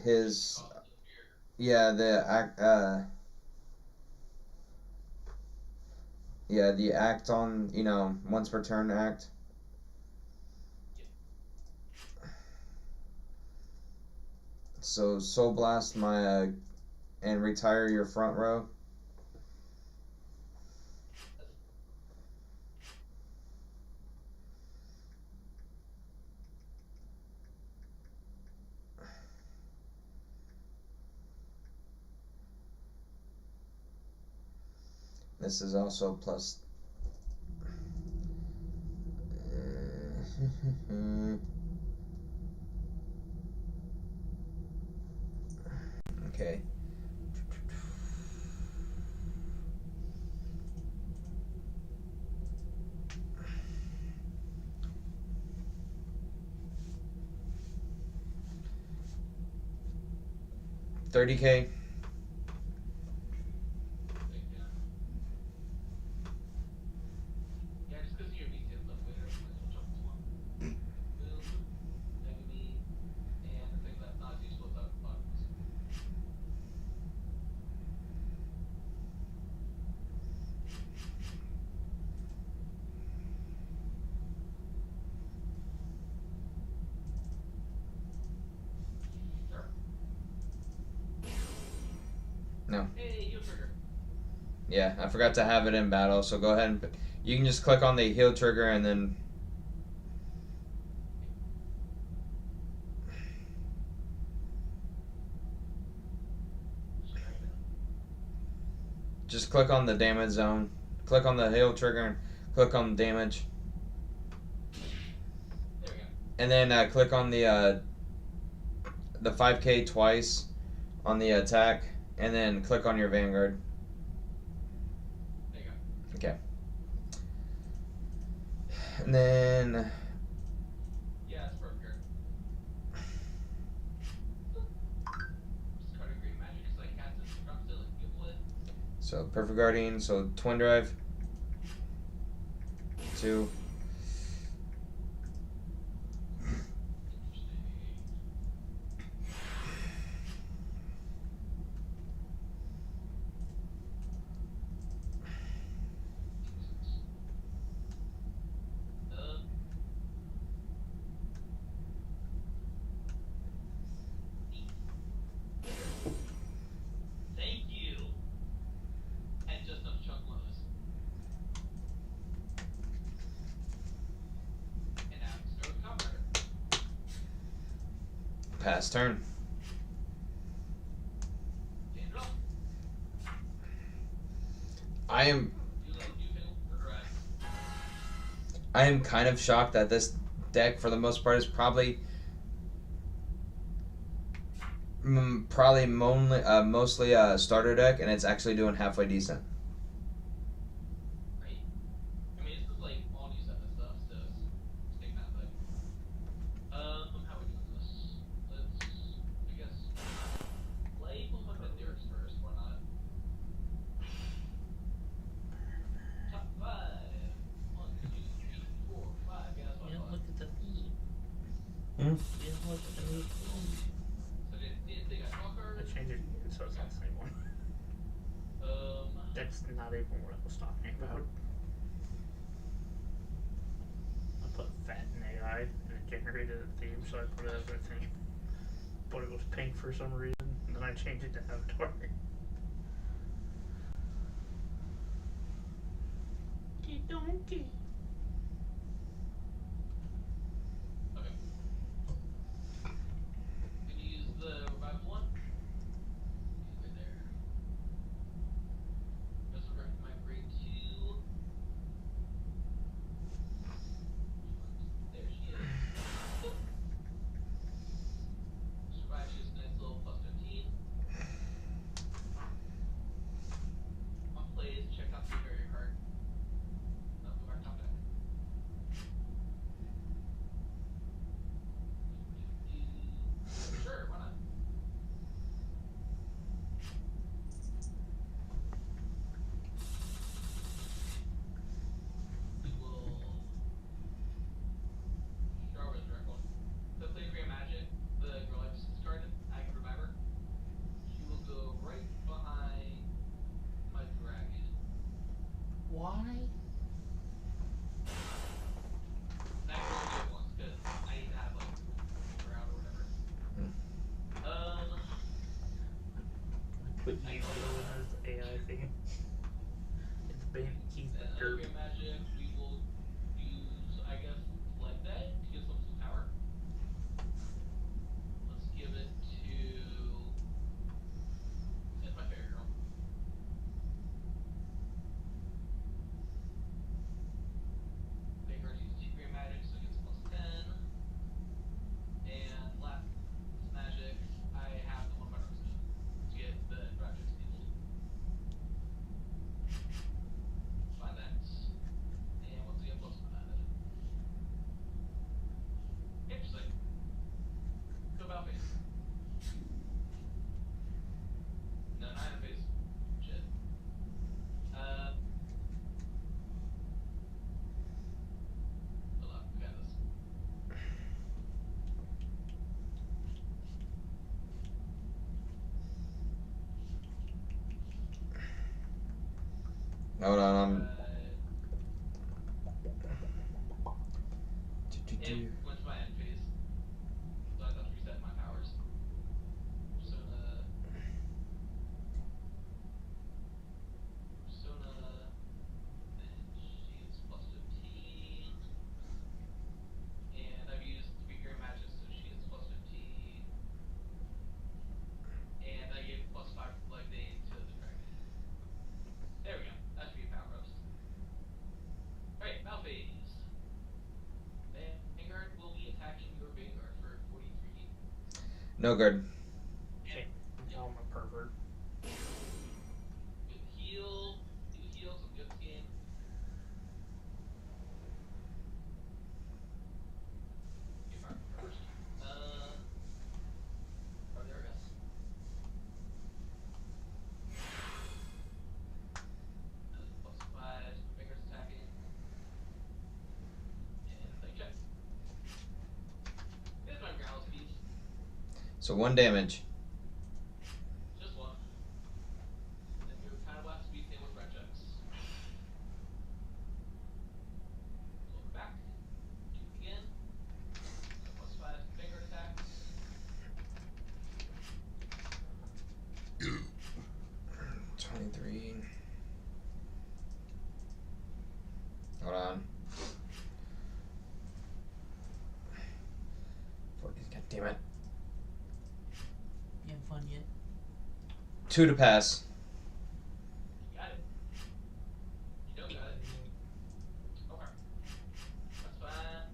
His yeah the act on once per turn act. So Soul Blast my and retire your front row. This is also plus. Okay. $30K. Yeah, just because you're VC and stuff later, might as well jump this one. Boom. Enemy. And the thing that's not as useful as that buttons. Sure. No. Hey, heal trigger. Yeah, I forgot to have it in battle, so go ahead and you can just click on the heal trigger and then just click on the damage zone. Click on the heal trigger and click on damage. There we go. And then click on the 5K twice on the attack, and then click on your Vanguard. And then Yeah, it's perfect card. Just card of great magic, so I cast it, drops it, like give away. so Perfect Guardian, so Twin Drive. 2. Thank you. And just enough chunk lows. And now it's no cover. Pass turn. Can't draw. I am You like you can correct. kind of shocked that this deck, for the most part, is probably mostly a starter deck, and it's actually doing halfway decent. Right? I mean, this is like all new set of stuff, so it's taking that back. How are we doing this? Let's, I guess, play both of theirs first, why not? Top 5. 1, 2, 3, 4, 5. Yeah, that's what I Yeah, thought. look at the feed. Hmm? Yeah, look at the new feed. So did they got draw I cards? changed it so it's not the same one. That's not even what I was talking about. I put fat in AI and it generated a theme, so I put it as a theme. But it was pink for some reason, and then I changed it to Avatar. Donkey. Okay. Can you use the revival one? Right there. Just regret my grade 2. There she is. Survive, she's a nice little plus 15. On plays, check out the barrier card. Of our top deck. Sure, why not? We will start with direct one. So play Grand Magic, the girl I just discarded, I can revive her. She will go right behind my dragon. Why? That can only do it once, because I need to have like her out or whatever. Put you as the AI thing. It's been keys And the dirt. Grand Magic, we will use, I guess, like that to give some power. Let's give it to. It's my favorite girl. Vanguard uses 2 Grand Magic, so it gets plus 10. And last magic, I have the one by Roxanne to get the projects enabled. Find that. And once again, plus 5. Interesting. Go about face. No, not in face. Shit. Hold on, we got this. Hold on, And went to my end phase. So I thought to reset my powers. Persona. And she's plus 15. And I've used 3 Grand Magic, so she is plus 15. And I gave plus 5 Life Day to the dragon. There we go. That should be power ups. Alright, battle phase. Vanguard will be attacking your Vanguard for 43. no good. Okay, now I'm a pervert. Good heal. Do heal, some good skin. So 1 damage. Just one. And your kind of will have to be same with red checks. Look back. Do it again. +5 Vanguard attacks. 23. Hold on. 40. God damn it. You having fun yet? 2 to pass. You got it. You don't got it. Okay. That's fine.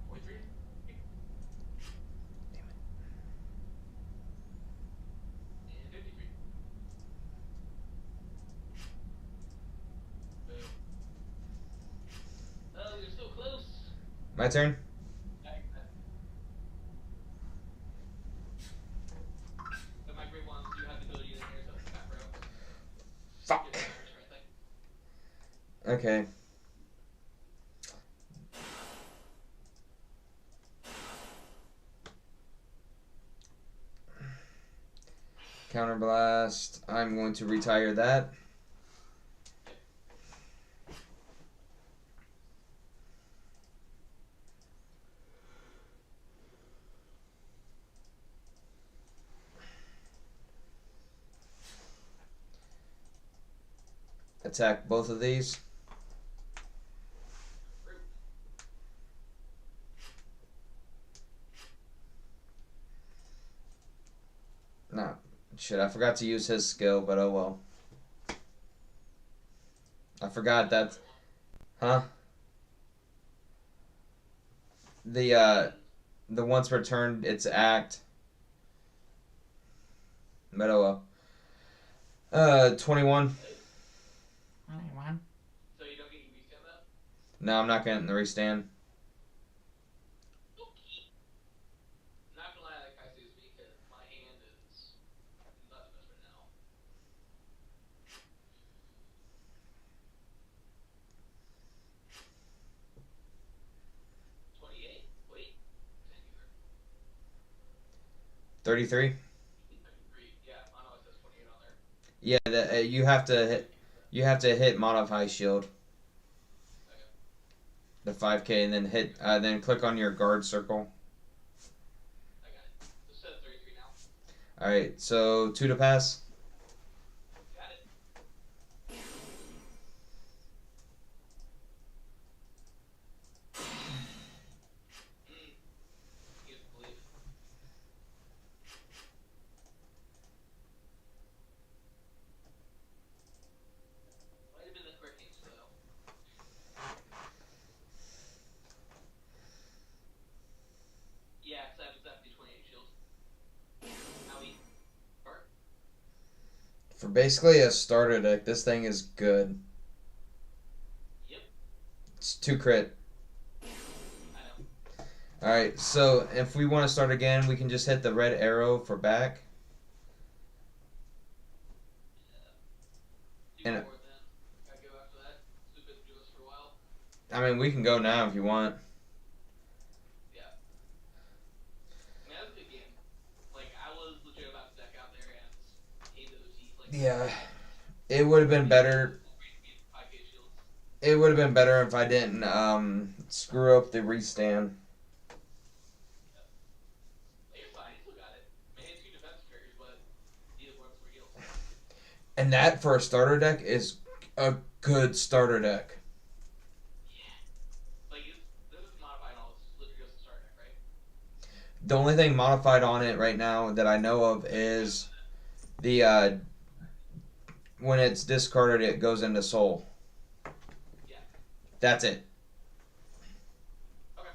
43. Damn it. And 53. Boom. Oh, you're so close. My turn. But my great ones do have the ability to intercept the back row. Fuck. Get the right thing. Okay. Counterblast. I'm going to retire that. Attack both of these. No. Shit, I forgot to use his skill, but oh well. I forgot that. Huh? The once returned its act. But oh well. 21. Anyone? So you don't get your weekend though? No, I'm not getting the restand. Not gonna lie, like I say, because my hand is not the best right now. 28. Wait. 33. 33. Yeah, I know it says 28 on there. Yeah, you have to hit. You have to hit modify shield. Okay. The 5K, and then hit. Then click on your guard circle. I got it. It says 33 now. All right. So 2 to pass. Got it. You believe. Might have been the hurricanes though. Yeah, 770, 28 shield. Owie. Bart. For basically a starter deck, this thing is good. Yep. It's 2 crit. I know. All right. So if we want to start again, we can just hit the red arrow for back. Do And- more then. Gotta go after that. We've been doing this for a while. I mean, we can go now if you want. Yeah. I mean, that was a good game. Like, I was legit about to deck out there and aim the OT. Like, Yeah. It would have been better. 5K shields. It would have been better if I didn't screw up the restand. Like, you're fine. You still got it. I mean, it's 2 defense triggers, but neither one's for heals. And that for a starter deck is a good starter deck. Like, this is modified all. It's literally just a starter deck, right? The only thing modified on it right now that I know of is the when it's discarded, it goes into soul. Yeah. That's it. Okay.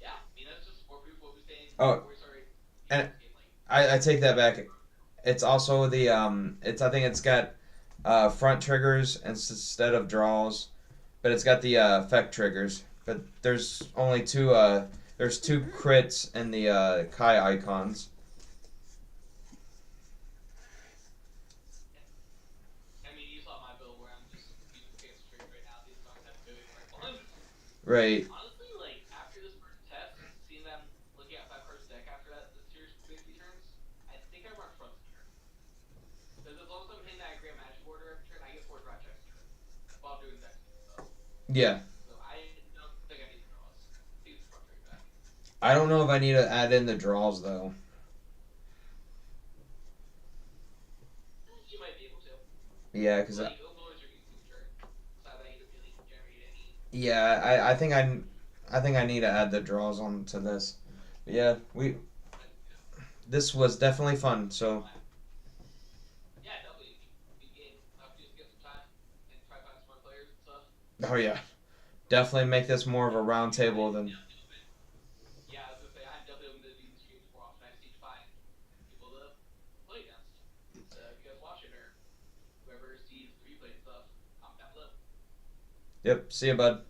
Yeah. I mean, that's just more proof of what we saying. Oh, before we started and this game. Like, I take that back. It's also the it's I think it's got front triggers instead of draws, but it's got the effect triggers. But there's only there's 2 crits in the Kai icons. I mean, you saw my build where I'm just using fancy triggers right now. These songs have good right ones. Right. Honestly, like, after this first test, while doing that stuff. Yeah. So I don't think I need the draws. I think it's a fun trade back. I don't know if I need to add in the draws though. You might be able to. Yeah, because Like, overlords are easy to turn. So that you don't really generate any. yeah, I think I need to add the draws onto this. But yeah, this was definitely fun. So Yeah, definitely. We game. I'll just get some time and try to find some more players and stuff. oh yeah, definitely make this more of a round table than Yeah, I was gonna say I'm definitely open to do these streams more often. I just need to find people to play against. So if you guys watching or whoever sees the replay and stuff, comment down below. Yep. See you, bud.